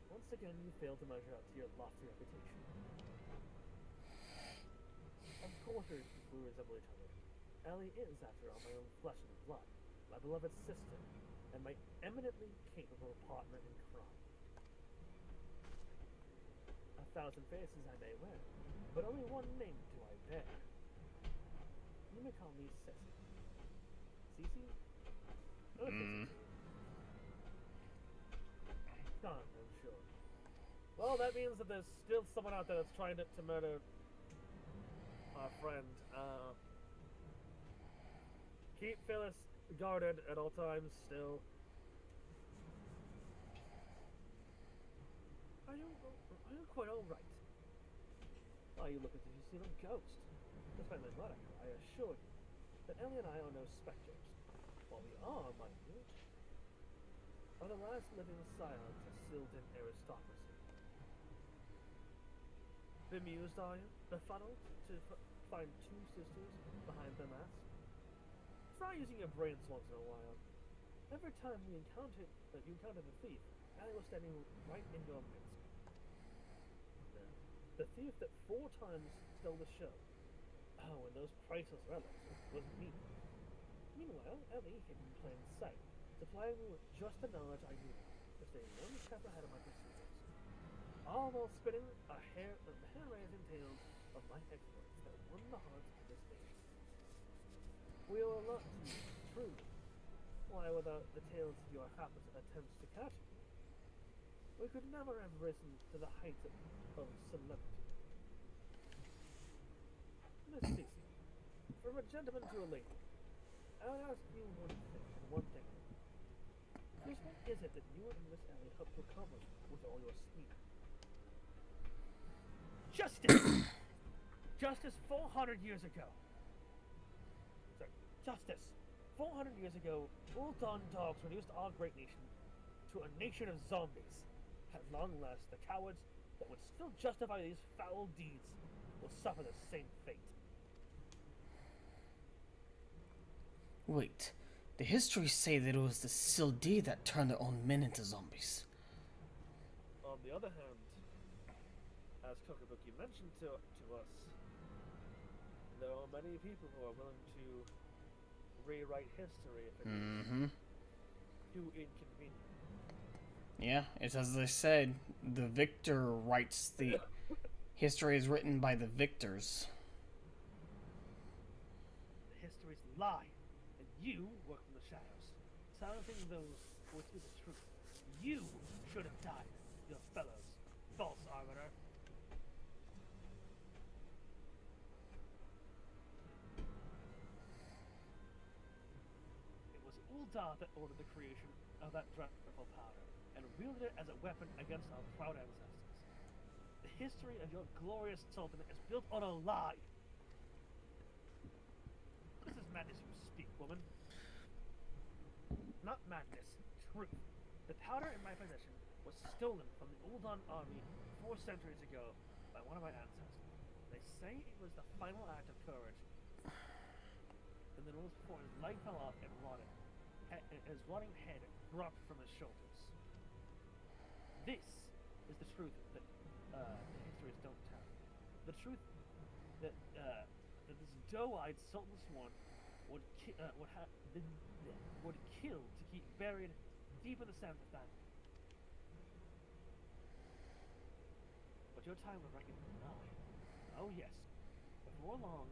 Once again, you failed to measure up to your lofty reputation. Of course we resemble each other. Ellie is, after all, my own flesh and blood, my beloved sister, and my eminently capable partner in crime. 1,000 faces I may wear, but only one name do I bear. You may call me Sissy. Cece? Done, I'm sure. Well, that means that there's still someone out there that's trying to murder our friend. Keep Phyllis guarded at all times still. Are you quite alright? Why you look as if you've seen a ghost? Despite my murder, I assure you that Ellie and I are no spectres. While we are, mind you, are the last living scions of Sylvan aristocracy. Bemused, are you? Befuddled to find two sisters behind the mask? Try using your brains once in a while. Every time you encountered the thief, Ellie was standing right in your midst. The thief that 4 times stole the show. Oh, and those priceless relics was me. Meanwhile, Ellie hid in plain sight, supplying me with just the knowledge I needed to stay one step ahead of my pursuers. All while spinning hair-raising tales of my exploits that won the hearts of this nation. We owe a lot to you, truly. Why, without the tales of your hapless attempts to catch me, we could never have risen to the heights of celebrity. Miss Cece, from a gentleman to a lady, I would ask you one thing, and one thing only. Just what is it that you and Miss Ellie hope to accomplish with all your scheming? Justice! Justice 400 years ago. Sorry, justice. 400 years ago, Bull Dawn dogs reduced our great nation to a nation of zombies. At long last, the cowards that would still justify these foul deeds will suffer the same fate. Wait, the histories say that it was the Hildi that turned their own men into zombies. On the other hand, as Kokabuki mentioned to us, there are many people who are willing to rewrite history if it is too inconvenient. Yeah, it's as they said, the victor writes the... History is written by the victors. The histories lie, and you work from the shadows, silencing those who speak the truth. You should have died, your fellows, false arbiter. It was Ulda that ordered the creation of that dreadful powder, and wielded it as a weapon against our proud ancestors. The history of your glorious sultanate is built on a lie. This is madness you speak, woman. Not madness, truth. The powder in my possession was stolen from the Uldan army 4 centuries ago by one of my ancestors. They say it was the final act of courage. In the rules before his leg fell off and rotted. His rotting head dropped from his shoulders. This is the truth that the histories don't tell. The truth that this doe-eyed Sultan Swan would kill to keep buried deep in the sand with that. But your time of reckoning is nigh. Oh yes. Before long,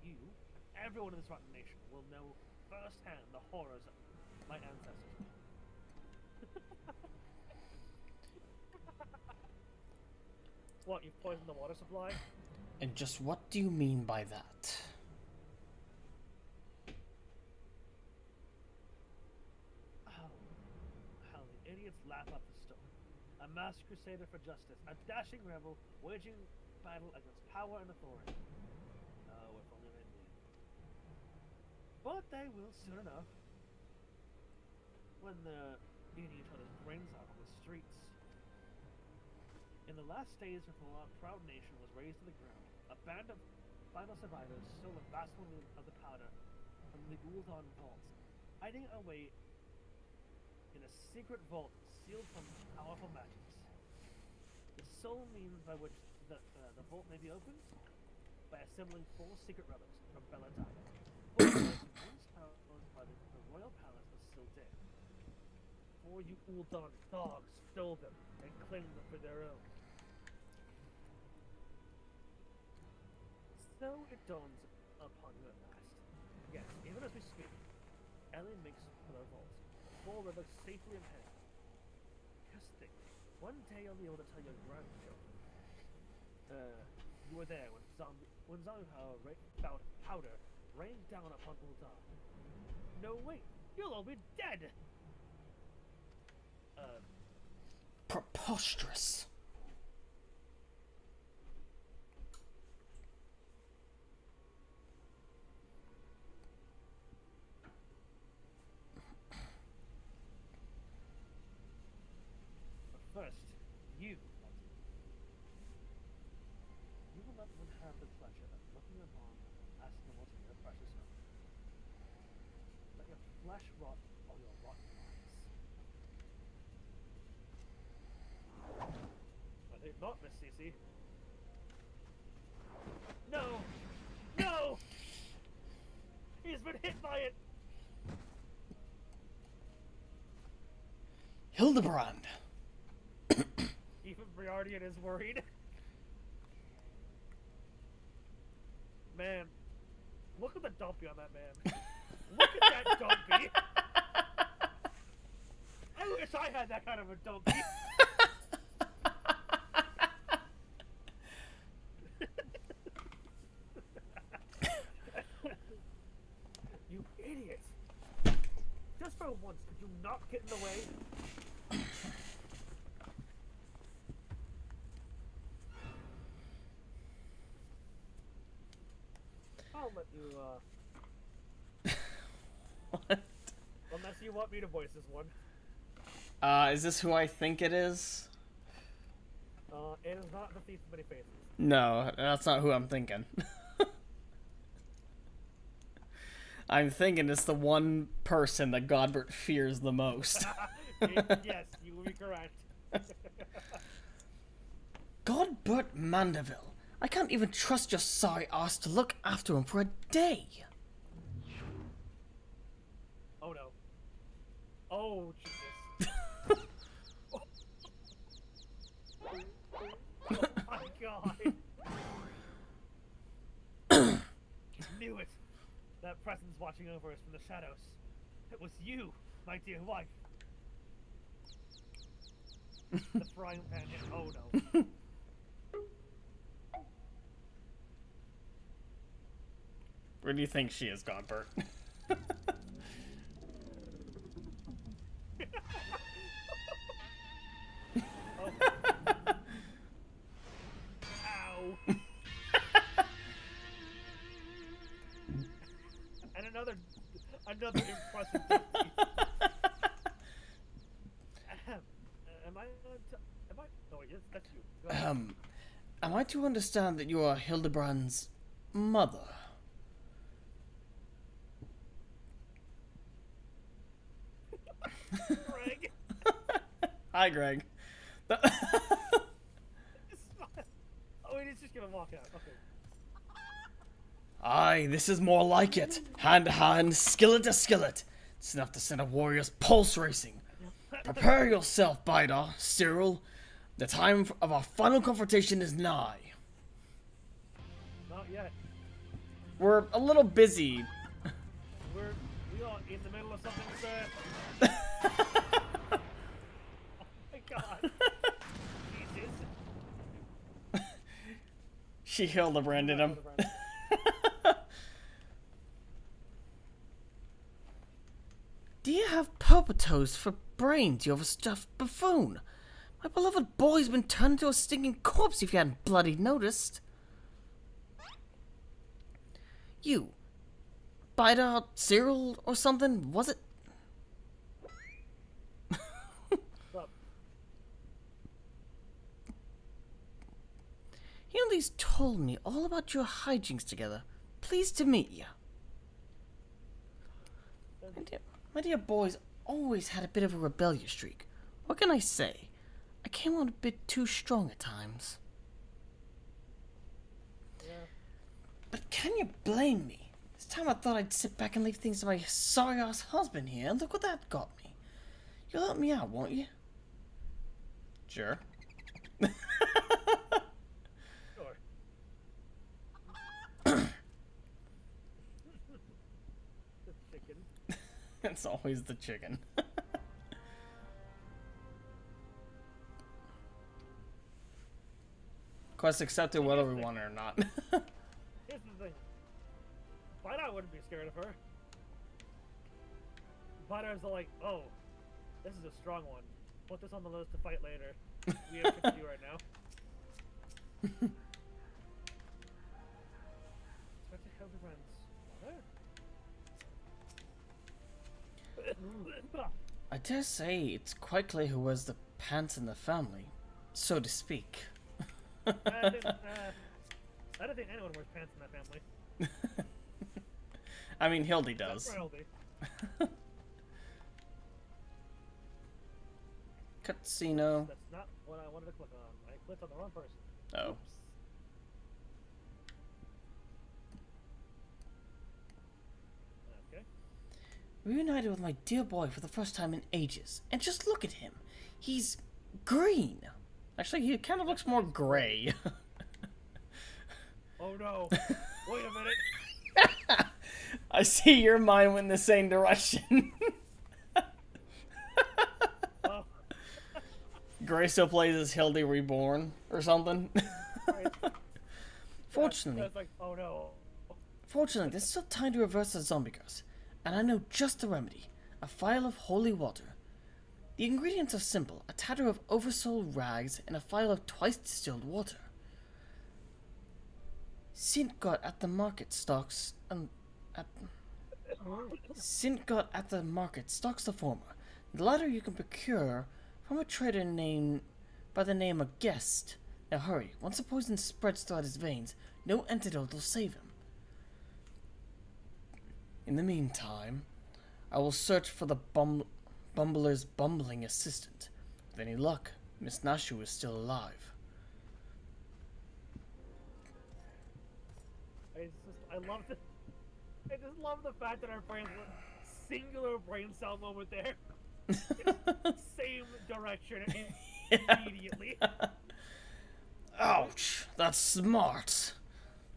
you, everyone in this rotten nation, will know firsthand the horrors of my ancestors. What, you've poisoned the water supply? And just what do you mean by that? How the idiots laugh up the story. A masked crusader for justice, a dashing rebel waging battle against power and authority. Oh, if only they knew. But they will soon enough. When they're eating each other's brains out on the streets. In the last days before our proud nation was razed to the ground, a band of final survivors stole a vast quantity of the powder from the Uldan vaults, hiding away in a secret vault sealed from powerful magics. The sole means by which the vault may be opened by assembling 4 secret relics from Belladonna. 4 relics once housed by the royal palace was still dead. 4 you Uldan dogs stole them and claimed them for their own. So it dawns upon you at last. Yes, even as we speak, Ellie makes for their vault. 4 relics safely in hand. Just think, one day you'll be able to tell your grandchildren. You were there when zombie powder rained down upon Uldan. No, wait, you'll all be dead! Preposterous. But first, you will not have the pleasure of looking upon asking what's in your precious home. Let your flesh rot or your rotten minds. I think not, Miss Cece. No! No! He's been hit by it! Hildibrand. Even Briardian is worried. Man, look at the dumpy on that man. Look at that dumpy. I wish I had that kind of a dumpy. You idiot. Just for once, could you not get in the way? I'll let you, What? unless you want me to voice this one. Is this who I think it is? It is not the Thief of Many Faces. No, that's not who I'm thinking. I'm thinking it's the one person that Godbert fears the most. Yes, you will be correct. Godbert Mandeville. I can't even trust your sorry ass to look after him for a day. Oh no. Oh Jesus. Oh my God. Knew it. That presence watching over us from the shadows. It was you, my dear wife. The frying pan hit. Oh no. Where do you think she is, Godbert? Oh. Ow. And another impressive defeat. I am I? No, wait, that's you. Go ahead. Am I to understand that you are Hildibrand's mother? Greg. Hi, Greg. Oh, wait, he's just gonna walk out. Okay. Aye, this is more like it. Hand to hand, skillet to skillet. It's enough to send a warrior's pulse racing. Prepare yourself, Cyril. The time of our final confrontation is nigh. Not yet. We're a little busy. We are in the middle of something, sir. Oh my god. Jesus. She Hildibranded him. Do you have purple-toes for brains, you overstuffed buffoon? My beloved boy's been turned into a stinking corpse if you hadn't bloody noticed. You. Darkus-cyril or something, was it? Stop. Hildi's told me all about your hijinks together. Pleased to meet you. My dear boy's always had a bit of a rebellious streak. What can I say? I came on a bit too strong at times. Yeah. But can you blame me? This time I thought I'd sit back and leave things to my sorry-ass husband here, and look what that got me. You'll help me out, won't you? Sure. Sure. The chicken. It's always the chicken. Quest accepted whether we want it or not. Here's the thing. Bidar wouldn't be scared of her. Bidar's like, oh, this is a strong one. Put this on the list to fight later. We have shit to do right now. Talk to Hildibrand's mother? I dare say it's quite clear who wears the pants in the family, so to speak. I don't think anyone wears pants in that family. I mean, Hildi does. That's Hildi. Cutsceno. That's not what I wanted to click on. I clicked on the wrong person. Oh. Oops. Okay. Reunited with my dear boy for the first time in ages. And just look at him. He's green. Actually, he kind of looks more gray. Oh no. Wait a minute. I see your mind went in the same direction. Oh. Gray still plays as Hildi Reborn or something. Right. Fortunately, That's like, oh no. Fortunately, there's still time to reverse the zombie curse, and I know just the remedy: a phial of holy water. The ingredients are simple: a tatter of oversold rags and a phial of twice distilled water. Sint got at the market stocks the former. The latter you can procure from a trader named by the name of Guest. Now hurry, once the poison spreads throughout his veins, no antidote will save him. In the meantime, I will search for the Bumbler's bumbling assistant. With any luck, Miss Nashu is still alive. I just love the fact that our brains went singular brain cell moment there. Same direction immediately. Ouch, that's smart.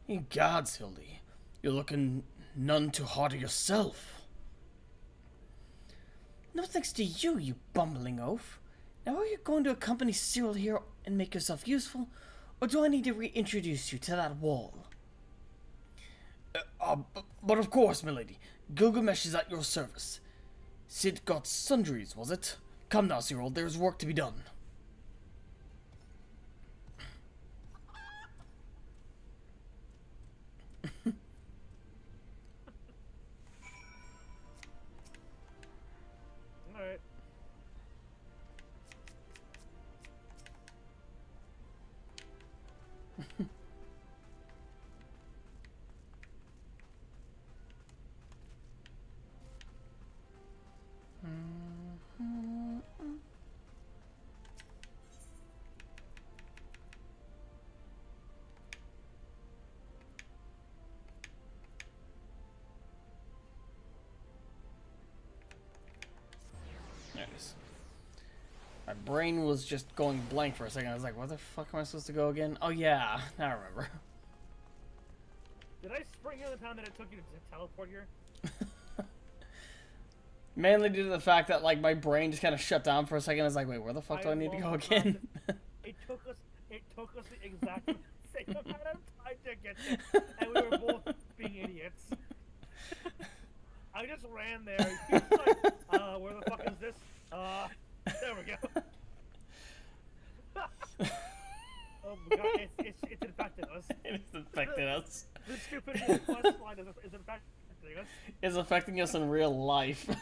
Ye gods, Hildi, you're looking none too hard on yourself. No thanks to you, you bumbling oaf. Now are you going to accompany Cyril here and make yourself useful, or do I need to reintroduce you to that wall? But of course, milady, Gilgamesh is at your service. Sid got sundries, was it? Come now, Cyril, there's work to be done. Alright. Nice. My brain was just going blank for a second. I was like, where the fuck am I supposed to go again? Oh yeah, now I remember. Did I spring you the time that it took you to teleport here? Mainly due to the fact that like my brain just kind of shut down for a second. I was like, wait, where the fuck do I need to go again? It took us the exact same amount of time to get there, and we were both being idiots. I just ran there. He was like, where the fuck is this? There we go. Oh my god, it's infected us. It's infected us. The stupid quest line is infecting us. It's affecting us in real life. I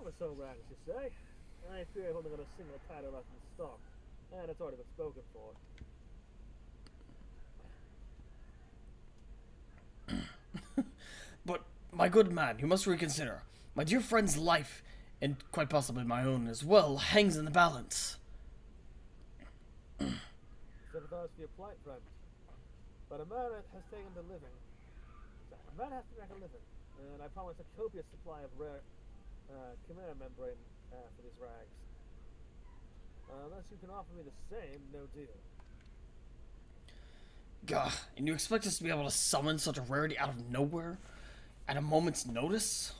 was so rad, as you say. I fear I've only got a single title left in stock, and it's already been spoken for. But, my good man, you must reconsider. My dear friend's life, and quite possibly my own as well, hangs in the balance. Sympathize for your plight, friend. But a man has taken to living. A man has to make a living, and I promise a copious supply of rare chimera membrane for these rags. Unless you can offer me the same, no deal. Gah, and you expect us to be able to summon such a rarity out of nowhere? At a moment's notice?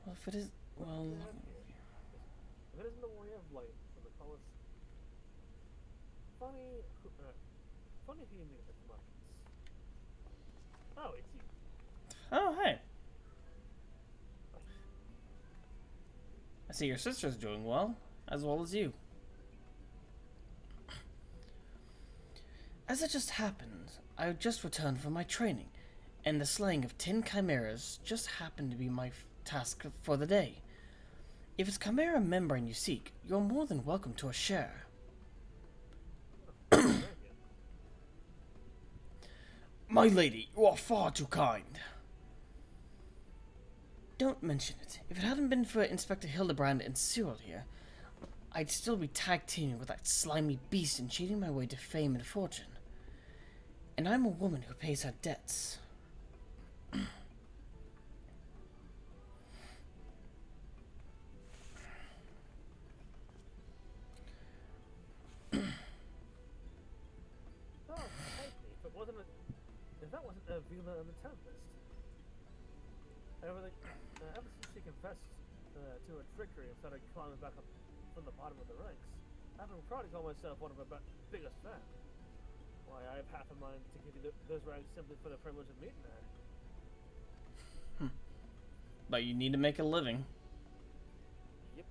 Well, if it is... well... If it isn't the warrior of light from the tallest... Funny who you meet at the markets. Oh, it's you. Oh, hey. I see your sister's doing well as you. As it just happened, I had just returned from my training, and the slaying of 10 chimeras just happened to be my task for the day. If it's chimera membrane you seek, you're more than welcome to a share. My lady, you are far too kind. Don't mention it. If it hadn't been for Inspector Hildibrand and Cyril here, I'd still be tag-teaming with that slimy beast and cheating my way to fame and fortune. And I'm a woman who pays her debts. If that wasn't Vila and the Tempest. Ever since she confessed to her trickery and started climbing back up from the bottom of the ranks, I've been proud to call myself one of her biggest fans. Why, I have half a mind to give you those ranks simply for the privilege of meeting her. But you need to make a living. Yep.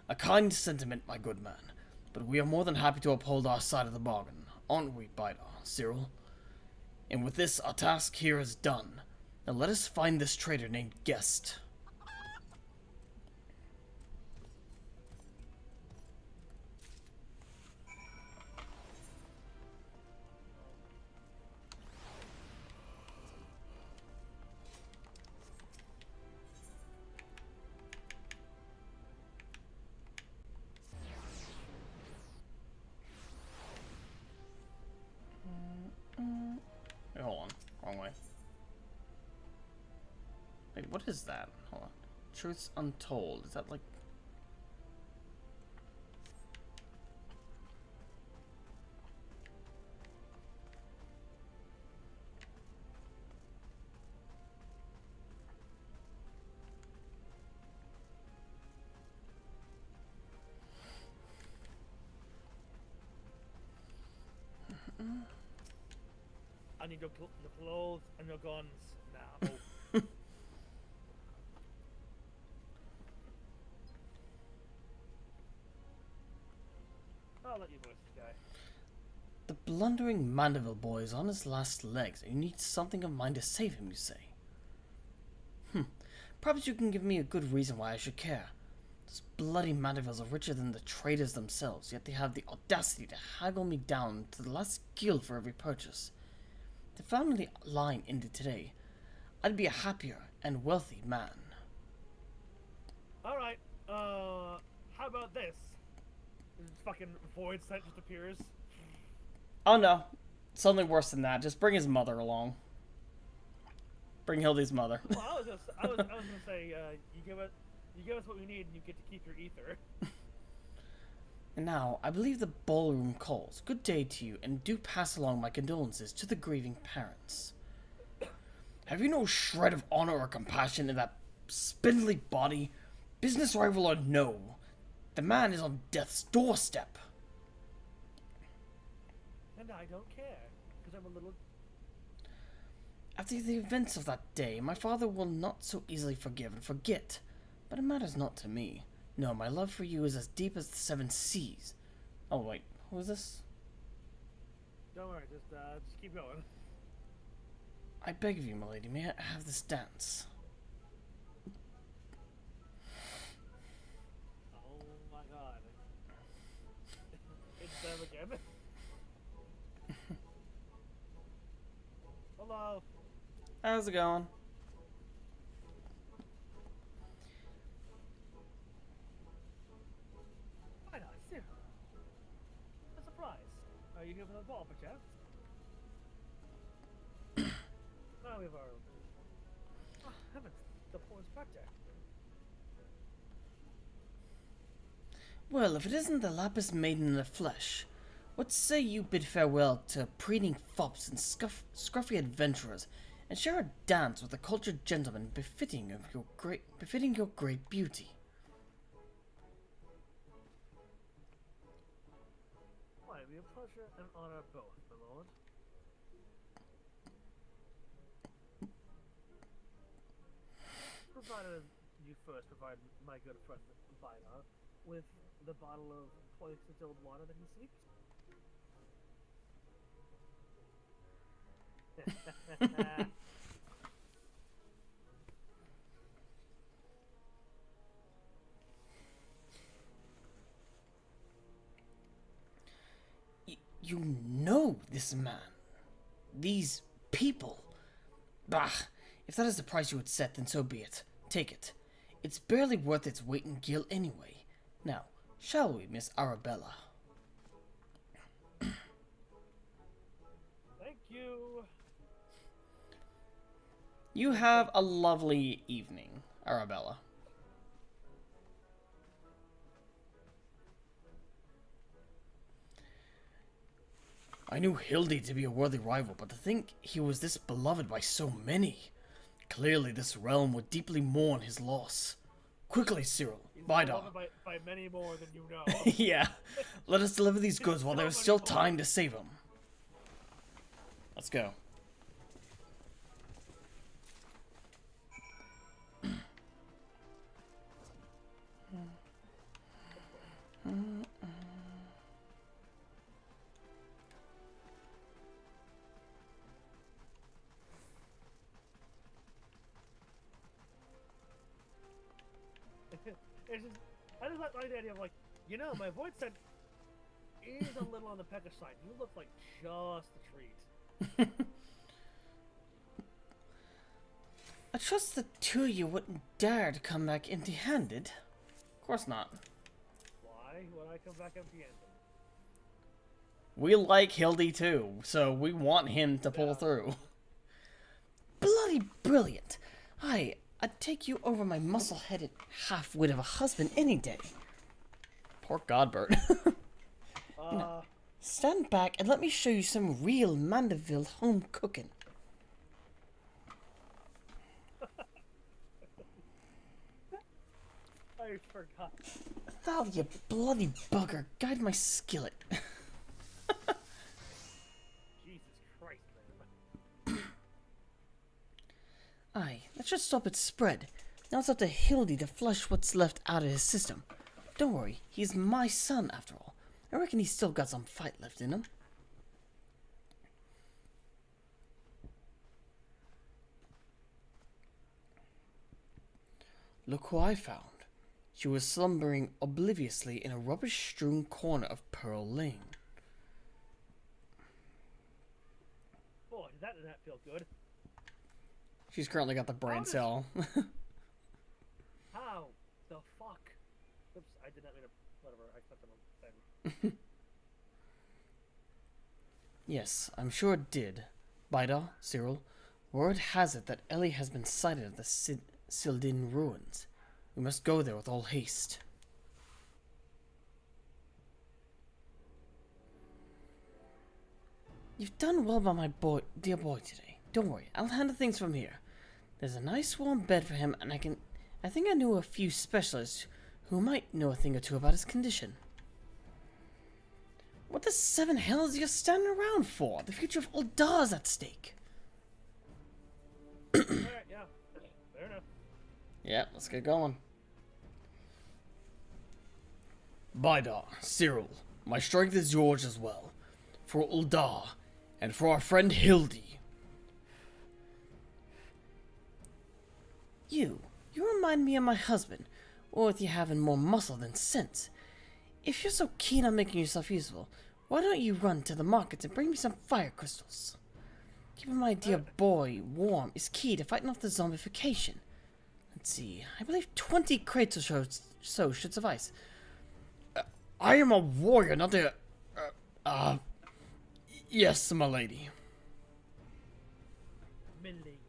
A kind sentiment, my good man. But we are more than happy to uphold our side of the bargain, aren't we, Bida, Cyril? And with this, our task here is done. Now let us find this traitor named Guest. Wait, hold on. Wrong way. Wait, what is that? Hold on. Truths Untold. Is that like... I need your clothes and your guns now. I'll let you voice the guy. The blundering Mandeville boy is on his last legs, and you need something of mine to save him, you say? Perhaps you can give me a good reason why I should care. Those bloody Mandeville's are richer than the traders themselves, yet they have the audacity to haggle me down to the last gill for every purchase. If the family line ended today, I'd be a happier and wealthy man. Alright, how about this? This fucking void set just appears. Oh no, something worse than that. Just bring his mother along. Bring Hildi's mother. Well, I was gonna say, you give us what we need, and you get to keep your ether. And now, I believe the ballroom calls. Good day to you, and do pass along my condolences to the grieving parents. Have you no shred of honor or compassion in that spindly body? Business rival or no, the man is on death's doorstep. And I don't care, because I'm a little... After the events of that day, my father will not so easily forgive and forget. But it matters not to me. No, my love for you is as deep as the seven seas. Oh wait, who is this? Don't worry, just keep going. I beg of you, my lady, may I have this dance? Oh my god. It's them again. Hello. How's it going? Why not? Cyril. A surprise. Are you here for the ball, perchance? Now we have our... Oh, heavens. The poor inspector. Well, if it isn't the lapis maiden in the flesh, what say you bid farewell to preening fops and scruffy adventurers, and share a dance with a cultured gentleman befitting your great beauty? Why, it'd be a pleasure and honor both, my lord. Provided you first provide my good friend Vida with the bottle of poisoned distilled water that he seeks. You know this man. These people. Bah! If that is the price you would set, then so be it. Take it. It's barely worth its weight in gil anyway. Now, shall we, Miss Arabella? Thank you. You have a lovely evening, Arabella. I knew Hildi to be a worthy rival, but to think he was this beloved by so many. Clearly this realm would deeply mourn his loss. Quickly, Cyril, Vida. By many more than you know. Yeah, let us deliver these goods while there is still time to save them. Let's go. It's just, I just like the idea of like, you know, my voice set is a little on the peckish side. You look like just a treat. I trust the two of you wouldn't dare to come back empty-handed. Of course not. Why would I come back empty-handed? We like Hildi too, so we want him to pull through. Bloody brilliant! I'd take you over my muscle-headed half-wit of a husband any day. Poor Godbert. Now, stand back and let me show you some real Mandeville home cooking. I forgot. Thou, you bloody bugger, guide my skillet. Jesus Christ, man. Aye, that should stop its spread. Now it's up to Hildi to flush what's left out of his system. Don't worry, he's my son after all. I reckon he's still got some fight left in him. Look who I found. She was slumbering obliviously in a rubbish-strewn corner of Pearl Lane. Boy, that did not feel good. She's currently got the brain cell. How the fuck? Oops, I did not mean to. Whatever, I clicked on the thing. Yes, I'm sure it did. Darkus-cyril, word has it that Ellie has been sighted at the Sildin ruins. We must go there with all haste. You've done well by my dear boy today. Don't worry, I'll handle things from here. There's a nice warm bed for him, and I think I know a few specialists who might know a thing or two about his condition. What the seven hells are you standing around for? The future of Uldar's at stake. Alright, yeah. Fair enough. Yeah, let's get going. Darkus-cyril, my strength is yours as well. For Uldar, and for our friend Hildi. You remind me of my husband, or with you having more muscle than sense. If you're so keen on making yourself useful, why don't you run to the markets and bring me some fire crystals? Keeping my dear boy warm is key to fighting off the zombification. Let's see, I believe 20 crates or so should suffice. I am a warrior, not a... yes, my lady. Milady.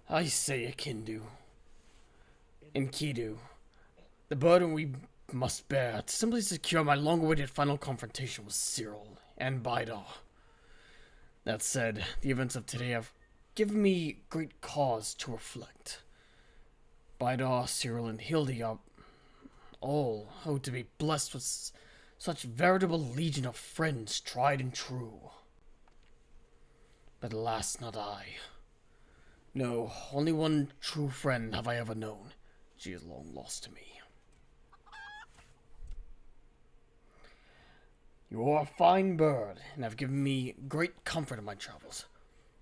I say, Akindu. Enkidu. The burden we must bear to simply secure my long-awaited final confrontation with Cyril and Bidar. That said, the events of today have given me great cause to reflect. Bidar, Cyril, and Hildi are all to be blessed with such veritable legion of friends tried and true. But alas, not I. No, only one true friend have I ever known. She is long lost to me. You are a fine bird, and have given me great comfort in my travels.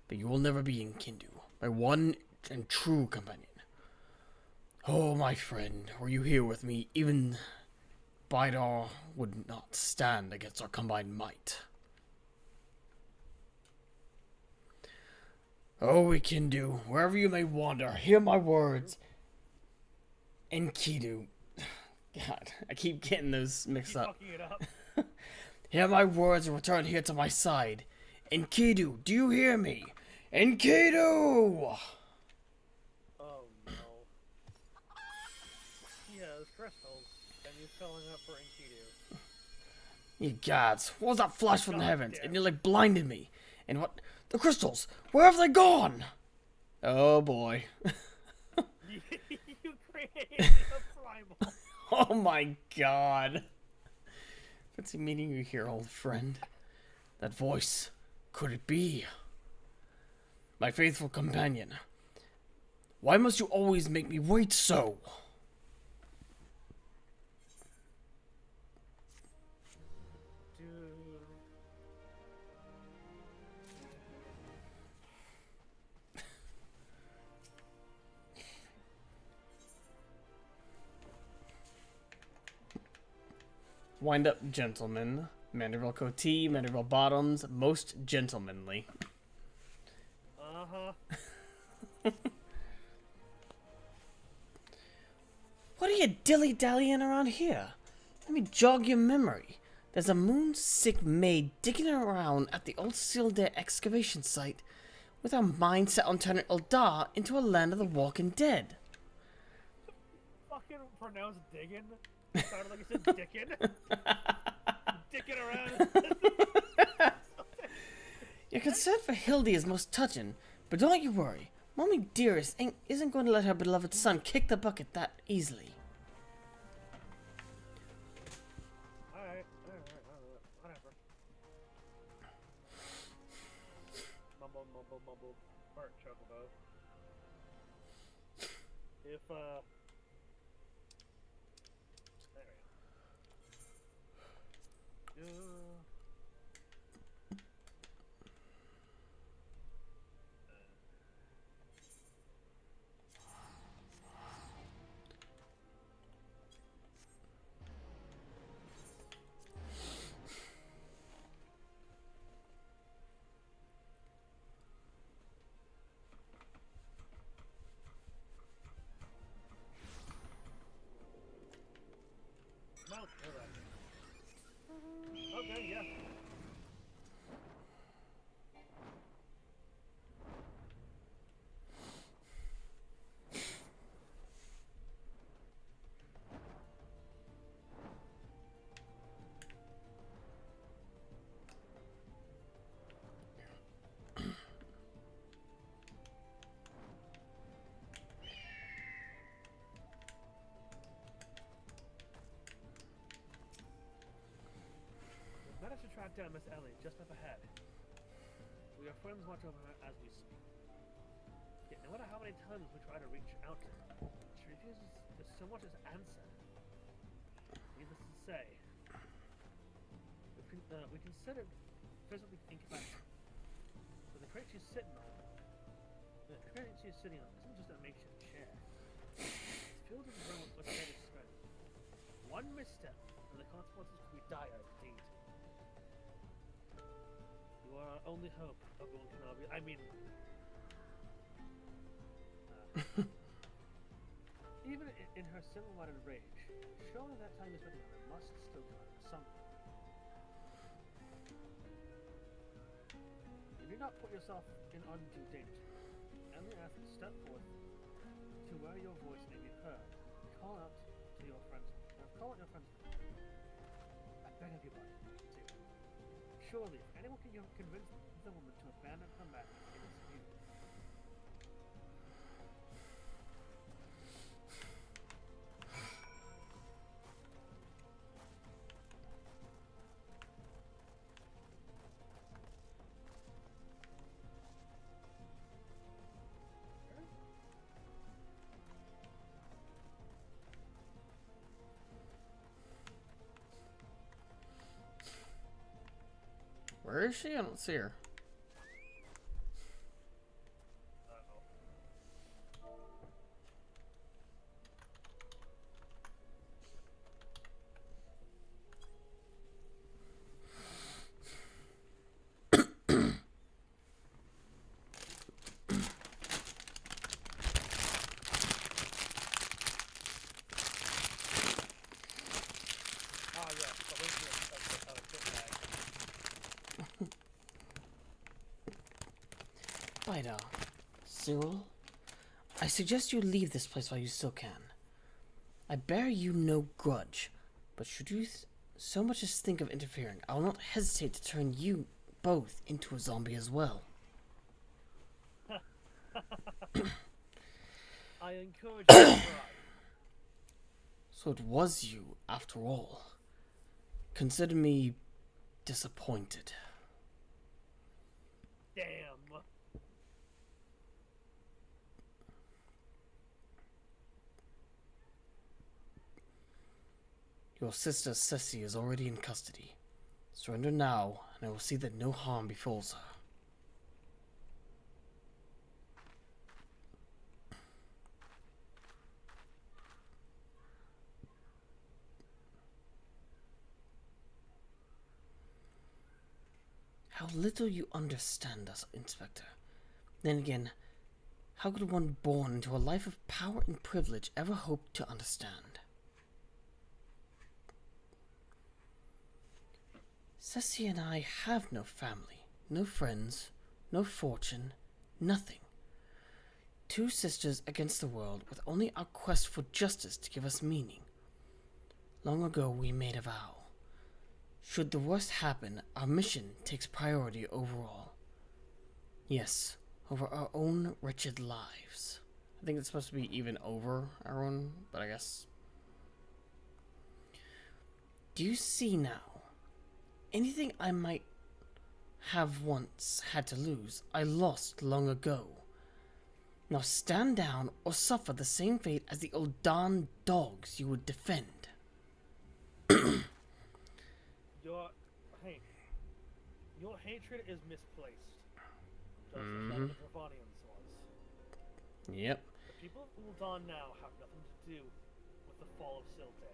But you will never be Enkidu, my one and true companion. Oh, my friend, were you here with me, even Bidar would not stand against our combined might. Oh, Enkidu, wherever you may wander, hear my words. Enkidu. God, I keep getting those mixed up. Fucking it up. Hear my words and return here to my side. Enkidu, do you hear me? Enkidu! Oh no. He has crystals, and he's calling up for Enkidu. Ye gods, what was that flash from the God heavens? damn. It nearly blinded me. And what? The crystals! Where have they gone? Oh boy. You created a primal. Oh my god. Fancy meeting you here, old friend. That voice, could it be? My faithful companion. Why must you always make me wait so? Dude. Wind up, gentlemen. Manderville Coatee, Manderville Bottoms, most gentlemanly. Uh-huh. What are you dilly-dallying around here? Let me jog your memory. There's a moon-sick maid digging around at the old Sildare excavation site with her mind set on turning Uldar into a land of the walking dead. Fucking pronounced diggin'. Sounded like you said dickin'. Dickin' around. Your concern for Hildi is most touching, but don't you worry. Mommy Dearest isn't going to let her beloved son kick the bucket that easily. Alright, whatever. Mumble, Bart Chocobo. If, there we go. found okay, yeah. Managed to track down Miss Ellie just up ahead. We are friends watch over her as we speak. Yet no matter how many times we try to reach out to her, she refuses to so much as answer. Needless to say, we considered physically incapacitated. But the crate she's sitting on, isn't just a makeshift chair. It's filled with room with negative strength. One misstep, and the consequences could be dire indeed. You are our only hope, Obi-Wan Kenobi. I mean... even in her single-minded rage, surely that time you spent together must still count for something. If you not put yourself in undue danger, only ask to step forth to where your voice may be heard. Call out to your friends. Call out your friends. I beg of you, buddy. Surely, if anyone can convince the woman to abandon her madness, it is you. Where is she? I don't see her. Bida, Cyril, I suggest you leave this place while you still can. I bear you no grudge, but should you so much as think of interfering, I will not hesitate to turn you both into a zombie as well. I encourage you to try. So it was you, after all. Consider me disappointed. Damn. Your sister Ceci is already in custody. Surrender now, and I will see that no harm befalls her. How little you understand us, Inspector. Then again, how could one born into a life of power and privilege ever hope to understand? Ceci and I have no family, no friends, no fortune, nothing. Two sisters against the world, with only our quest for justice to give us meaning. Long ago we made a vow. Should the worst happen, our mission takes priority over all. Yes, over our own wretched lives. I think it's supposed to be even over our own, but I guess... Do you see now? Anything I might have once had to lose, I lost long ago. Now stand down or suffer the same fate as the old darn dogs you would defend. Your hatred is misplaced. Just as that of the Dravanians was. Yep. The people of Ul'Dan now have nothing to do with the fall of Silter.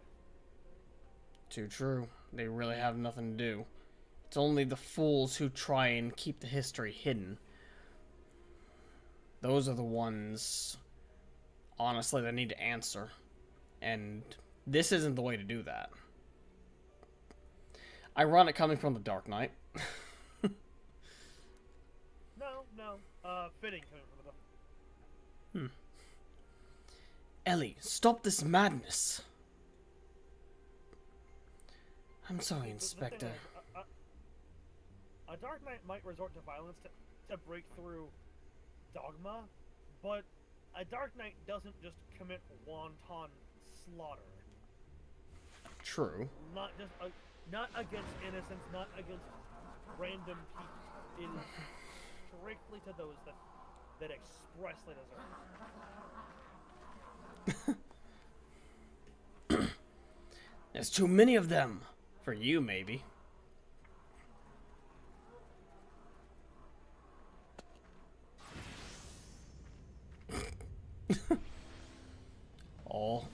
Too true. They really have nothing to do. It's only the fools who try and keep the history hidden. Those are the ones, honestly, that need to answer. And this isn't the way to do that. Ironic coming from the Dark Knight. No. Fitting coming from the... Ellie, stop this madness. I'm sorry, The thing Inspector. is, a Dark Knight might resort to violence to break through dogma, but a Dark Knight doesn't just commit wanton slaughter. True. Not just not against innocents, not against random people. It is strictly to those that expressly deserve it. There's too many of them. For you, maybe. Oh.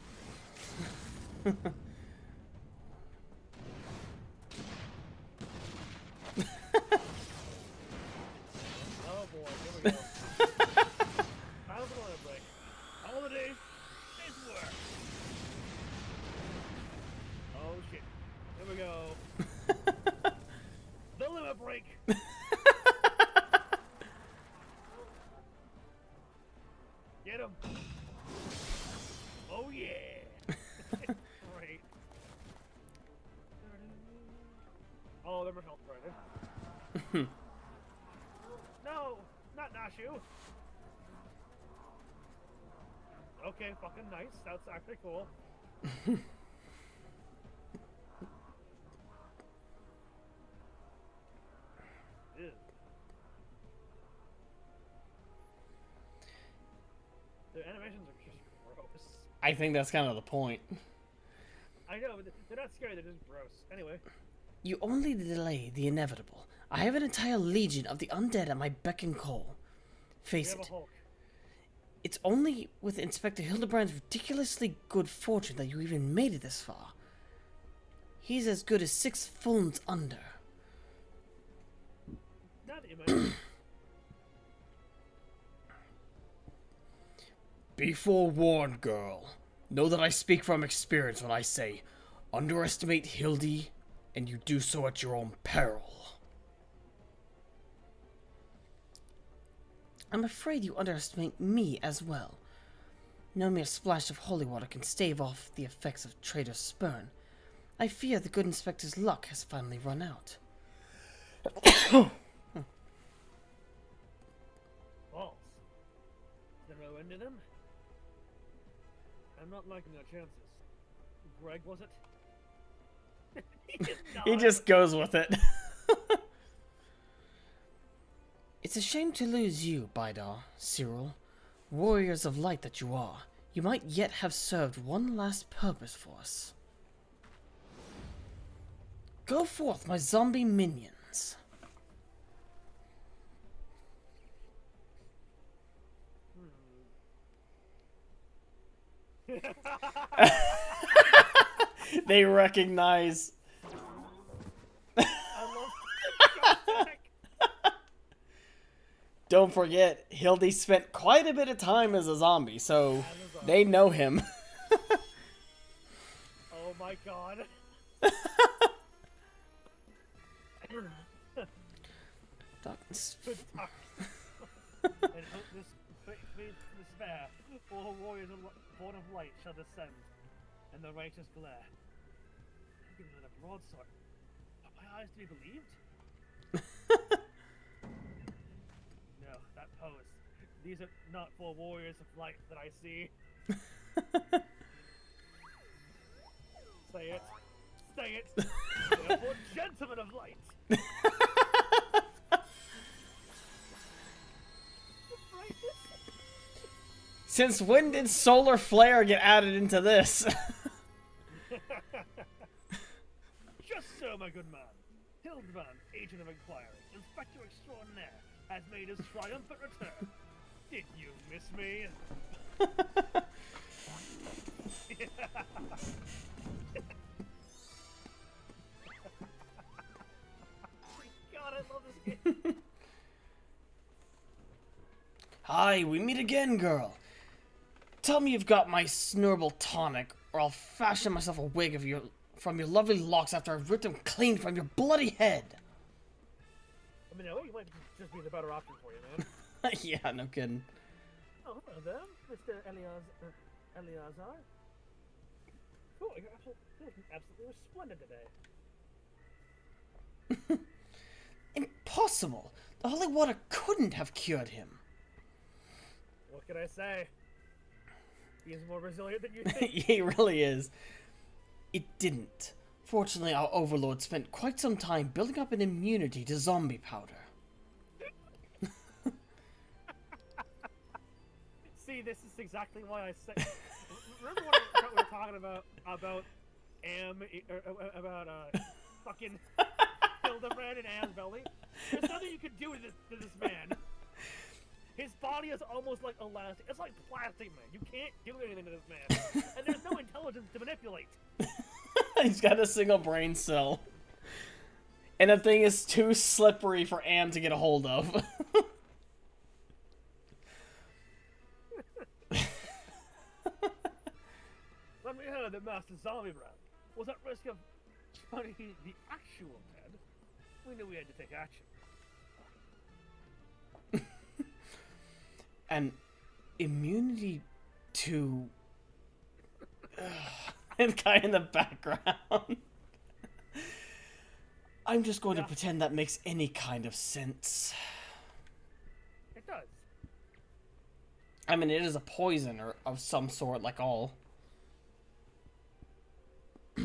Oh boy, here we go. How's the limit break? Holiday is work. Oh shit. Here we go. The limit break. Get him. Oh yeah. Great. Oh, they're health right. No, not Nashu. Okay, fucking nice. That's actually cool. Ew. The animations are just gross. I think that's kind of the point. I know, but they're not scary, they're just gross. Anyway. You only delay the inevitable. I have an entire legion of the undead at my beck and call. Face We have it, a Hulk. it's only with Inspector Hildibrand's ridiculously good fortune that you even made it this far. He's as good as 6 phones under. Now that you mention it. Be forewarned, girl. Know that I speak from experience when I say, underestimate Hildi, and you do so at your own peril. I'm afraid you underestimate me as well. No mere splash of holy water can stave off the effects of traitor spurn. I fear the good inspector's luck has finally run out. Balls. There no end to them? I'm not liking their chances. Greg, was it? He just goes with it. It's a shame to lose you, Darkus-cyril. Warriors of light that you are, you might yet have served one last purpose for us. Go forth, my zombie minions. They recognize. I love Don't forget, Hildi spent quite a bit of time as a zombie, so they know him. Oh my god. Darkness. Good talk. And hope this fades to despair, all warriors born of light shall descend, and the righteous glare. Give it a broadsword. Are my eyes to be believed? No, that pose. These are not for warriors of light that I see. Say it. Say it. They are for gentlemen of light. Since when did solar flare get added into this? Just so, my good man. Hildibrand, agent of inquiry, inspector extraordinaire, has made his triumphant return. Did you miss me? God, I love this game. Hi, we meet again, girl. Tell me you've got my snurble tonic, or I'll fashion myself a wig of your from your lovely locks after I've ripped them clean from your bloody head. I mean, you might just be the better option for you, man. Yeah, no kidding. Oh, hello there, Mr. Eleazar. Oh, you're absolutely resplendent today. Impossible! The holy water couldn't have cured him. What can I say? He's more resilient than you think. He really is. It didn't. Fortunately, our overlord spent quite some time building up an immunity to zombie powder. See, this is exactly why I said. Remember when we were talking about fucking Hildibrand and Am's belly? There's nothing you can do to this man. His body is almost like elastic. It's like plastic, man. You can't do anything to this man, and there's no intelligence to manipulate. He's got a single brain cell, and the thing is too slippery for Am to get a hold of. When we heard that Master Hildibrand was at risk of joining the actual dead, we knew we had to take action. And immunity to... and guy in the background. I'm just going to pretend that makes any kind of sense. It does. I mean, it is a poison or of some sort, like all. The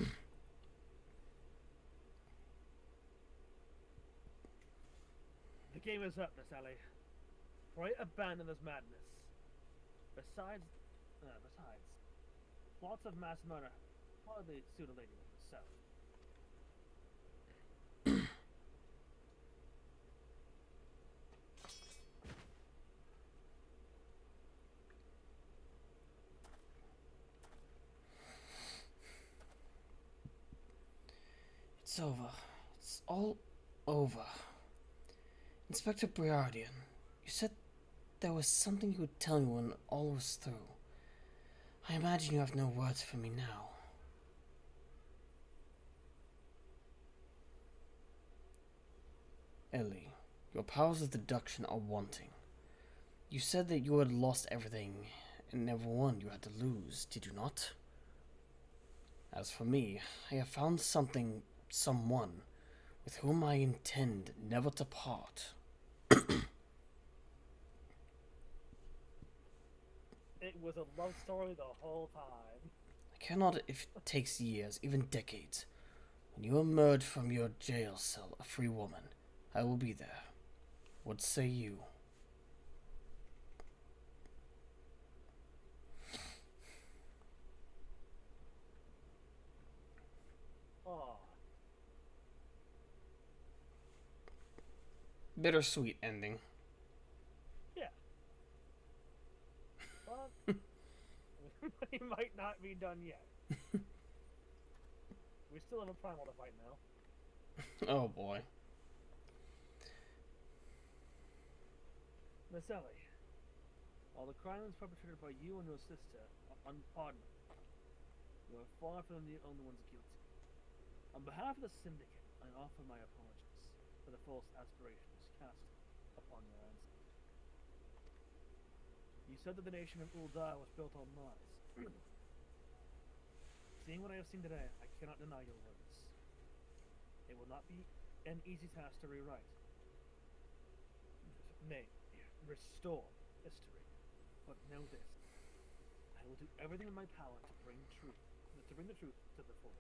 game is up, Miss Ellie. Why abandon this madness? Besides, plots of mass murder hardly suit a lady like yourself. It's over. It's all over. Inspector Briardian, you said there was something you would tell me when all was through. I imagine you have no words for me now. Ellie, your powers of deduction are wanting. You said that you had lost everything and everyone you had to lose, did you not? As for me, I have found someone with whom I intend never to part. It was a love story the whole time. I care not if it takes years, even decades. When you emerge from your jail cell a free woman, I will be there. What say you? Aw. Bittersweet ending. Yeah. But he might not be done yet. We still have a primal to fight now. Oh boy. Miss Ellie, all the crimes perpetrated by you and your sister are unpardonable. You are far from the only ones guilty. On behalf of the Syndicate, I offer my apologies for the false aspirations cast upon your ancestors. You said that the nation of Uldar was built on lies. Seeing what I have seen today, I cannot deny your words. It will not be an easy task to rewrite. Nay, restore history. But know this. I will do everything in my power to bring the truth to the fore.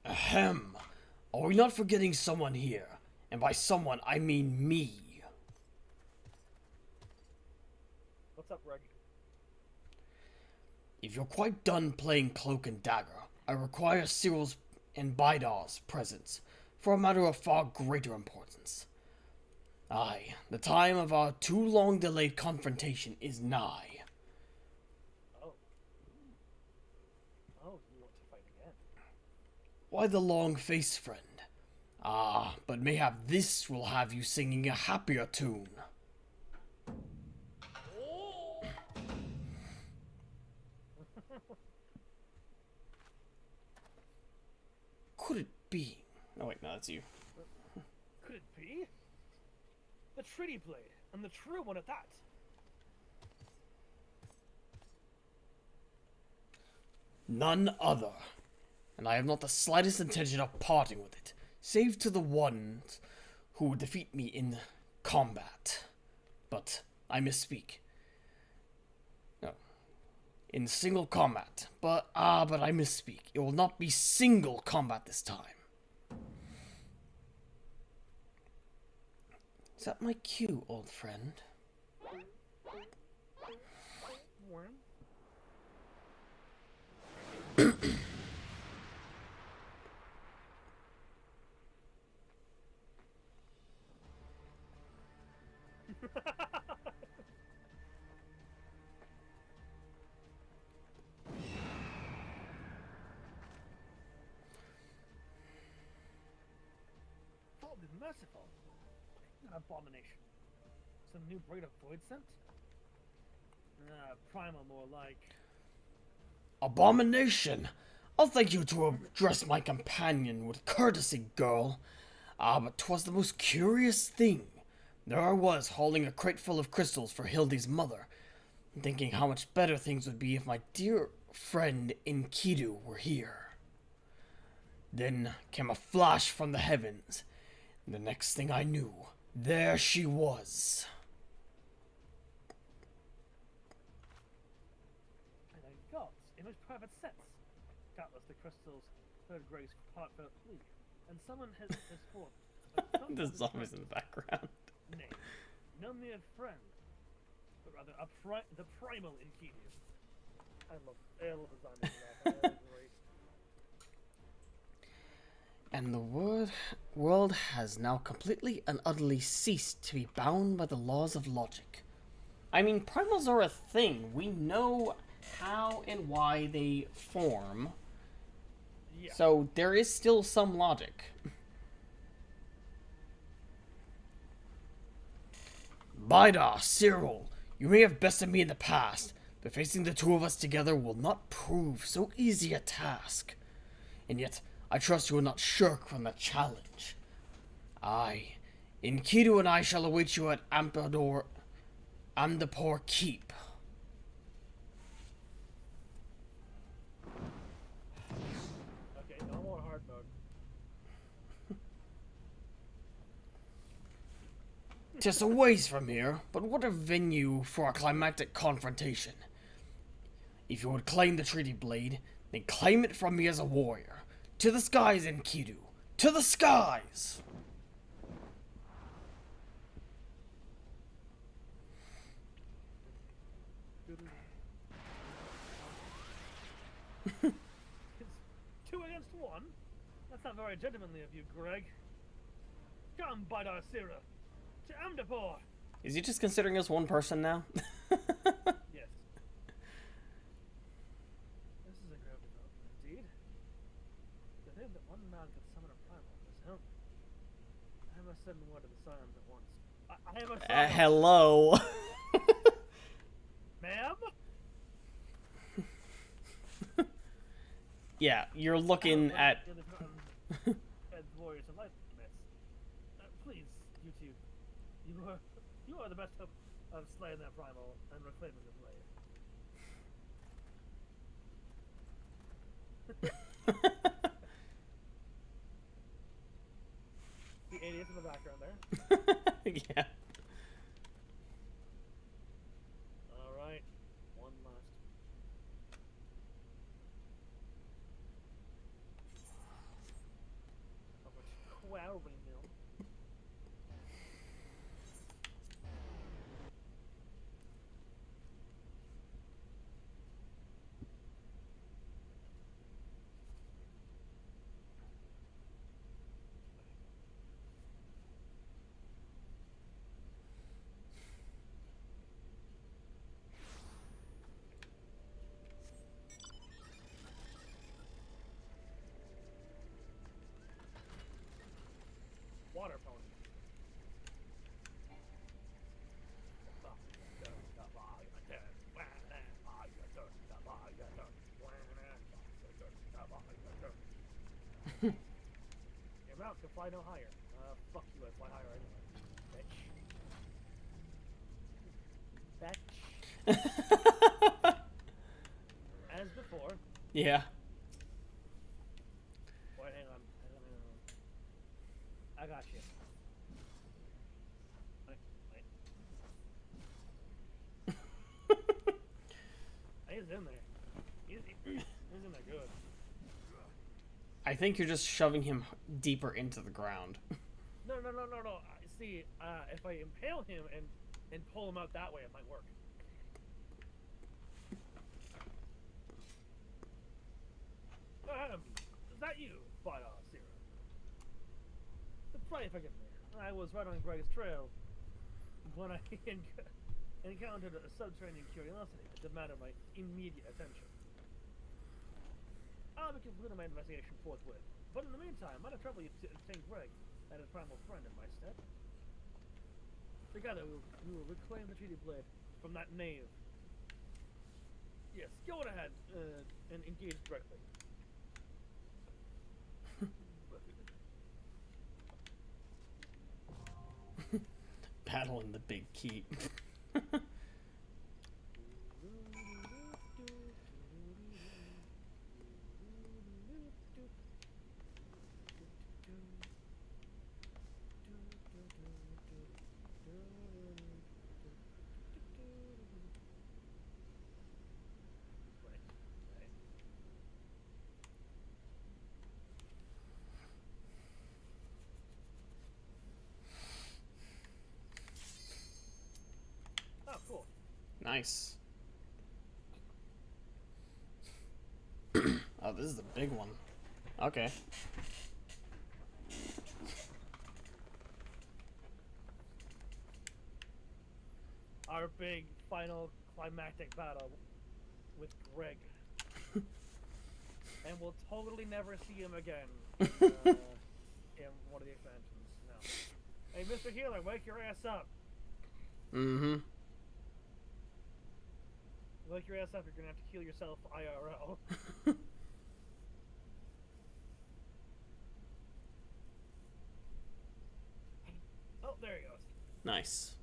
Ahem. Are we not forgetting someone here? And by someone, I mean me. What's up, Greg? If you're quite done playing cloak and dagger, I require Cyril's and Bidar's presence for a matter of far greater importance. Aye, the time of our too long delayed confrontation is nigh. Oh. Oh, you want to fight again? Why the long face, friend? Ah, but mayhap this will have you singing a happier tune. Could it be? Oh wait, no, that's you. Could it be? The Treaty Blade, and the true one at that. None other. And I have not the slightest intention of parting with it, save to the ones who would defeat me in combat. But I misspeak. No. In single combat. But I misspeak. It will not be single combat this time. Is that my cue, old friend? Thought be merciful. An abomination. Some new breed of void scent? Primal more like. Abomination! I'll thank you to address my companion with courtesy, girl. But 'twas the most curious thing. There I was, hauling a crate full of crystals for Hildi's mother, thinking how much better things would be if my dear friend Enkidu were here. Then came a flash from the heavens, and the next thing I knew, there she was. And I got in which private sense. Doubtless the crystals heard Gray's heartfelt plea, and someone has formed. The zombies in the background. Nay, no mere friend, but rather the primal Enkidu. I love the zombies in that. That is great. And the world has now completely and utterly ceased to be bound by the laws of logic. I mean, primals are a thing. We know how and why they form. Yeah. So there is still some logic. Bidar, Cyril, you may have bested me in the past, but facing the two of us together will not prove so easy a task. And yet, I trust you will not shirk from the challenge. Aye, Enkidu and I shall await you at Amdapor Keep. Okay, no more hard mode. 'Tis a ways from here, but what a venue for a climactic confrontation. If you would claim the Treaty Blade, then claim it from me as a warrior. To the skies, Enkidu! To the skies! It's 2 against 1? That's not very gentlemanly of you, Greg. Come, Bidar Sira. To Amdapor! Is he just considering us one person now? Yes. This is a grave development indeed. To think that one man could summon a primal of his own. I must send word to the Scions at once. I am a Scion. Hello. Ma'am? Yeah, you're looking at... Warriors of Light, miss. Please, you two. You are the best hope of slaying that primal and reclaiming the blade. The idiots in the background there. Yeah. Alright, one last. How much quarry mill? water pony. Your mount can fly no higher. Fuck you, I fly higher anyway. Bitch. As before. Yeah. Wait, hang on. I got you. Wait. He's in there. He's in there good. I think you're just shoving him deeper into the ground. No. See, if I impale him and pull him out that way, it might work. Is that you, Cyril? Pray forgive me. I was right on Greg's trail when I encountered a subterranean curiosity that demanded my immediate attention. I'll be concluding my investigation forthwith. But in the meantime, might have trouble you to obtain Greg and his primal friend in my stead. Together, we will reclaim the treaty blade from that knave. Yes, go on ahead and engage directly. Battle in the big keep. Cool. Nice. Oh, this is the big one. Okay. Our big final climactic battle with Greg. And we'll totally never see him again in one of the expansions. No. Hey, Mr. Healer, wake your ass up. Mm-hmm. Wake your ass up, you're gonna have to heal yourself IRL. Oh, there he goes. Nice.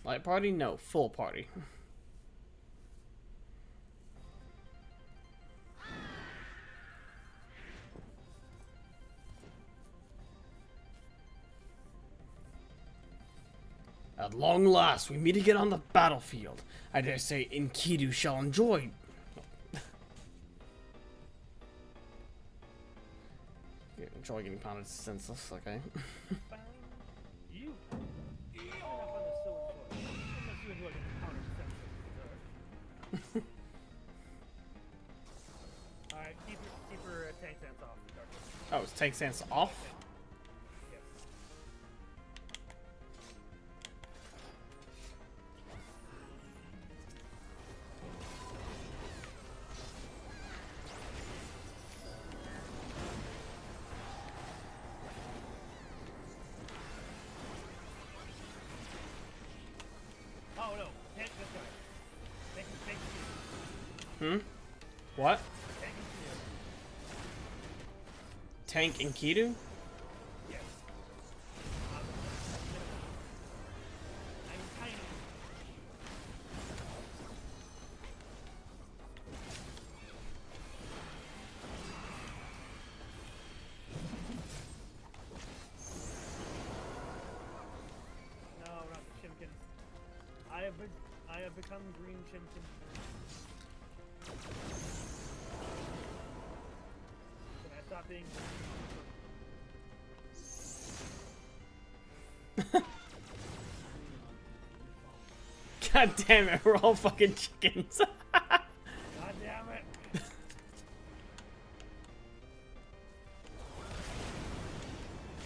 Light party? No, full party. At long last, we meet again on the battlefield. I dare say Enkidu shall enjoy. Enjoy getting pounded senseless, okay? You? Unless you enjoy getting pounded senseless. Alright, keep your tank stance off. Oh, it's tank stance off? Oh no, tank this guy. Tank What? Tank Tank Enkidu? Yes. I'm tiny. No, not the Chimkin. I have become green Chimkin. Can I stop being God damn it, we're all fucking chickens. God damn it!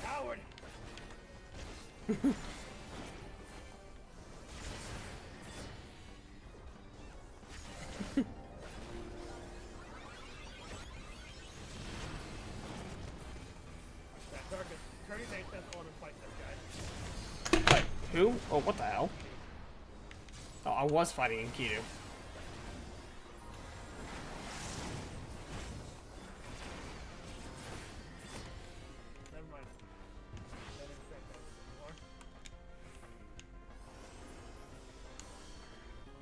Coward! Oh, what the hell? Oh, I was fighting Enkidu. Never mind. I didn't expect that anymore.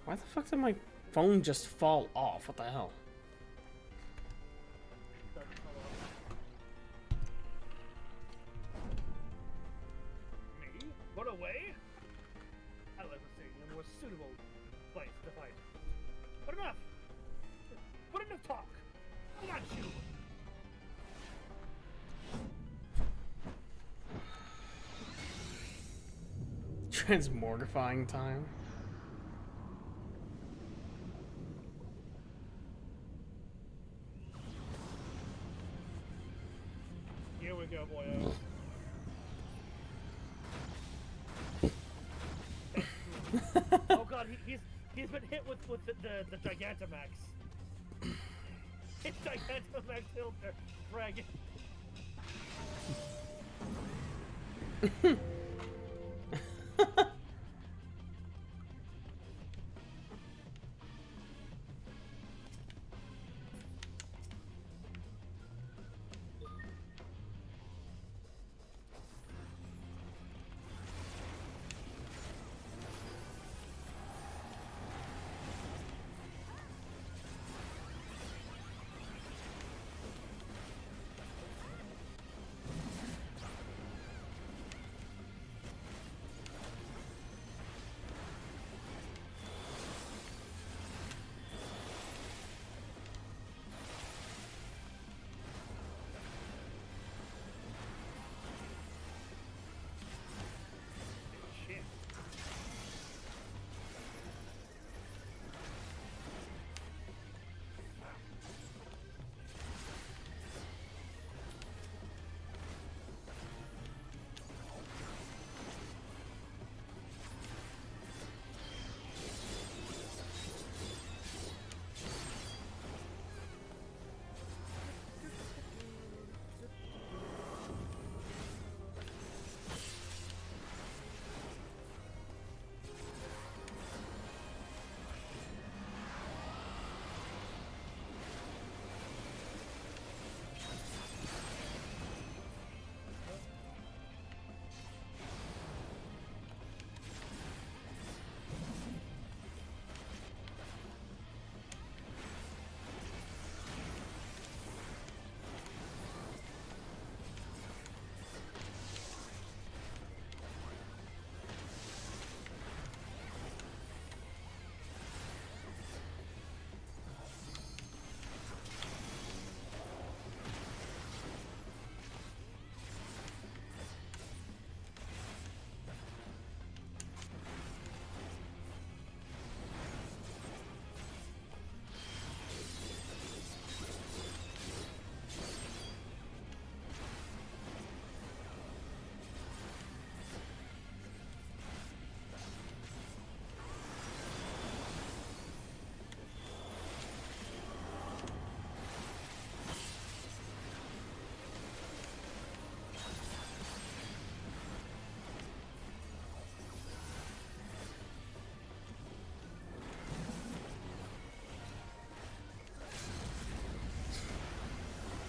Why the fuck did my phone just fall off? What the hell? Doesn't fall off. Me? Run away? I like to see a more suitable place to fight. But enough! But enough talk! I got you! Transmortifying time. Here we go, boyos. Oh god, he's been hit with the Gigantamax. It's Gigantamax Hilder Dragon. Shit.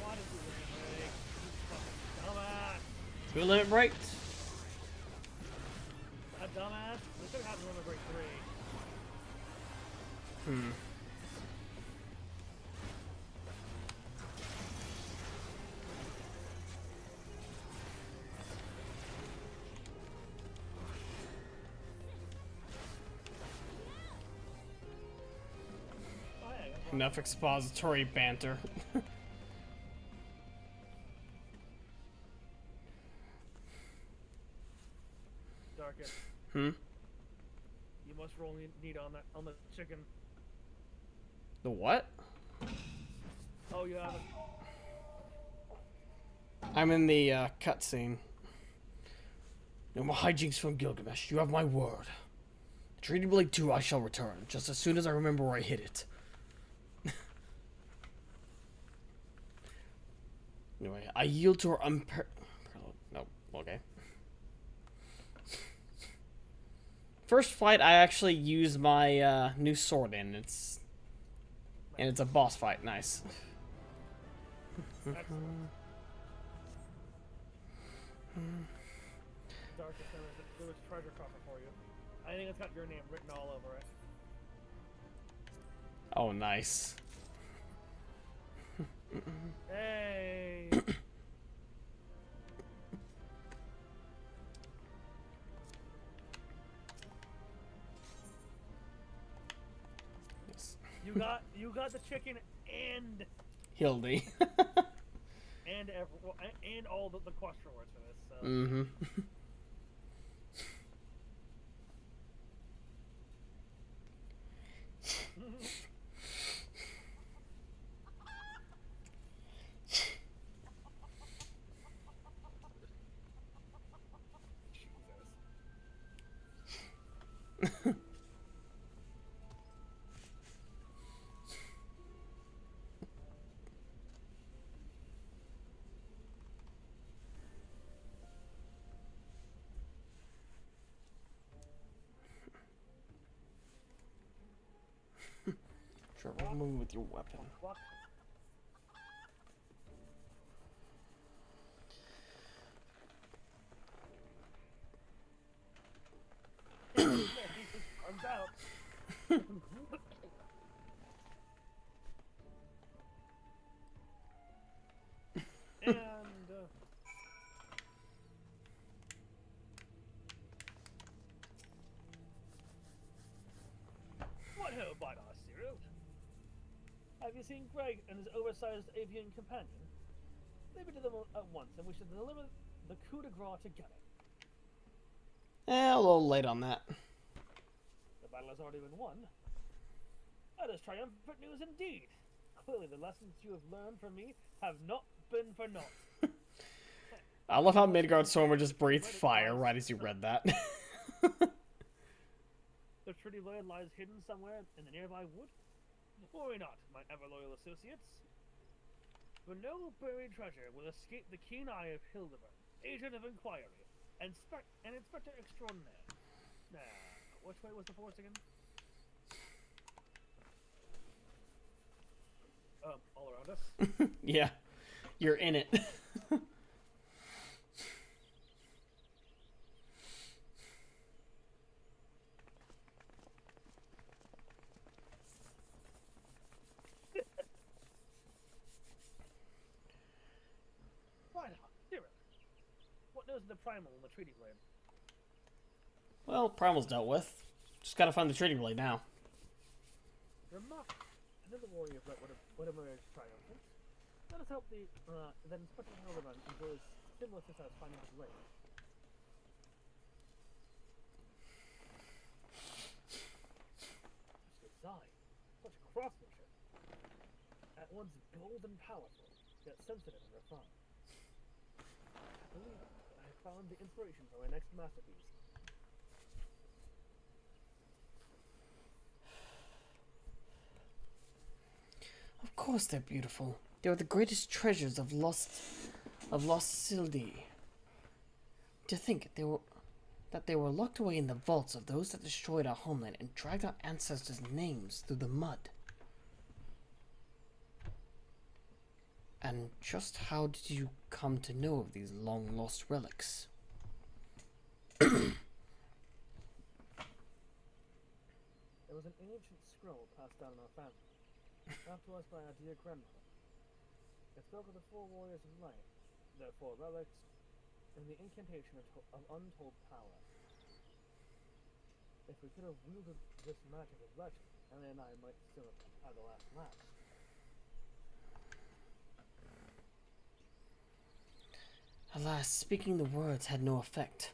Why did you win, Ray? You fucking dumbass. Two limit breaks. That dumbass. We should have had limit break 3. Hmm. Oh, yeah, that's Enough expository banter. Darkus. Hmm? You must roll need on the chicken. The what? Oh, you haven't. I'm in the cutscene. No more hijinks from Gilgamesh. You have my word. Treaty Blade 2 I shall return, just as soon as I remember where I hid it. Anyway, I yield to her No, okay. First fight I actually use my new sword in. It's a boss fight. Nice. Excellent. Darkest, there was treasure coffer for you. I think it's got your name written all over it. Oh, nice. Hey! Yes. You got the chicken and Hildi. and all the question words for this. So. Mm-hmm. Sure, we'll move with your weapon. What? Arms out. And what ho, darkus-cyril? Have you seen Greg and his oversized avian companion? Leave it to them at once, and we should deliver the coup de grace together. A little late on that. The battle has already been won. That is triumphant news indeed. Clearly, the lessons you have learned from me have not been for naught. I love how Midgard Stormer just breathed fire right as you read that. The treaty blade lies hidden somewhere in the nearby wood. Worry not, my ever-loyal associates. For no buried treasure will escape the keen eye of Hildibrand, agent of inquiry, and inspector extraordinaire. Now, which way was the force again? All around us. Yeah, you're in it. Right on, hear it. What news of the primal and the treaty blade? Well, Primal's dealt with. Just gotta find the treaty blade now. Remarkable. Another warrior would emerge triumphant. Let us hope that Inspector Hildibrand enjoys similar success finding his blade. Such design, such craftsmanship. At once bold and powerful, yet sensitive and refined. I believe I have found the inspiration for my next masterpiece. Of course they're beautiful. They are the greatest treasures of lost Hildi. To think that they were locked away in the vaults of those that destroyed our homeland and dragged our ancestors' names through the mud. And just how did you come to know of these long-lost relics? There was an ancient scroll passed down in our family, left to us by our dear grandmother. It spoke of the four warriors of light, their four relics, and the incantation of untold power. If we could have wielded this magic as legend, Ellie and I might still have had the last laugh. Alas, speaking the words had no effect.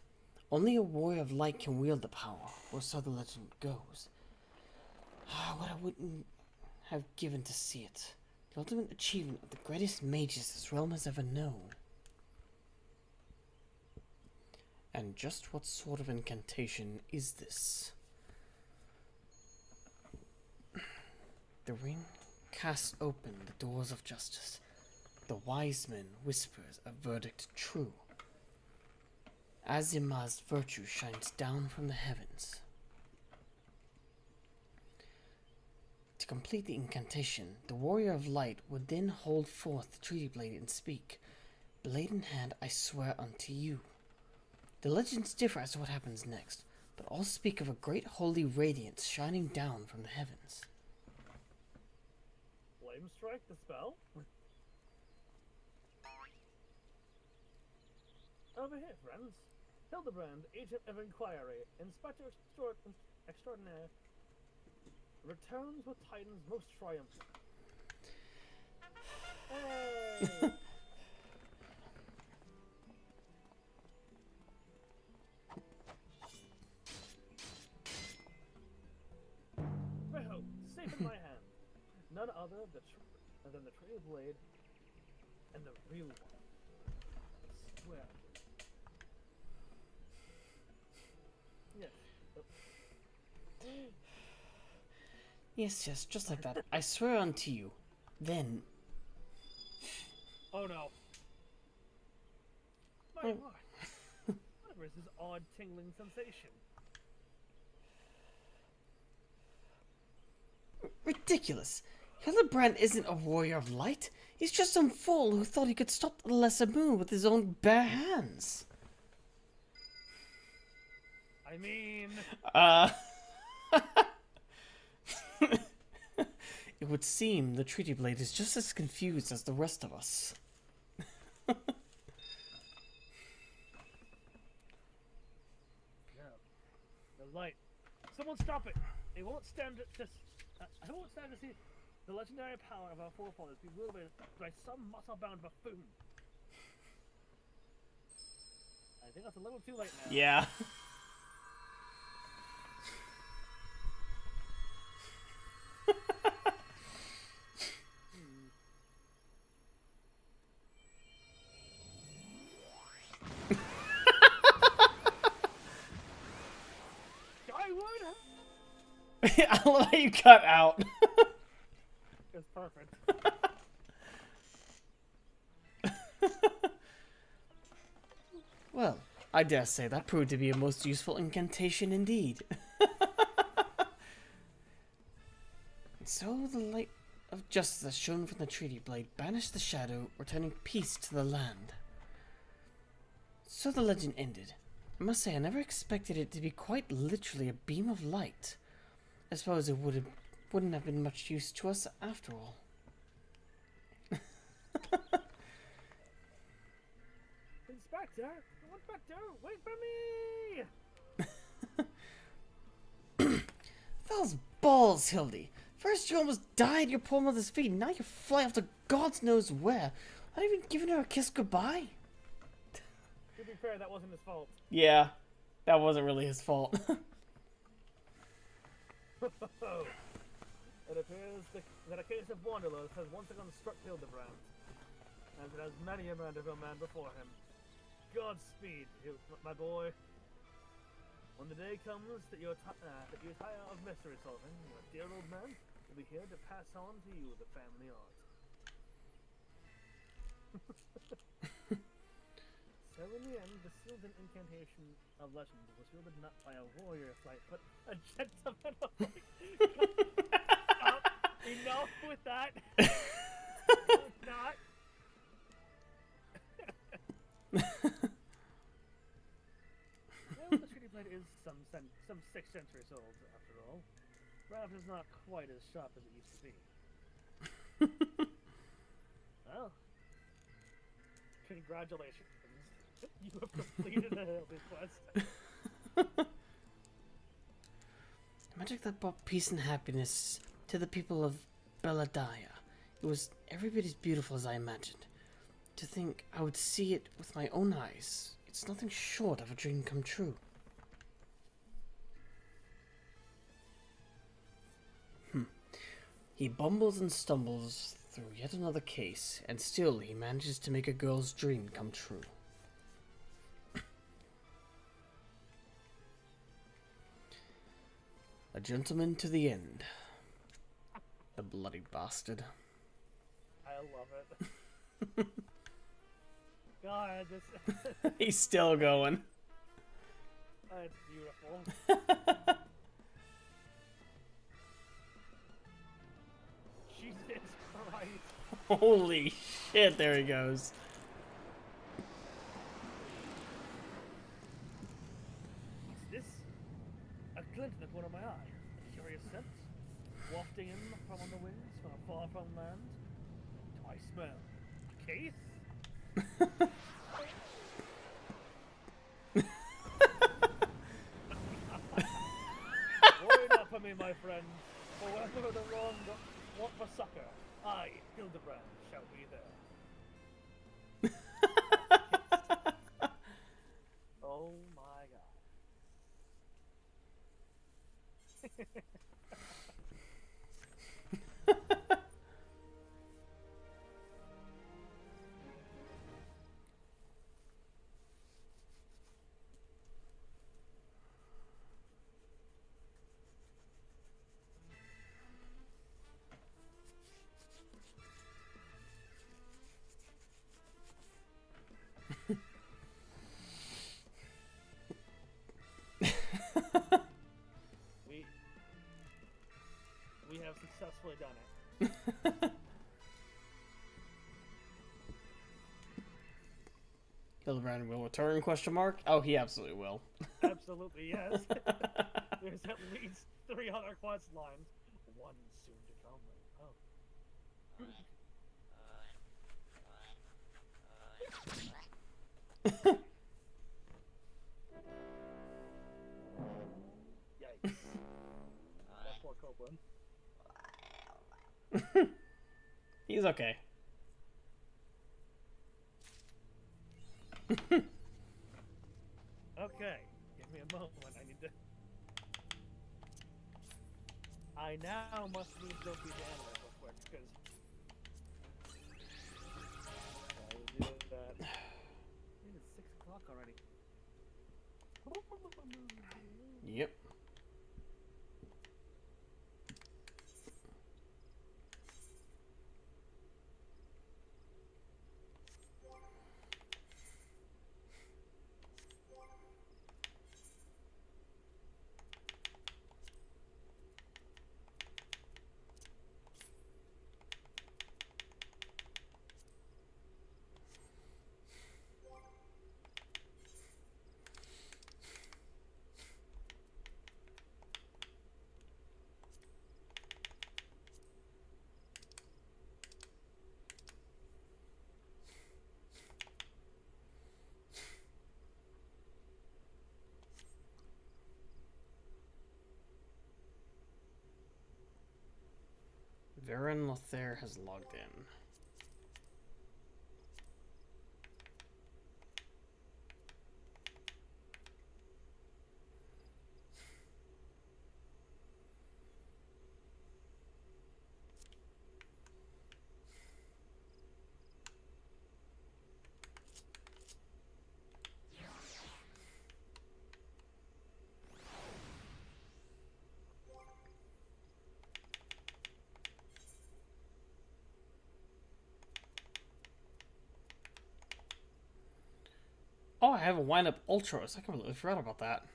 Only a warrior of light can wield the power, or so the legend goes. What I wouldn't have given to see it. The ultimate achievement of the greatest mages this realm has ever known. And just what sort of incantation is this? The ring casts open the doors of justice. The wise man whispers a verdict true. Azima's virtue shines down from the heavens. complete the incantation, the Warrior of Light would then hold forth the treaty blade and speak. Blade in hand, I swear unto you. The legends differ as to what happens next, but all speak of a great holy radiance shining down from the heavens. Flame strike the spell? Over here, friends. Hildibrand, Agent of Inquiry, Inspector Extraordinaire, returns with Titans most triumphant. Hey! Well, safe in my hand. None other than the Tree of Blade and the real one. I swear. Yes. Yes, just like that. I swear unto you. Then... Oh no. My lord. What is this odd tingling sensation? Ridiculous. Hildibrand isn't a warrior of light. He's just some fool who thought he could stop the lesser moon with his own bare hands. I mean... It would seem the treaty blade is just as confused as the rest of us. No. The light. Someone stop it! They won't stand to... I won't stand to see the legendary power of our forefathers be wielded by some muscle-bound buffoon. I think that's a little too late now. Yeah. I love how you cut out. It's perfect. Well, I dare say that proved to be a most useful incantation indeed. So the light of justice that shone from the treaty blade banished the shadow, returning peace to the land. So the legend ended. I must say I never expected it to be quite literally a beam of light. I suppose it wouldn't have been much use to us after all. Inspector! Inspector! Wait for me! Those balls, Hildi. First you almost died at your poor mother's feet, now you fly off to God knows where. Not even giving her a kiss goodbye. To be fair, that wasn't his fault. Yeah, that wasn't really his fault. It appears that a case of wanderlust has once again struck Hildibrand, and it has many a Mandeville man before him. Godspeed, my boy. When the day comes that you tire of mystery solving, your dear old man will be here to pass on to you the family art. So in the end, the sealed incantation of legend was wielded not by a warrior of light, but a gentleman of light. Enough with that. Not. Well, the treaty blade is some 6 centuries old, after all. Perhaps it's not quite as sharp as it used to be. Well, congratulations. You have completed a Hildi quest. Magic that brought peace and happiness to the people of Belladaya. It was every bit as beautiful as I imagined. To think I would see it with my own eyes, it's nothing short of a dream come true. He bumbles and stumbles through yet another case, and still he manages to make a girl's dream come true. A gentleman to the end. The bloody bastard. I love it. God, this... He's still going. It's beautiful. Holy shit, there he goes. What's this? A glint in the corner of my eye. A curious scent. Wafting in from on the winds from a far from land. Do I smell a case? Worry not for me, my friend. For wherever the wrong want for succor, I, Hildibrand, shall be there. Oh my god. we have successfully done it. Hildibrand will return, question mark? Oh, he absolutely will. Absolutely, yes. There's at least 3 other quest lines. One soon to come. Oh. Yikes. That poor Copeland. He's okay. Okay, give me a moment. I need to. I now must need to go feed the animals real quick, because. I will do that. It is 6 o'clock already. Yep. Varen Lothair has logged in. Oh, I have a wind up ultras. I completely forgot about that.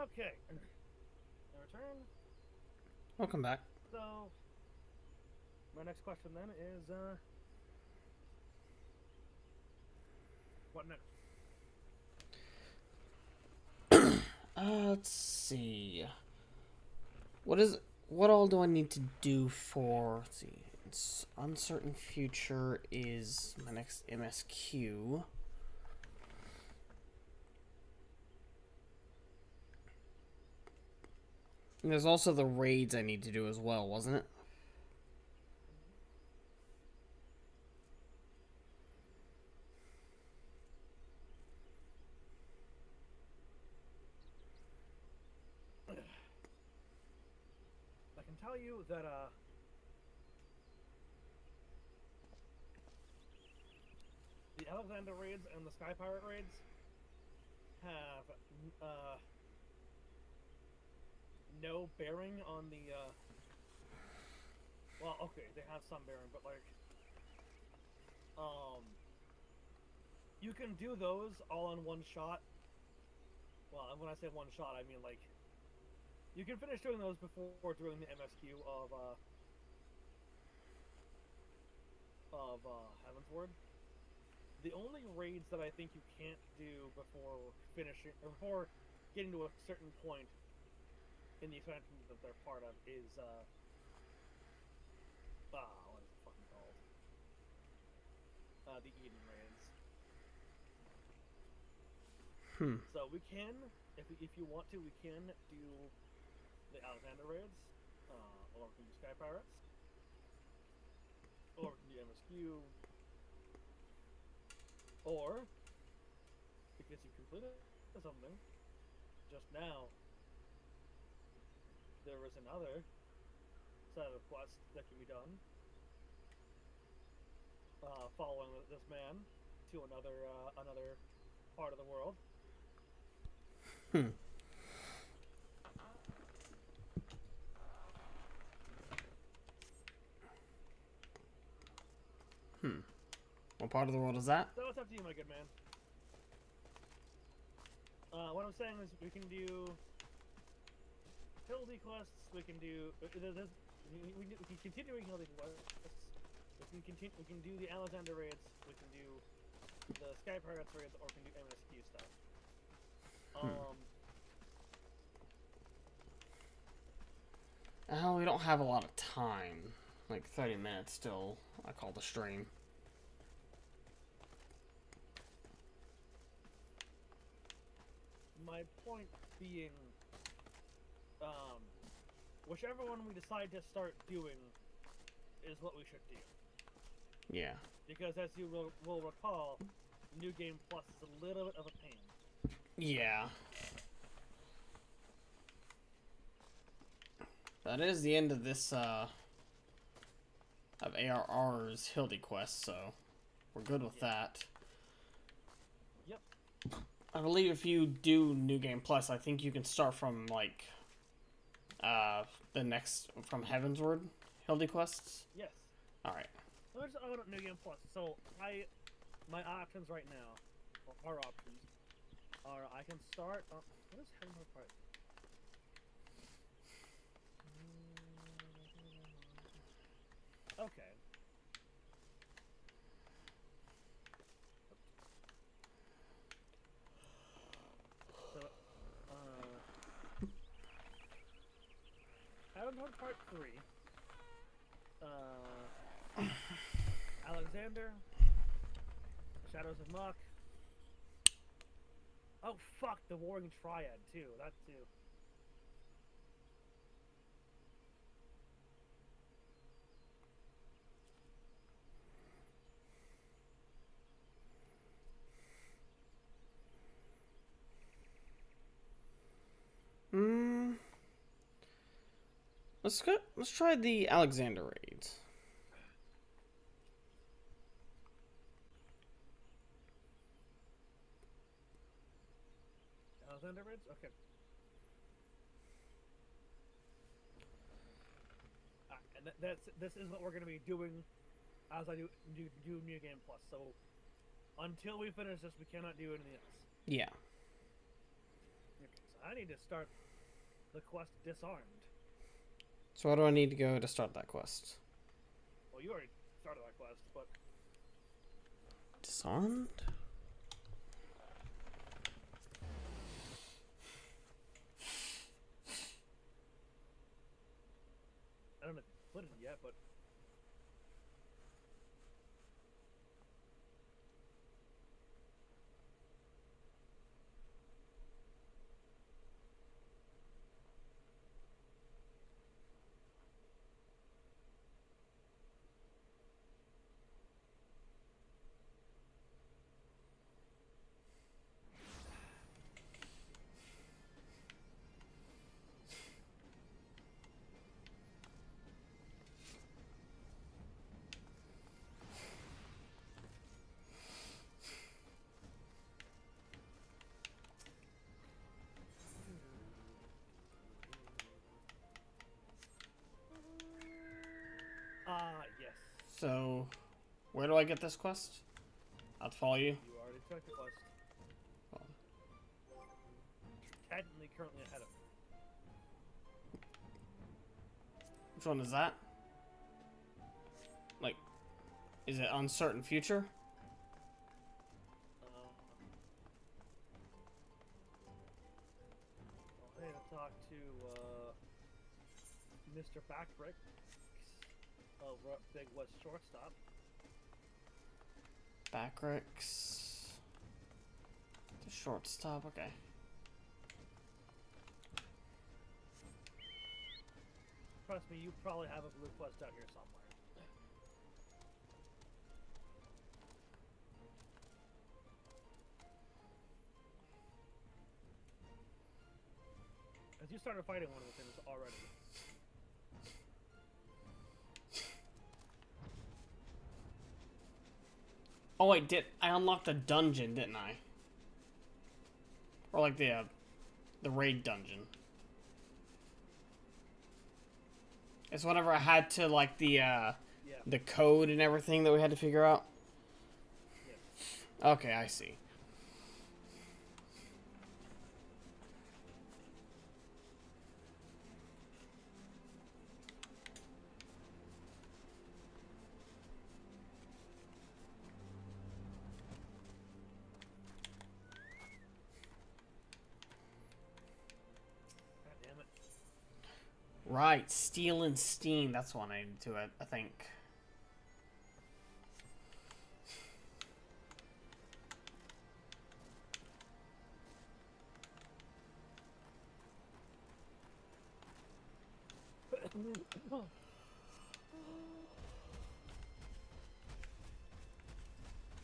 Okay. In return. Welcome back. So, my next question then is, what next? Let's see. What all do I need to do for, let's see, it's uncertain future is my next MSQ. And there's also the raids I need to do as well, wasn't it? I can tell you that, the Alexander raids and the Sky Pirate raids have, no bearing on the, well, okay, they have some bearing, but, like, you can do those all in one shot. Well, and when I say one shot, I mean, like, you can finish doing those before doing the MSQ of Heavensward. The only raids that I think you can't do before finishing, or before getting to a certain point in the expansion that they're part of is, what is it fucking called? The Eden raids. So we can, if you want to, we can do the Alexander raids, or we can do Sky Pirates, or we can do MSQ, or, because you completed something just now, there was another set of quests that can be done, following this man to another part of the world. What part of the world is that? So it's up to you, my good man. What I'm saying is we can do Hildi quests, we can do we can continue doing Hildi quests. We can do the Alexander raids, we can do the Sky Pirates raids, or we can do MSQ stuff. We don't have a lot of time. Like 30 minutes still, I call the stream. My point being, whichever one we decide to start doing is what we should do. Yeah. Because as you will recall, New Game Plus is a little bit of a pain. Yeah. That is the end of this, of ARR's Hildi quest, so we're good with that. Yep. I believe if you do New Game Plus, I think you can start from, like, the next, from Heavensward Hildi quests? Yes. Alright. Let me just open up New Game Plus. So, my options right now, or our options, are I can start, what is Heavensward part? Okay. So, Heavensward Part 3, Alexander, Shadows of Mach. Oh fuck, the Warring Triad too. That too. Let's try the Alexander raids. Alexander raids? Okay. And this is what we're going to be doing as I do New Game Plus. So until we finish this, we cannot do anything else. Yeah. Okay, so I need to start the quest Disarmed. So where do I need to go to start that quest? Well, you already started that quest, but Disarmed? I don't know if you put it yet, but yes. So, where do I get this quest? I'll follow you. You already took the quest. Oh. Technically, currently ahead of me. Which one is that? Like, is it uncertain future? I need to talk to Mr. Backbrick over at Big West Shortstop. Backricks. The shortstop, okay. Trust me, you probably have a blue quest out here somewhere. As you started fighting one of the things already. Oh wait, I unlocked a dungeon, didn't I? Or like the raid dungeon. It's whenever I had to like the code and everything that we had to figure out. Yeah. Okay, I see. God damn it. Right, Steel and Steam. That's one I need to it, I think.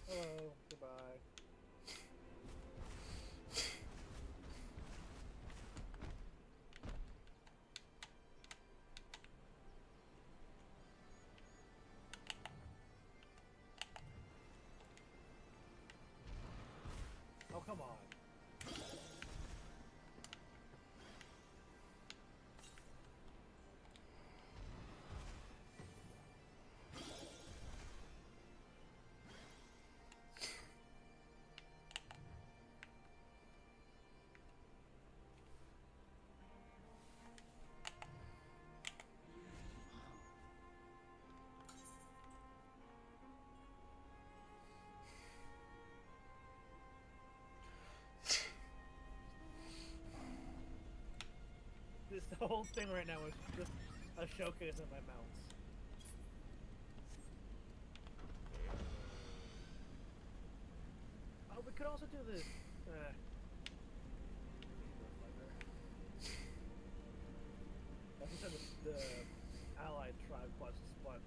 Hello, goodbye. Oh, come on. The whole thing right now is just a showcase of my mounts. Oh, we could also do this. That's instead of the allied tribe quests, but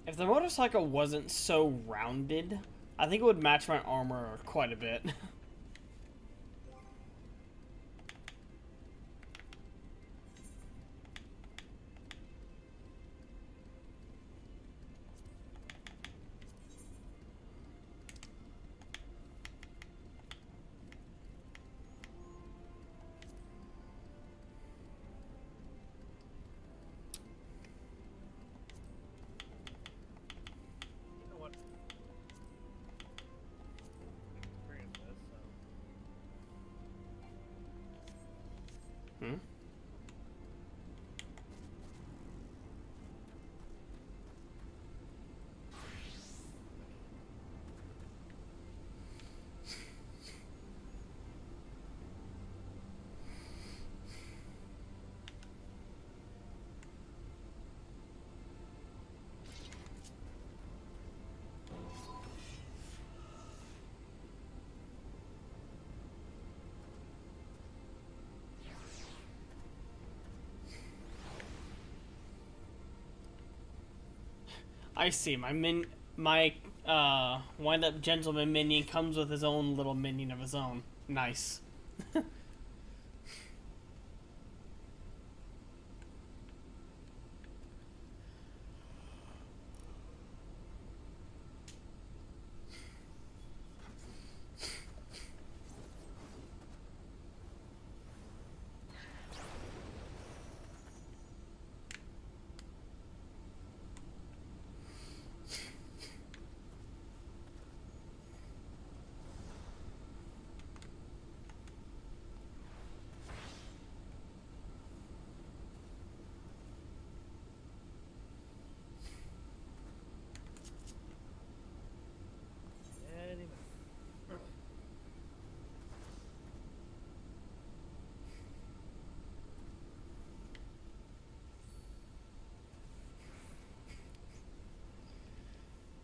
If the motorcycle wasn't so rounded, I think it would match my armor quite a bit. I see. My wind up gentleman minion comes with his own little minion of his own. Nice.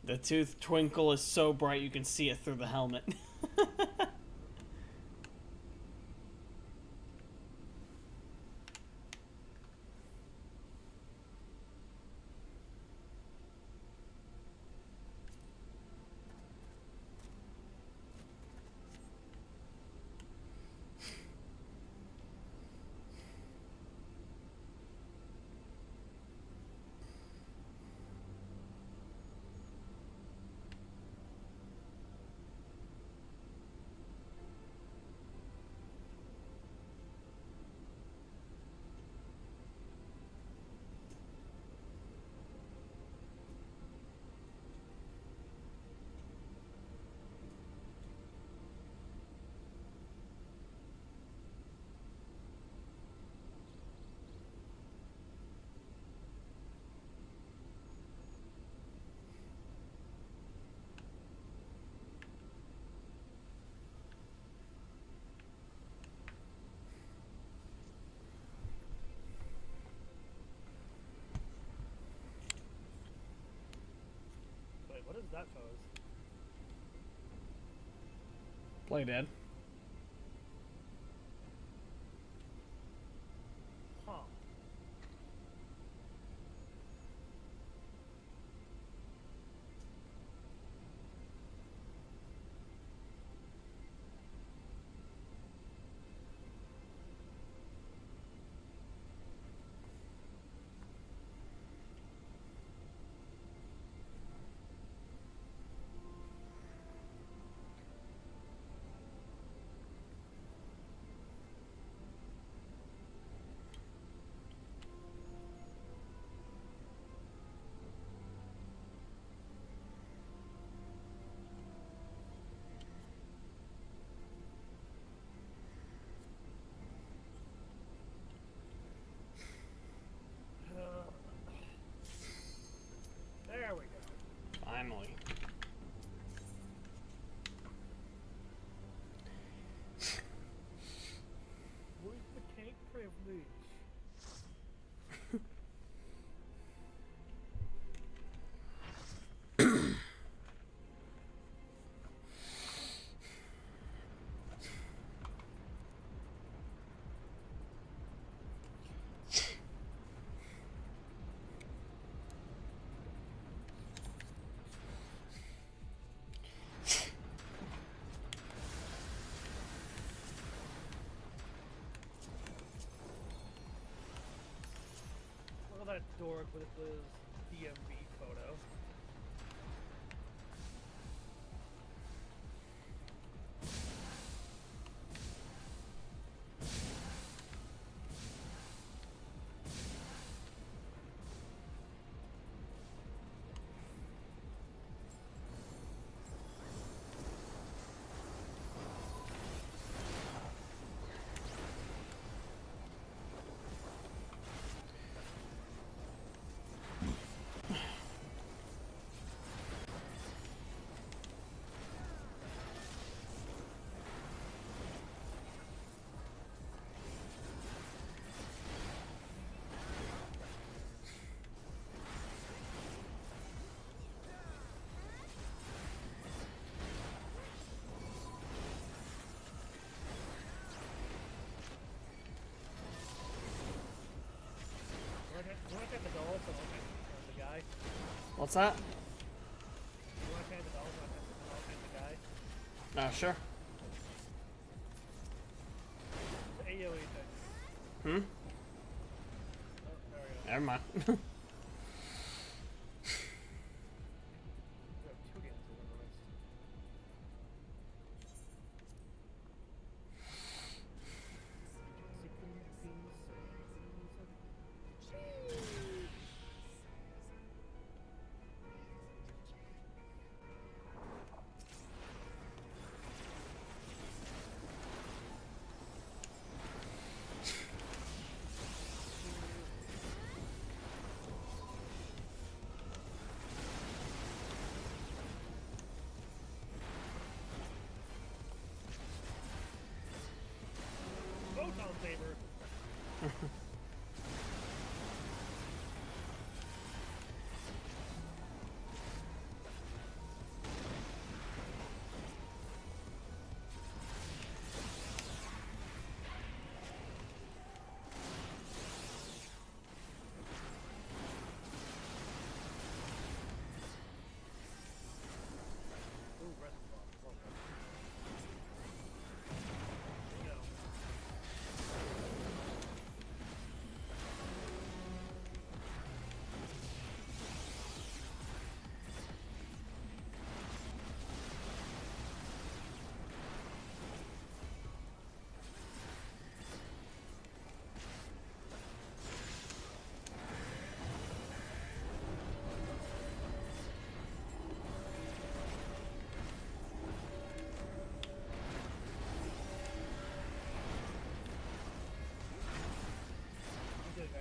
The tooth twinkle is so bright you can see it through the helmet. Wait, what is that pose? Play dead. Huh. There we go. Finally. Where's the cake privilege? Look at that dork with his DMV photo. What's that? You want to change the dolls? I'll change the guy. Sure. The AoE thing. Hmm? Oh, there we go. Never mind. We have 2 dances on the list. Photon saber. Ooh, reservoir. Oh, there you go. You did, guy.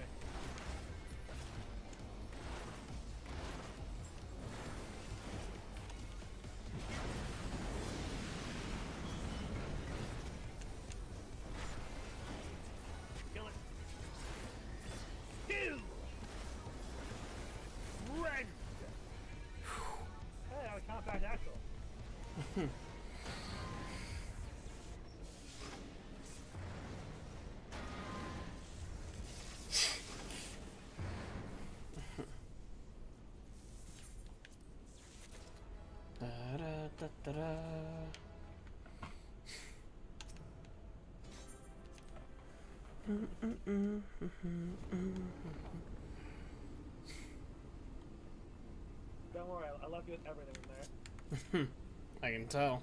Kill it. Kill! Red! Hey, I have a compact axle. Da-da-da-da-da. Don't worry, I left you with everything in there. I can tell.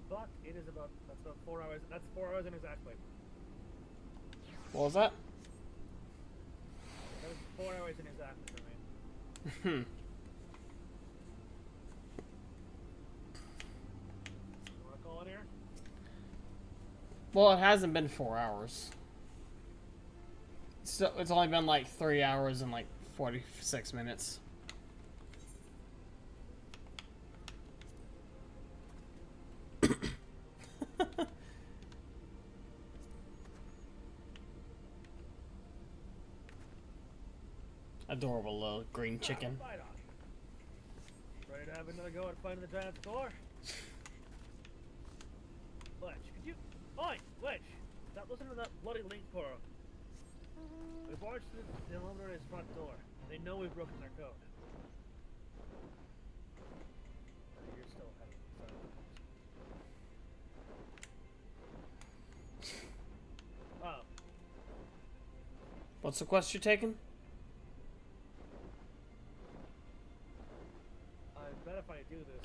But it is that's about 4 hours. That's 4 hours in exactly. What was that? That was 4 hours in exactly for me. Hmm. You wanna call it here? Well, it hasn't been 4 hours. It's only been like 3 hours and like 46 minutes. Adorable little green chicken. Right on. Ready to have another go at finding the giant door? Ledge, could you... Oi, Ledge! Stop listening to that bloody link portal. We've watched the Illuminator's front door. They know we've broken their code. You're still ahead of them, so... Oh. What's the quest you're taking? I bet if I do this...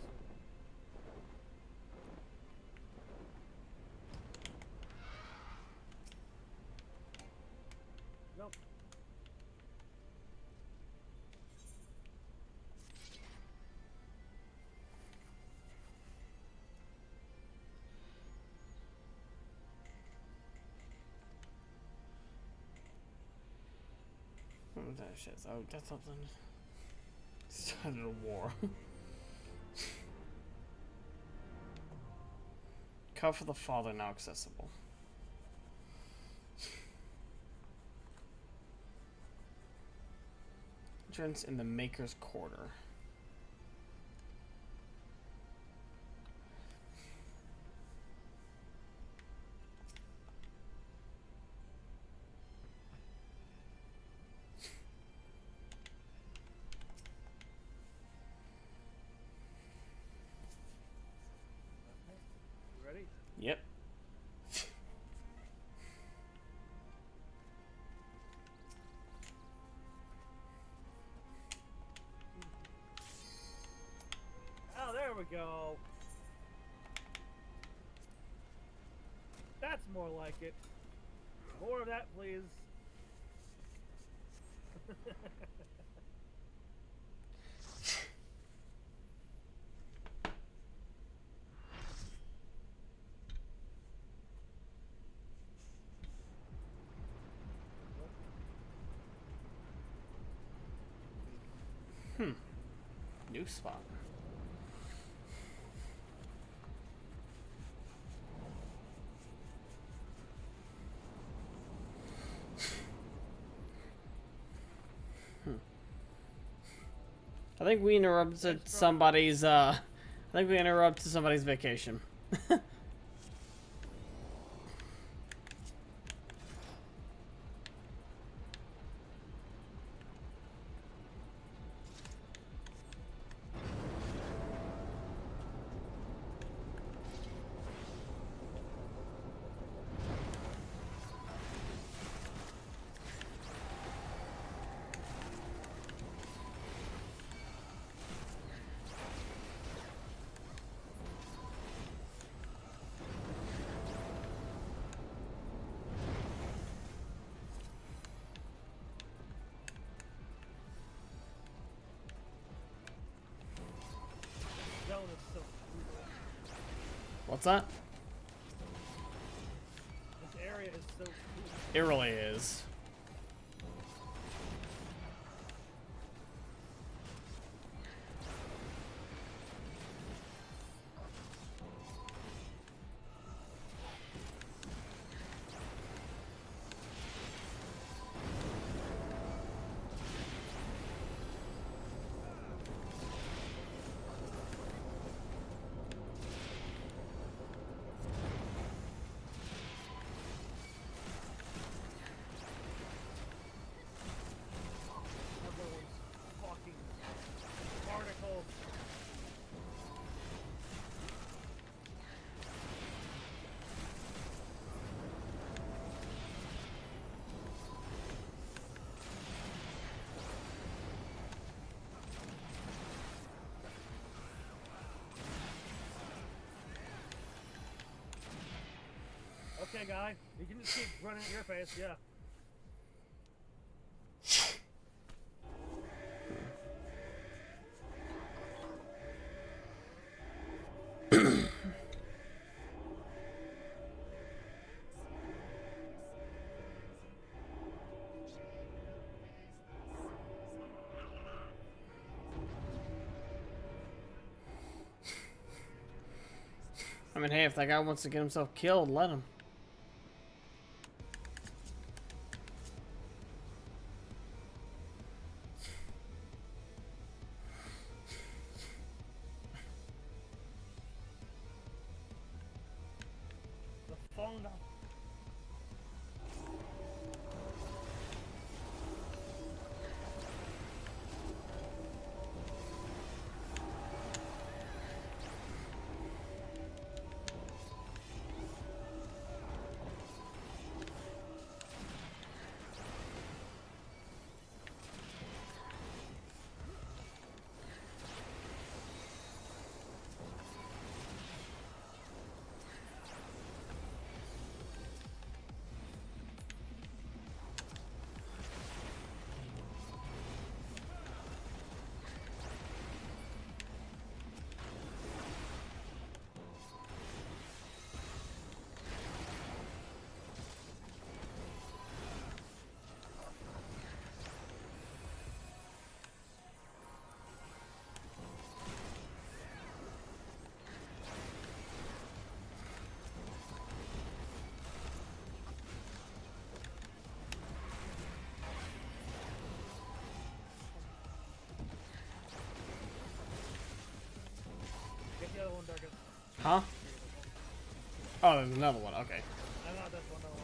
Nope. What was that shit? Oh, that's something. Started a war. Call for the Father now accessible. Entrance in the Maker's Quarter. Yep. Oh, there we go. That's more like it. More of that, please. New spot. I think we interrupted somebody's vacation. Zone is so cool. What's that? This area is so cool. It really is. Those fucking particles. Okay, guy. You can just keep running at your face, yeah. I mean, hey, if that guy wants to get himself killed, let him. The fungi. Get the other one, Darkus. Huh? Oh, there's another one. Okay. I got this one, don't worry.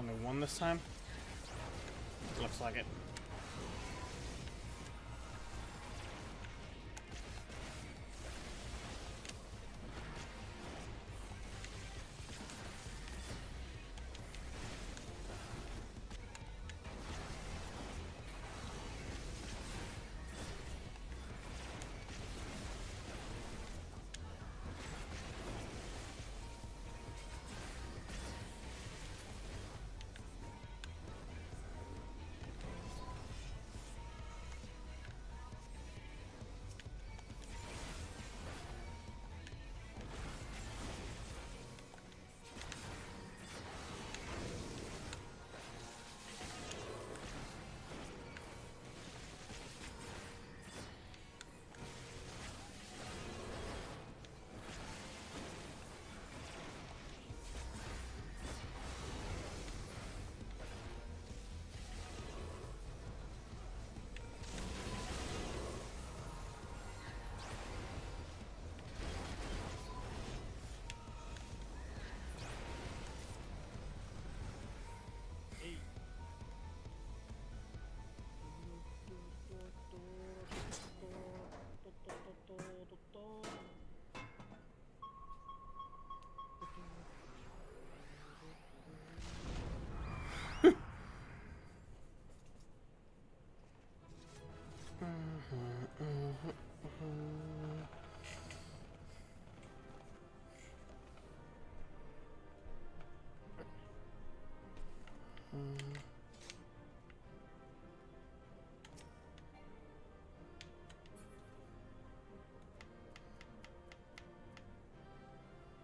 only one this time. Looks like it.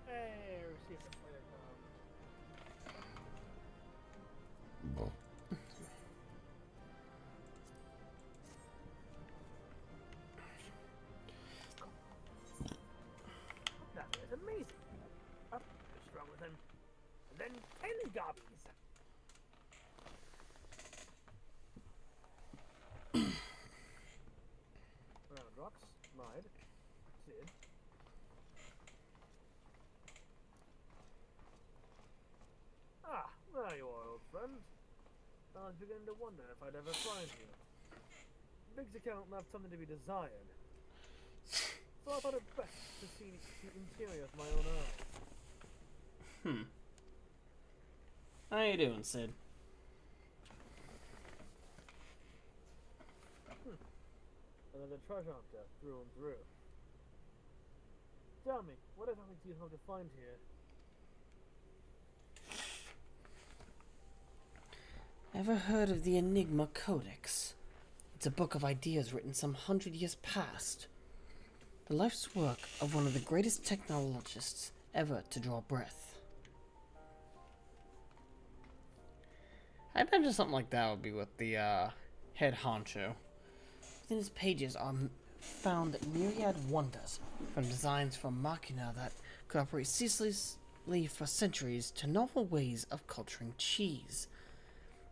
Hey, receive the fire bomb. That is amazing. Up, what's wrong with him? And then 10 gobbies. Round rocks, Mide, Sid. Ah, there you are, old friend. I was beginning to wonder if I'd ever find you. Big's account left something to be desired. So I thought it best to see the interior of my own eyes. How you doing, Sid? Another treasure hunter, through and through. Tell me, what exactly do you hope to find here? Ever heard of the Enigma Codex? It's a book of ideas written some 100 years past. The life's work of one of the greatest technologists ever to draw breath. I imagine something like that would be with the head honcho. Within his pages are found myriad wonders, from designs from machina that could operate ceaselessly for centuries to novel ways of culturing cheese.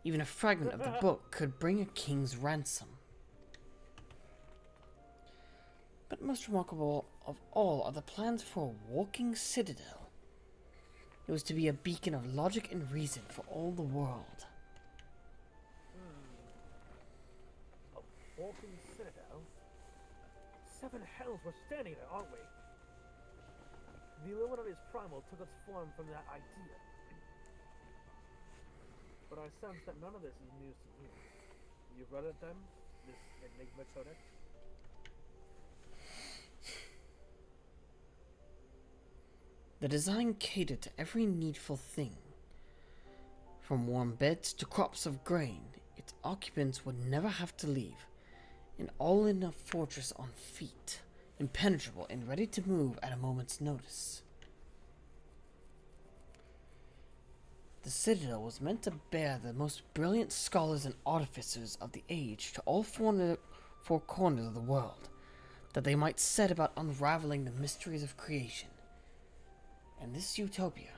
Even a fragment of the book could bring a king's ransom. But most remarkable of all are the plans for a walking citadel. It was to be a beacon of logic and reason for all the world. A walking citadel? 7 hells were standing there, aren't we? The Illuminary's primal took its form from that idea. But I sense that none of this is news to you. You've read it then? This Enigma Codex? The design catered to every needful thing. From warm beds to crops of grain, its occupants would never have to leave. And all in a fortress on feet, impenetrable and ready to move at a moment's notice. The citadel was meant to bear the most brilliant scholars and artificers of the age to all four corners of the world, that they might set about unraveling the mysteries of creation. And this utopia,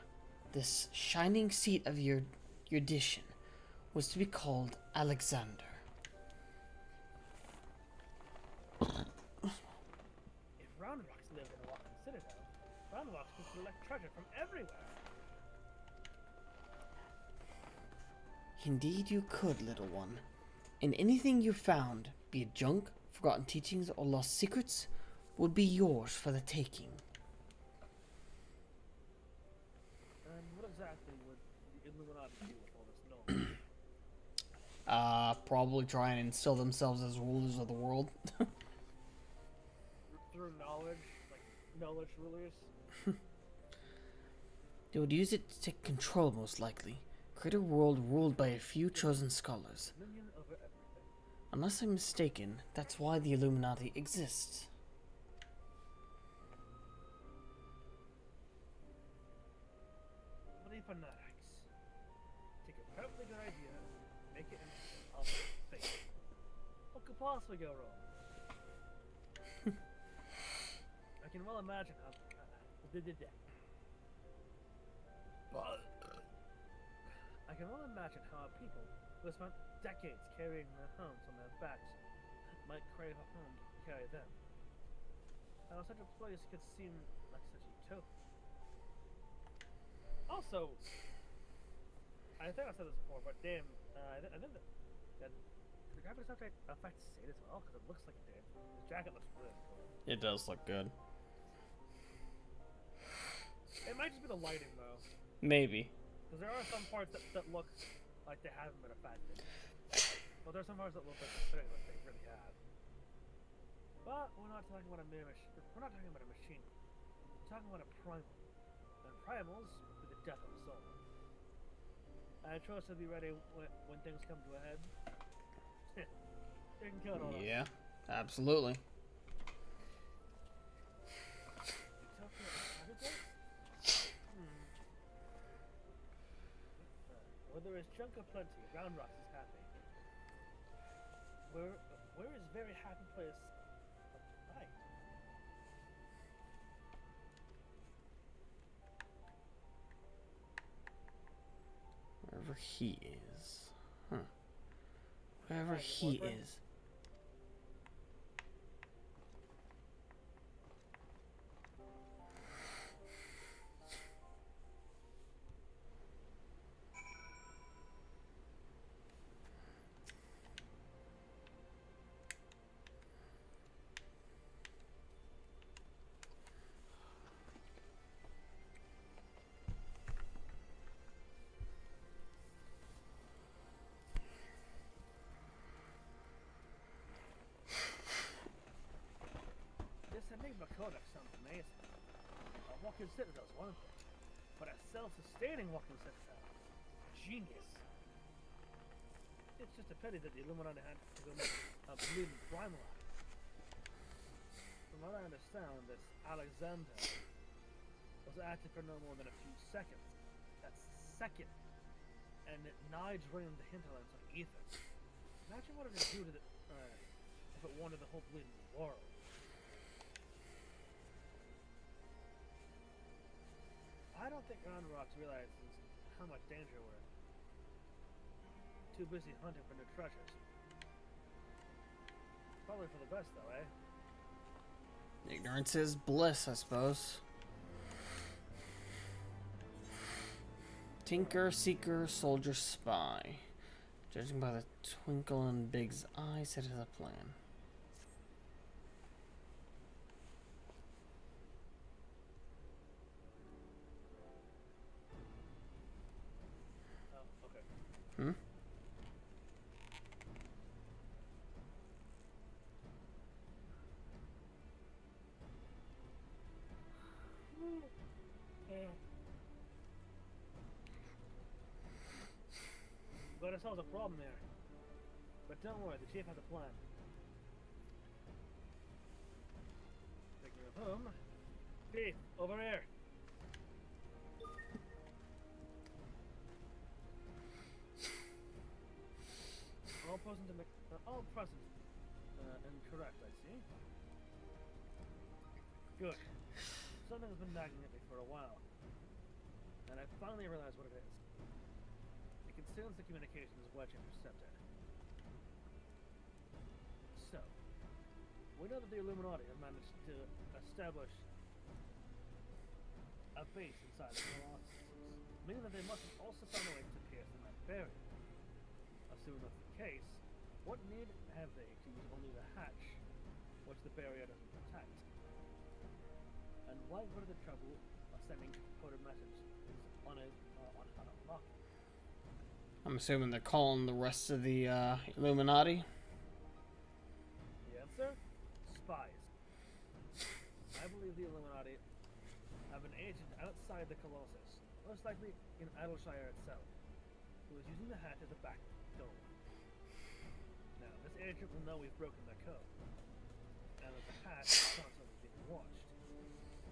this shining seat of erudition, was to be called Alexander. If Roundrocks lived in a walking citadel, Roundrocks could collect treasure from everywhere. Indeed you could, little one. And anything you found, be it junk, forgotten teachings, or lost secrets, would be yours for the taking. And what exactly would the Illuminati do with all this knowledge? Probably try and instill themselves as rulers of the world. Through knowledge, like knowledge rulers. They would use it to take control, most likely. Create a world ruled by a few chosen scholars. Dominion over everything. Unless I'm mistaken, that's why the Illuminati exists. Bloody fanatics. Take a perfectly good idea, make it into a fake. What could possibly go wrong? I can well imagine how they did that. I can well imagine how people who have spent decades carrying their homes on their backs might crave a home to carry them. How such a place could seem like such utopia. Also, I think I said this before, but damn, I think that the graphics update affects Sade as well, because it looks like it did. His jacket looks really cool. It does look good. It might just be the lighting, though. Maybe. Because there are some parts that look like they haven't been affected. But there are some parts that look like they really have. But we're not talking about a mere machine. We're not talking about a machine. We're talking about a primal. And primals are the death of a soul. I trust you'll be ready when things come to a head. You can kill it all. Yeah, absolutely. Where there is junk aplenty, Round Rocks is happy. Where is very happy place of light? Wherever he is. Huh. Wherever he is. Enigma Codex sounds amazing. A walking citadel is one thing, but a self-sustaining walking citadel, genius. It's just a pity that the Illuminati had to go make a bleeding primal out of it. From what I understand, this Alexander was active for no more than a few seconds. That's second, and it nigh drained the hinterlands of ether. Imagine what it would do to the if it wanted the whole bleeding world. I don't think Round Rocks realizes how much danger we're in. Too busy hunting for new treasures. Probably for the best, though, eh? Ignorance is bliss, I suppose. Tinker, seeker, soldier, spy. Judging by the twinkle in Big's eyes, it is a plan. Oh, okay. Hmm? Got ourselves a problem there. But don't worry, the chief has a plan. Speaking of whom, Chief, over here. All present and correct, I see. Good. Something's been nagging at me for a while, and I finally realized what it is. It concerns the communications wedge interceptor. So, we know that the Illuminati have managed to establish a base inside the Colossus, meaning that they must have also found a way to pierce the that barrier. assuming that's the case, what need have they to use only the hatch, which the barrier doesn't protect? And why go to the trouble of sending coded messages on unlocked? I'm assuming they're calling the rest of the Illuminati. The answer? Spies. I believe the Illuminati have an agent outside the Colossus, most likely in Idleshire itself, who is using the hatch as a back door. Now, this agent will know we've broken their code, and that the hatch is constantly being watched,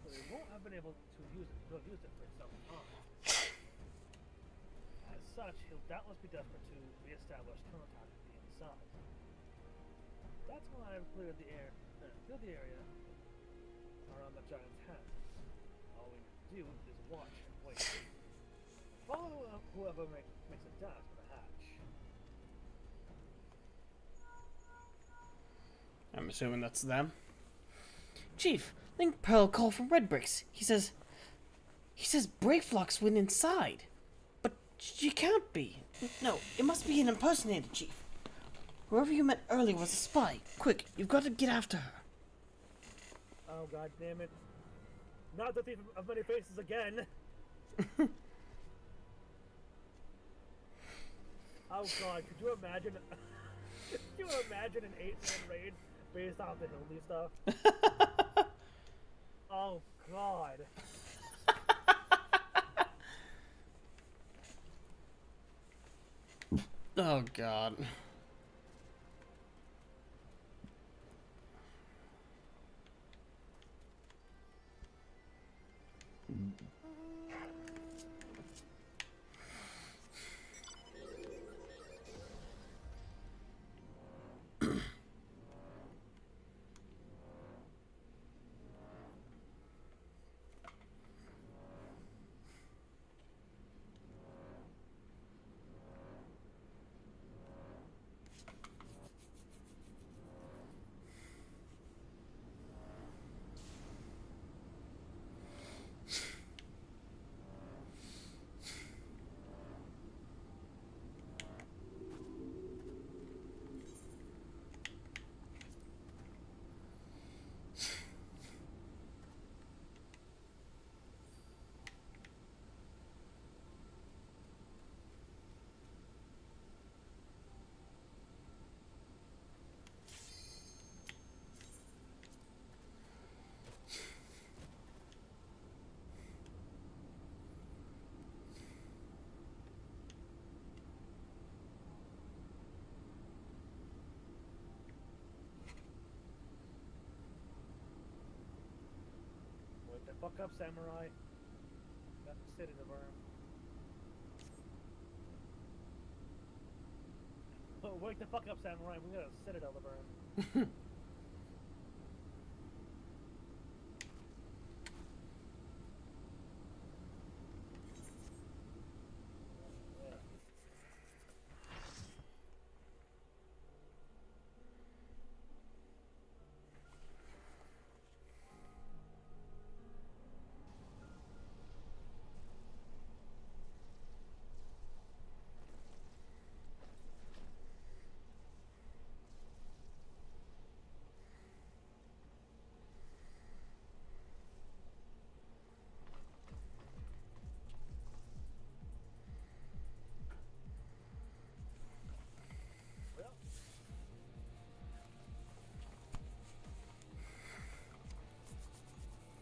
so they won't have been able to use it for some time. As such, he'll doubtless be desperate to re-establish contact with the inside. That's why I've cleared the area around the giant's hands. All we need to do is watch and wait. Follow whoever makes a dash for the hatch. I'm assuming that's them. Chief, I think Pearl called from Red Bricks. He says Breakflox went inside. But she can't be. No, it must be an impersonator, Chief. Whoever you met earlier was a spy. Quick, you've got to get after her. Oh, god damn it. Not the thief of many faces again! Oh god, could you imagine an 8-man raid based off the Hildi stuff? Oh god. Oh god. Wake the fuck up, samurai. Got to sit in the room. Oh, wake the fuck up, samurai. We gotta sit it on the burn.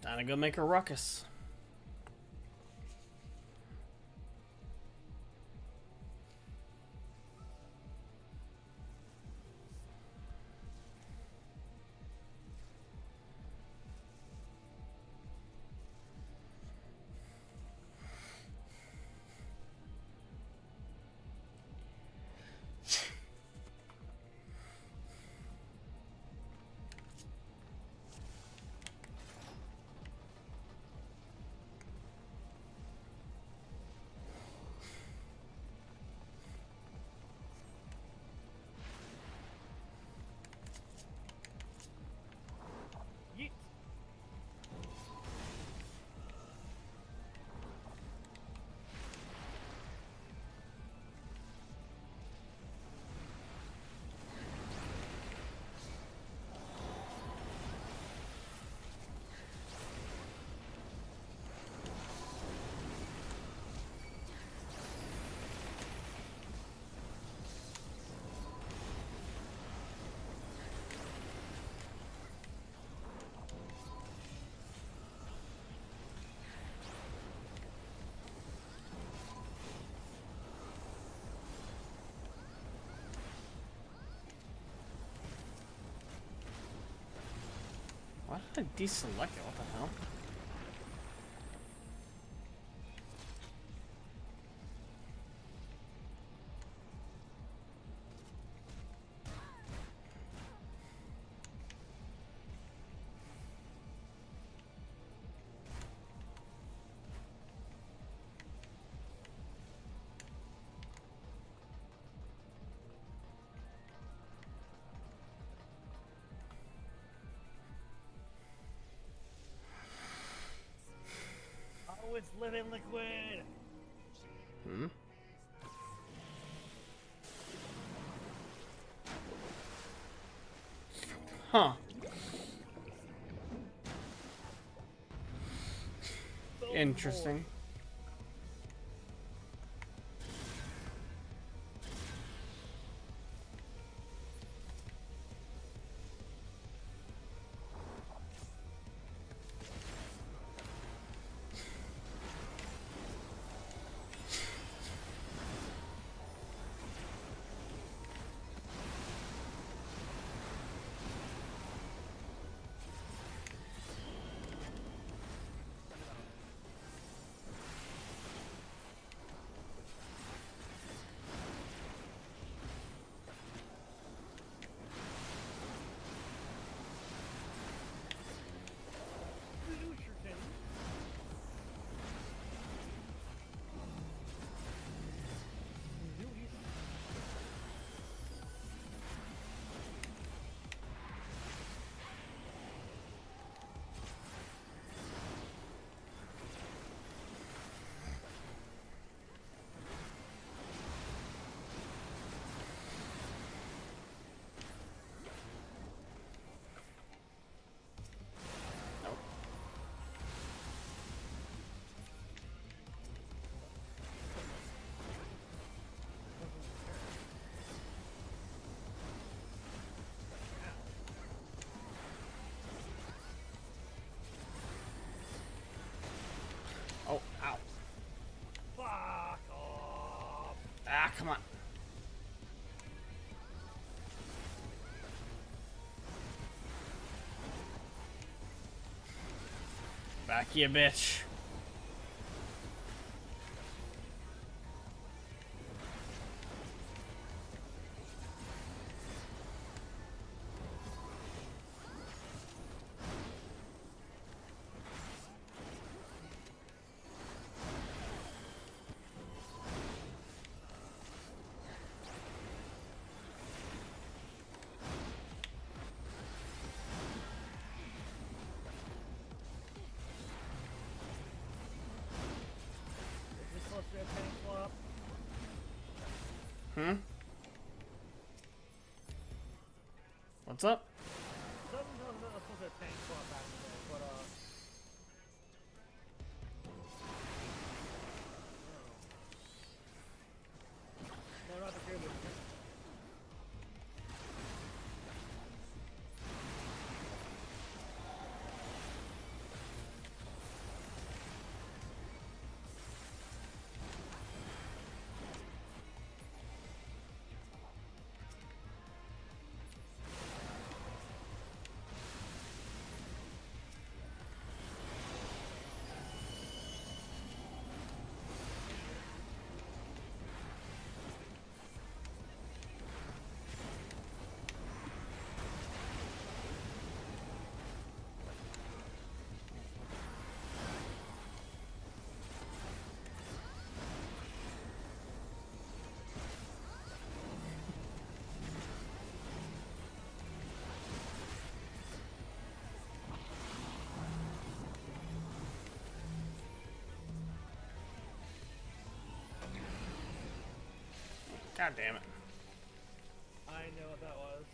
Time to go make a ruckus. Why did I deselect it? What the hell? Oh, it's living liquid. Hmm? Huh. So Interesting. Oh, ow. Fuck off. Ah, come on. Back here, bitch. Is this supposed to be a tank swap? Hmm? What's up? Something tells me that was supposed to be a tank swap back in the day, but no, not the Hildi. God damn it. I know what that was.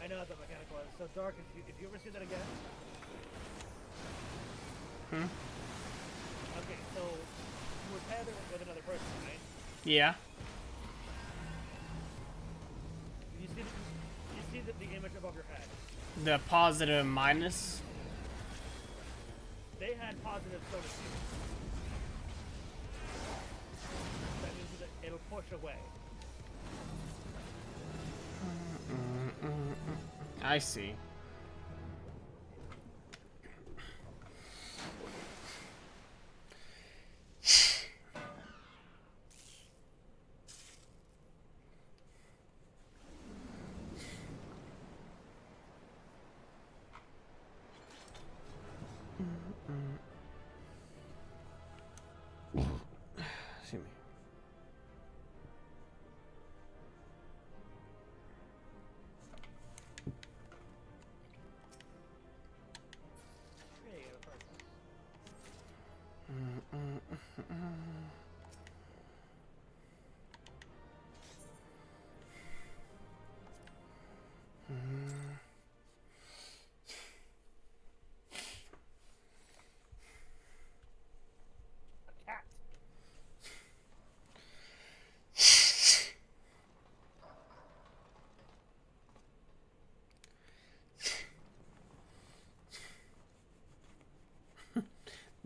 I know what that mechanic was. So Dark, if you ever see that again? Hmm? Okay, so you were tethered with another person, right? Yeah. You see the image above your head. The positive and minus. They had positive so to speak. That means that it'll push away. I see.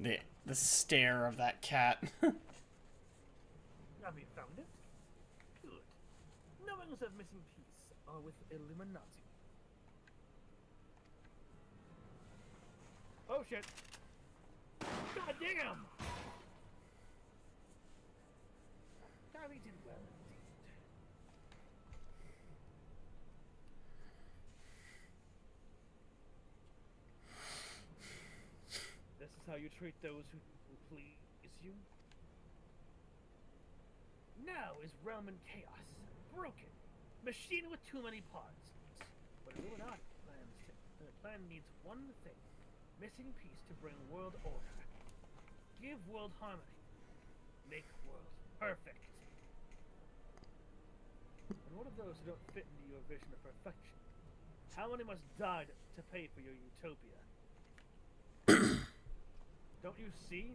The stare of that cat. Have you found it? Good. Knowings of missing piece are with Illuminati. Oh shit! God damn! Gary did well indeed. This is how you treat those who please you? Now is realm in chaos, broken, machine with too many parts. But Illuminati plan needs one thing: missing piece to bring world order, give world harmony, make world perfect. And what of those who don't fit into your vision of perfection? How many must die to pay for your utopia? Don't you see?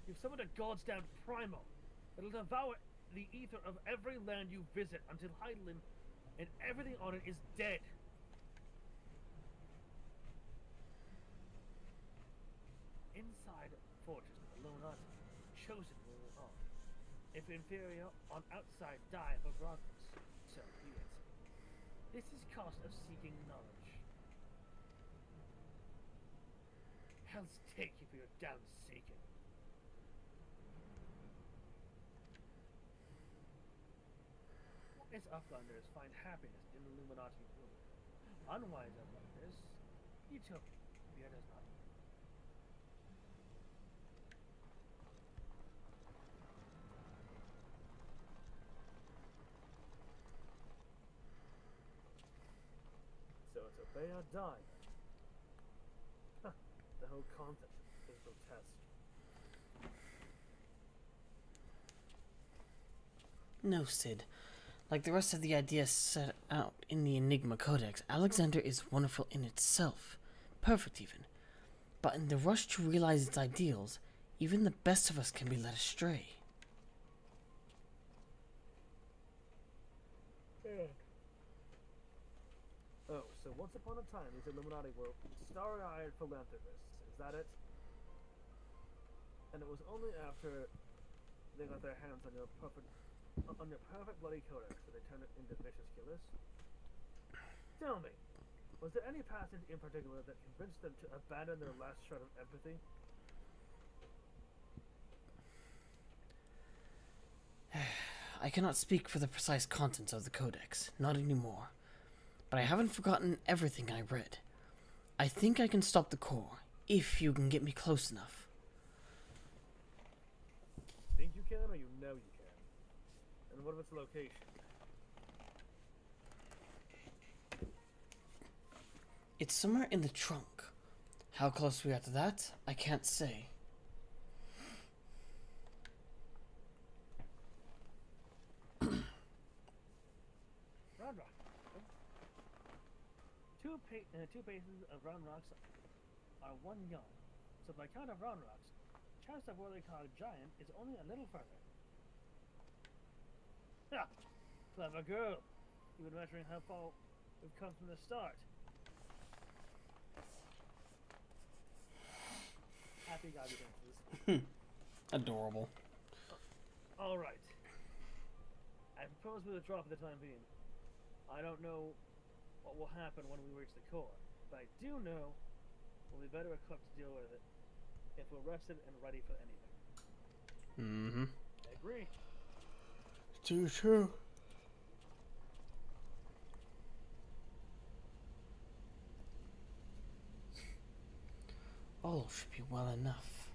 You've summoned a god's damned primal that'll devour the ether of every land you visit until Heidelin and everything on it is dead. Inside fortress of Illuminati, chosen will on. If inferior on outside die for progress, so be it. This is cost of seeking knowledge. Hell's take you for your damn seeking. Wise uplanders find happiness in the Illuminati rule. Unwise uplanders, utopia does not. So it's obey or die. Huh, the whole concept is grotesque. No, Sid. Like the rest of the ideas set out in the Enigma Codex, Alexander is wonderful in itself. Perfect, even. But in the rush to realize its ideals, even the best of us can be led astray. Oh, so once upon a time, these Illuminati were starry-eyed philanthropists. Is that it? And it was only after they got their hands on your perfect bloody codex that they turned it into vicious killers? Tell me, was there any passage in particular that convinced them to abandon their last shred of empathy? I cannot speak for the precise contents of the Codex, not anymore. But I haven't forgotten everything I read. I think I can stop the core, if you can get me close enough. Think you can, or you know you can? And what of its location? It's somewhere in the trunk. How close we are to that, I can't say. Round rock. Two bases of round rocks are one young. So by count of round rocks, chance of what they call a giant is only a little further. Ha! Clever girl. You've been measuring how far we've come from the start. Happy gobby dances. Adorable. Alright. I propose we withdraw for the time being. I don't know what will happen when we reach the core, but I do know we'll be better equipped to deal with it if we're rested and ready for anything. Mm-hmm. I agree. Too true. All should be well enough.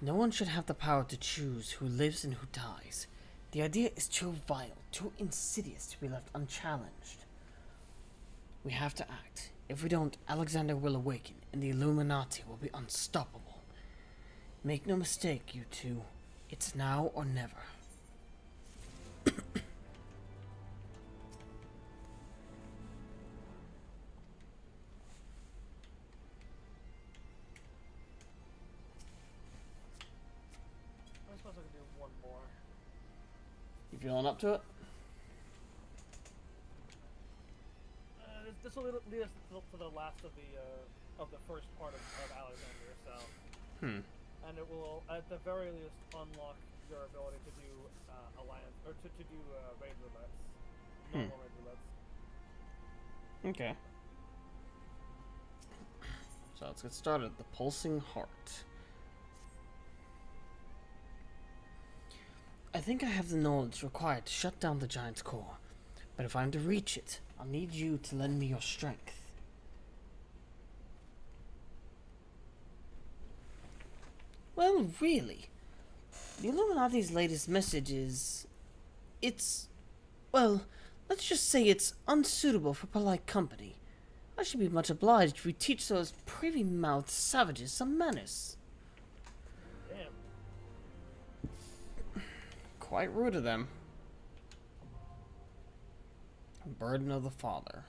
No one should have the power to choose who lives and who dies. The idea is too vile, too insidious to be left unchallenged. We have to act. If we don't, Alexander will awaken, and the Illuminati will be unstoppable. Make no mistake, you two. It's now or never. suppose I can do one more. You feeling up to it? This will lead us to the last of the first part of Alexander. So. And it will, at the very least, unlock your ability to do alliance or to do raid roulettes, normal raid roulettes. Okay. So let's get started. The Pulsing Heart. I think I have the knowledge required to shut down the giant's core, but if I'm to reach it, I'll need you to lend me your strength. Well, really, the Illuminati's latest message is... well, let's just say it's unsuitable for polite company. I should be much obliged if we teach those privy-mouthed savages some manners. Damn. Quite rude of them. Burden of the father.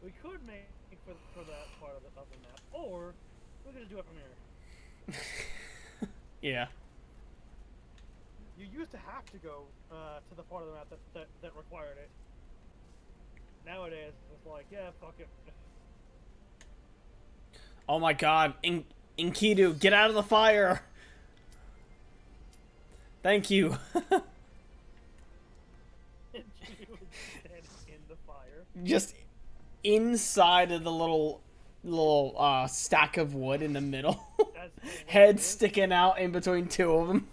We could make for that part of the map, or we could just do it from here. Yeah. You used to have to go to the part of the map that required it. Nowadays, it's like, yeah, fuck it. Oh my god, Enkidu, get out of the fire! Thank you. Enkidu was dead in the fire. Just inside of the little stack of wood in the middle. Head sticking out in between two of them.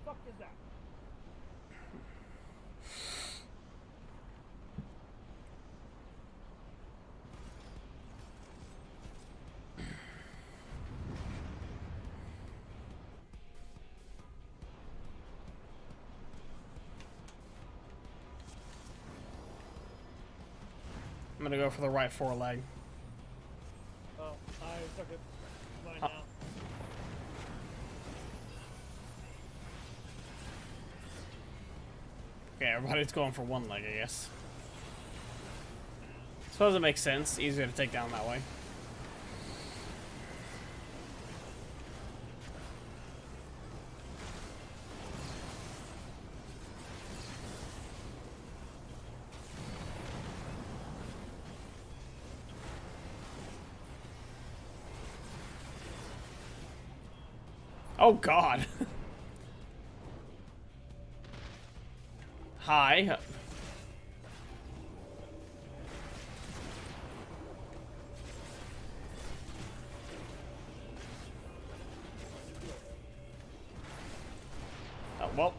Fuck is that? I'm gonna go for the right foreleg. Oh, I took it. Mine now. Okay, everybody's going for one leg, I guess. Suppose it makes sense. Easier to take down that way. Oh god. Hi. Oh, well.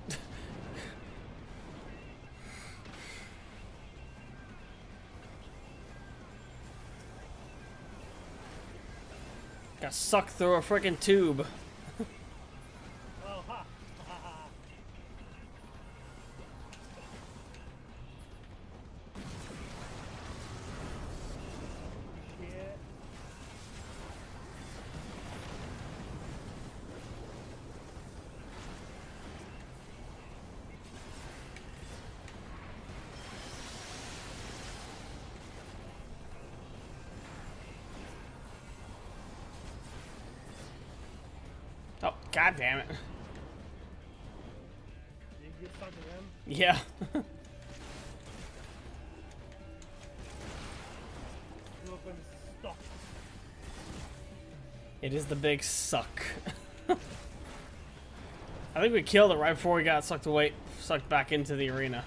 Got sucked through a freaking tube. Oh, ha! Shit. Oh, god damn it. Did you get stuck to them? Yeah. You have been stuck. It is the big suck. I think we killed it right before we got sucked back into the arena.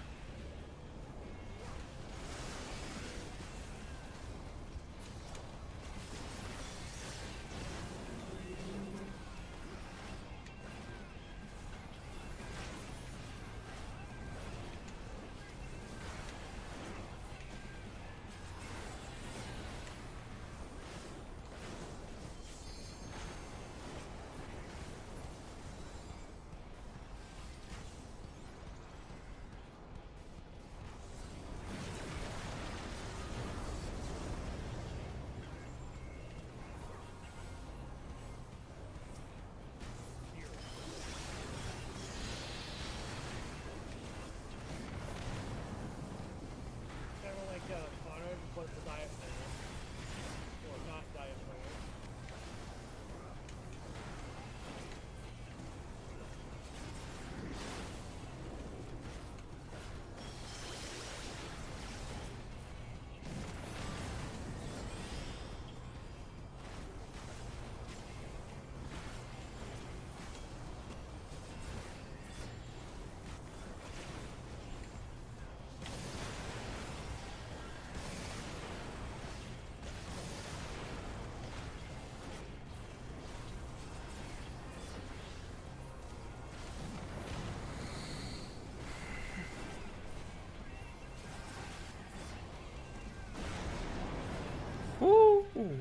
Ooh.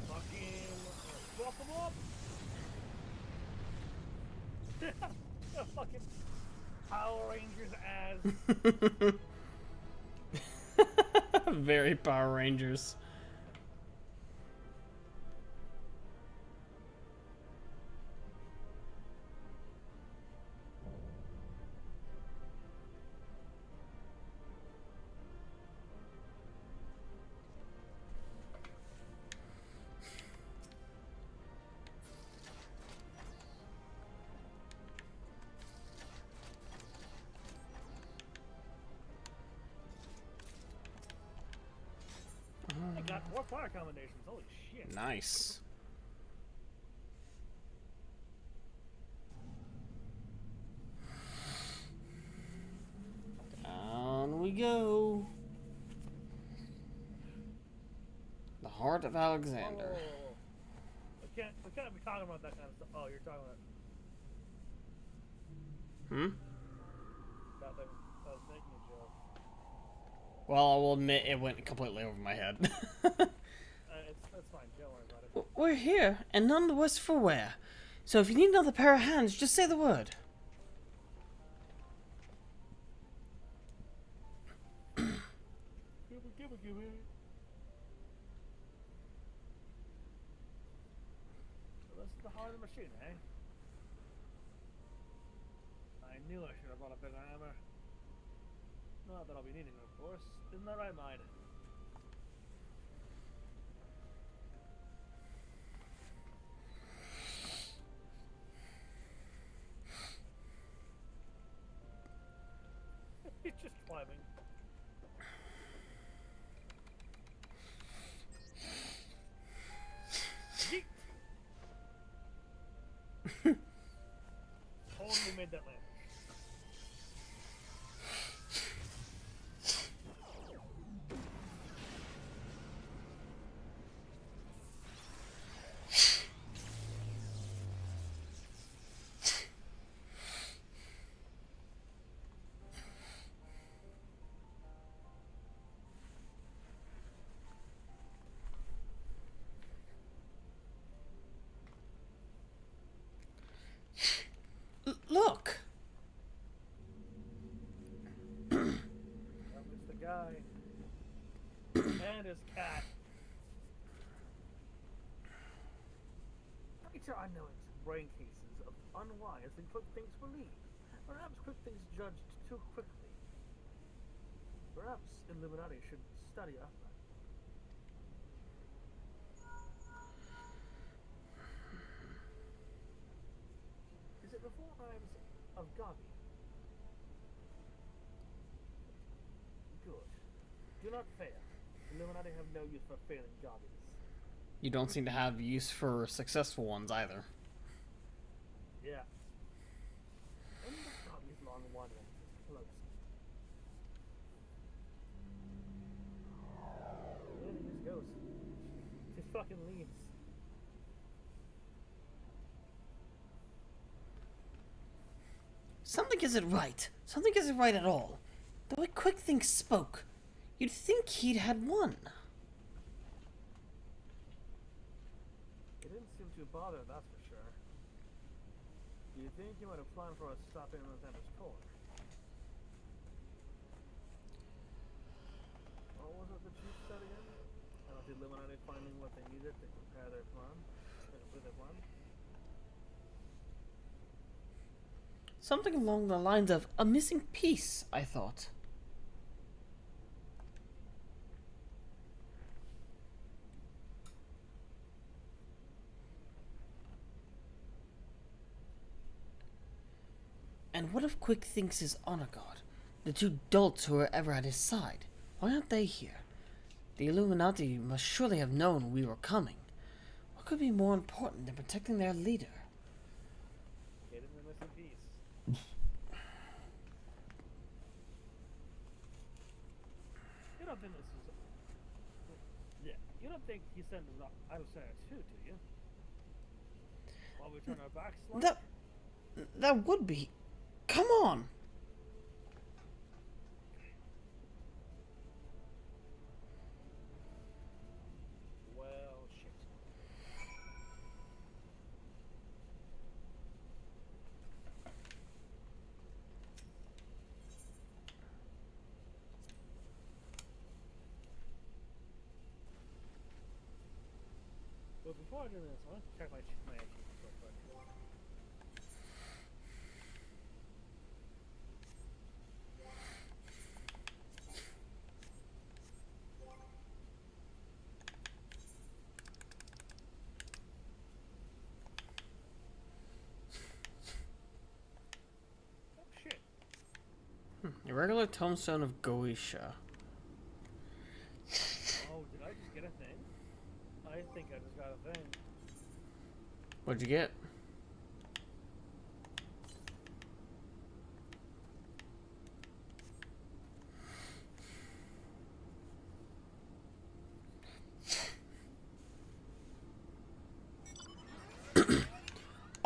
Fucking swap them up. Fucking Power Rangers as. Very Power Rangers. I got more fire combinations. Holy shit. Nice. Down we go. The heart of Alexander. Oh. We can't be talking about that kind of stuff. Oh, you're talking about Hmm? that thing. I was making a joke. Well, I will admit it went completely over my head. That's fine. Don't worry about it. We're here, and none the worse for wear. So if you need another pair of hands, just say the word. Give me. So this is the heart of the machine, eh? I knew I should have brought a bigger hammer. Not that I'll be needing it, of course. Isn't that right, Mine? He's just climbing. Yeet. Totally made that land. Look! That was the guy. And his cat. Pretty sure I know it's brain cases of unwise and quick things believe. Perhaps quick things judged too quickly. Perhaps Illuminati should study up. Is it the four knives of Gabi? Good. Do not fail. Illuminati have no use for failing Gabis. You don't seem to have use for successful ones either. Yeah. End of Gabi's long wanderings is close. There he just goes. Just fucking leaves. Something isn't right. Something isn't right at all. The way Quick Things spoke, you'd think he'd had won. He didn't seem too bothered, that's for sure. Do you think he might have planned for us stopping in Alexander's court? What was it the chief said again? About the Illuminati finding what they needed to prepare their plan? To complete their plan? Something along the lines of a missing piece, I thought. And what of Quick Thinks' honor guard? The two dolts who were ever at his side. Why aren't they here? The Illuminati must surely have known we were coming. What could be more important than protecting their leader? Getting the missing piece. You don't think this is... Yeah, you don't think he sent us Alexander too, do you? While we turn our backs like? That would be... Come on! before I do this, I want to check my achievements real quick. Oh shit. Irregular tombstone of Goetia. Oh, did I just get a thing? I think I just got a thing. What'd you get?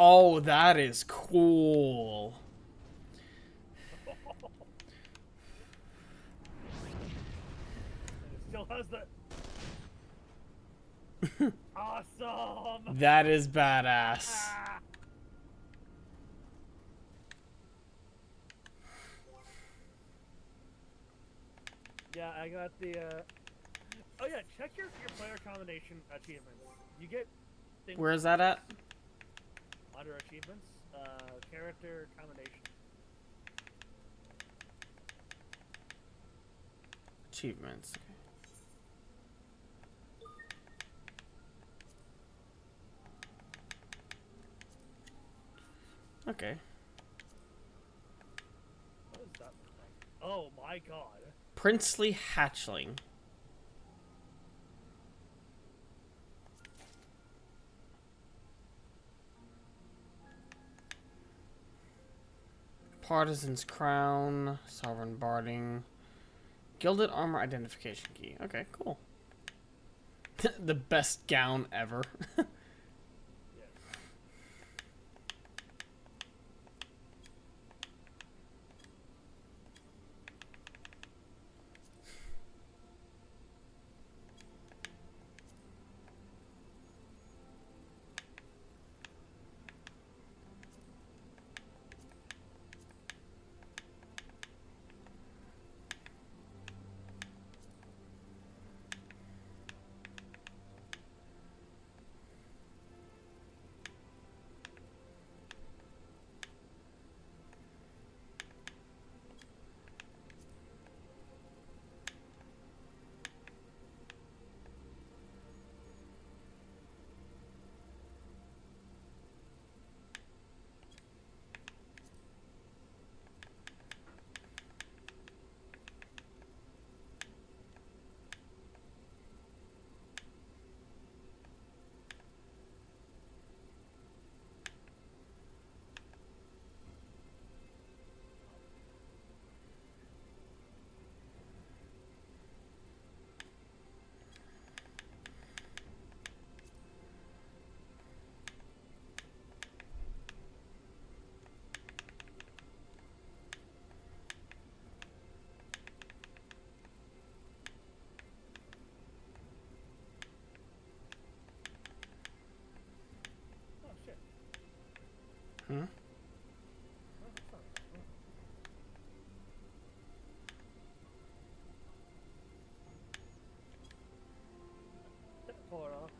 Oh, that is cool. And it still has the... Awesome! That is badass. Ah! Yeah, I got the, Oh yeah, check your player combination achievements. You get things Where is that at? under achievements, character combination. Achievements. Okay. What does that look like? Oh my god. Princely hatchling. Partisan's crown, sovereign barding, gilded armor identification key. Okay, cool. The best gown ever. Yes. Oh shit. Hmm? Oh, that's not bad. Oh. Pull it off.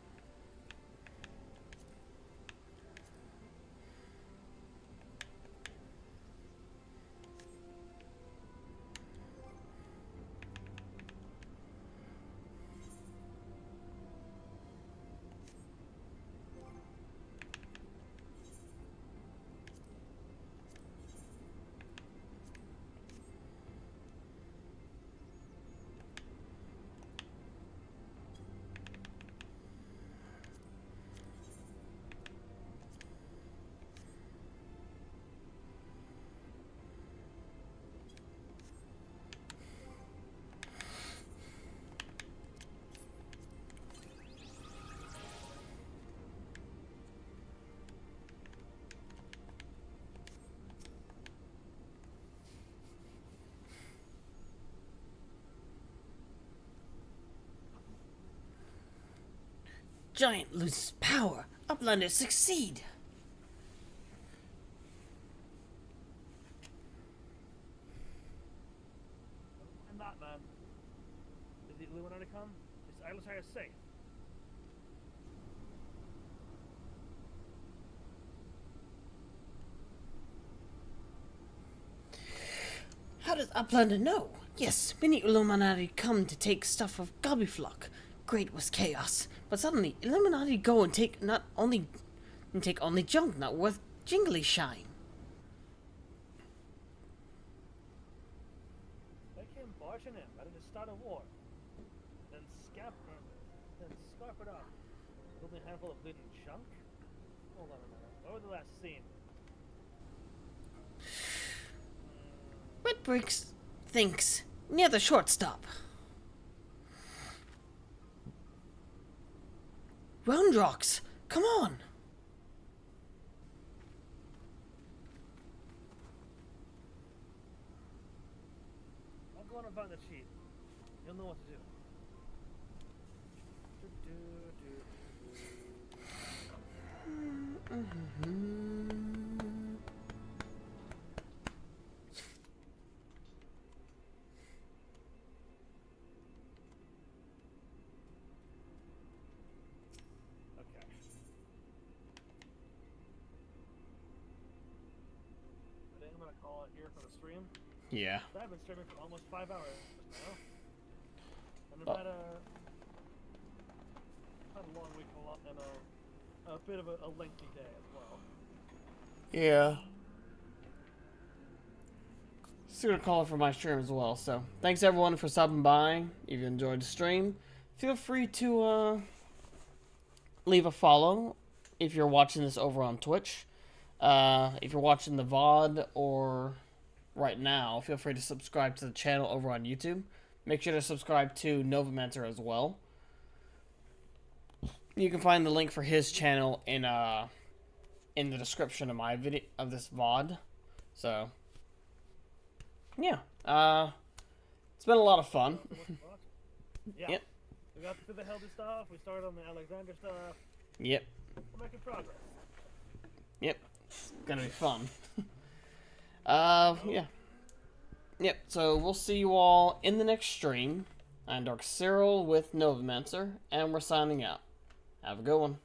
Giant loses power. Uplanders succeed. I'm not, man. Did the Illuminati come? Is Islasire safe? How does Uplander know? Yes, many Illuminati come to take stuff of Gobbyflock. Great was chaos. But suddenly, Illuminati go and take only junk not worth jingly shine. They came barging in, ready to start a war. Then scarf it up. Only a handful of bleeding junk? Hold on a minute. What was the last scene? Red Bricks thinks near the shortstop. Roundrocks, come on! I'll go on and find the chief. You'll know what to do. Okay. I think I'm gonna call it here for the stream. Yeah. I've been streaming for almost 5 hours now. And I've Oh. had a long week and a bit of a lengthy day as well. Yeah. Just gonna call it for my stream as well. So thanks everyone for stopping by. If you enjoyed the stream, feel free to leave a follow if you're watching this over on Twitch. If you're watching the VOD or right now, feel free to subscribe to the channel over on YouTube. Make sure to subscribe to Novomancer as well. You can find the link for his channel in the description of my video of this VOD. So yeah, it's been a lot of fun. Yeah. Yep. We got through the Hildi stuff. We started on the Alexander stuff. Yep. We're making progress. Yep. It's gonna be fun. Yeah. Yep. So we'll see you all in the next stream. I'm darkus-cyril with Novomancer, and we're signing out. Have a good one.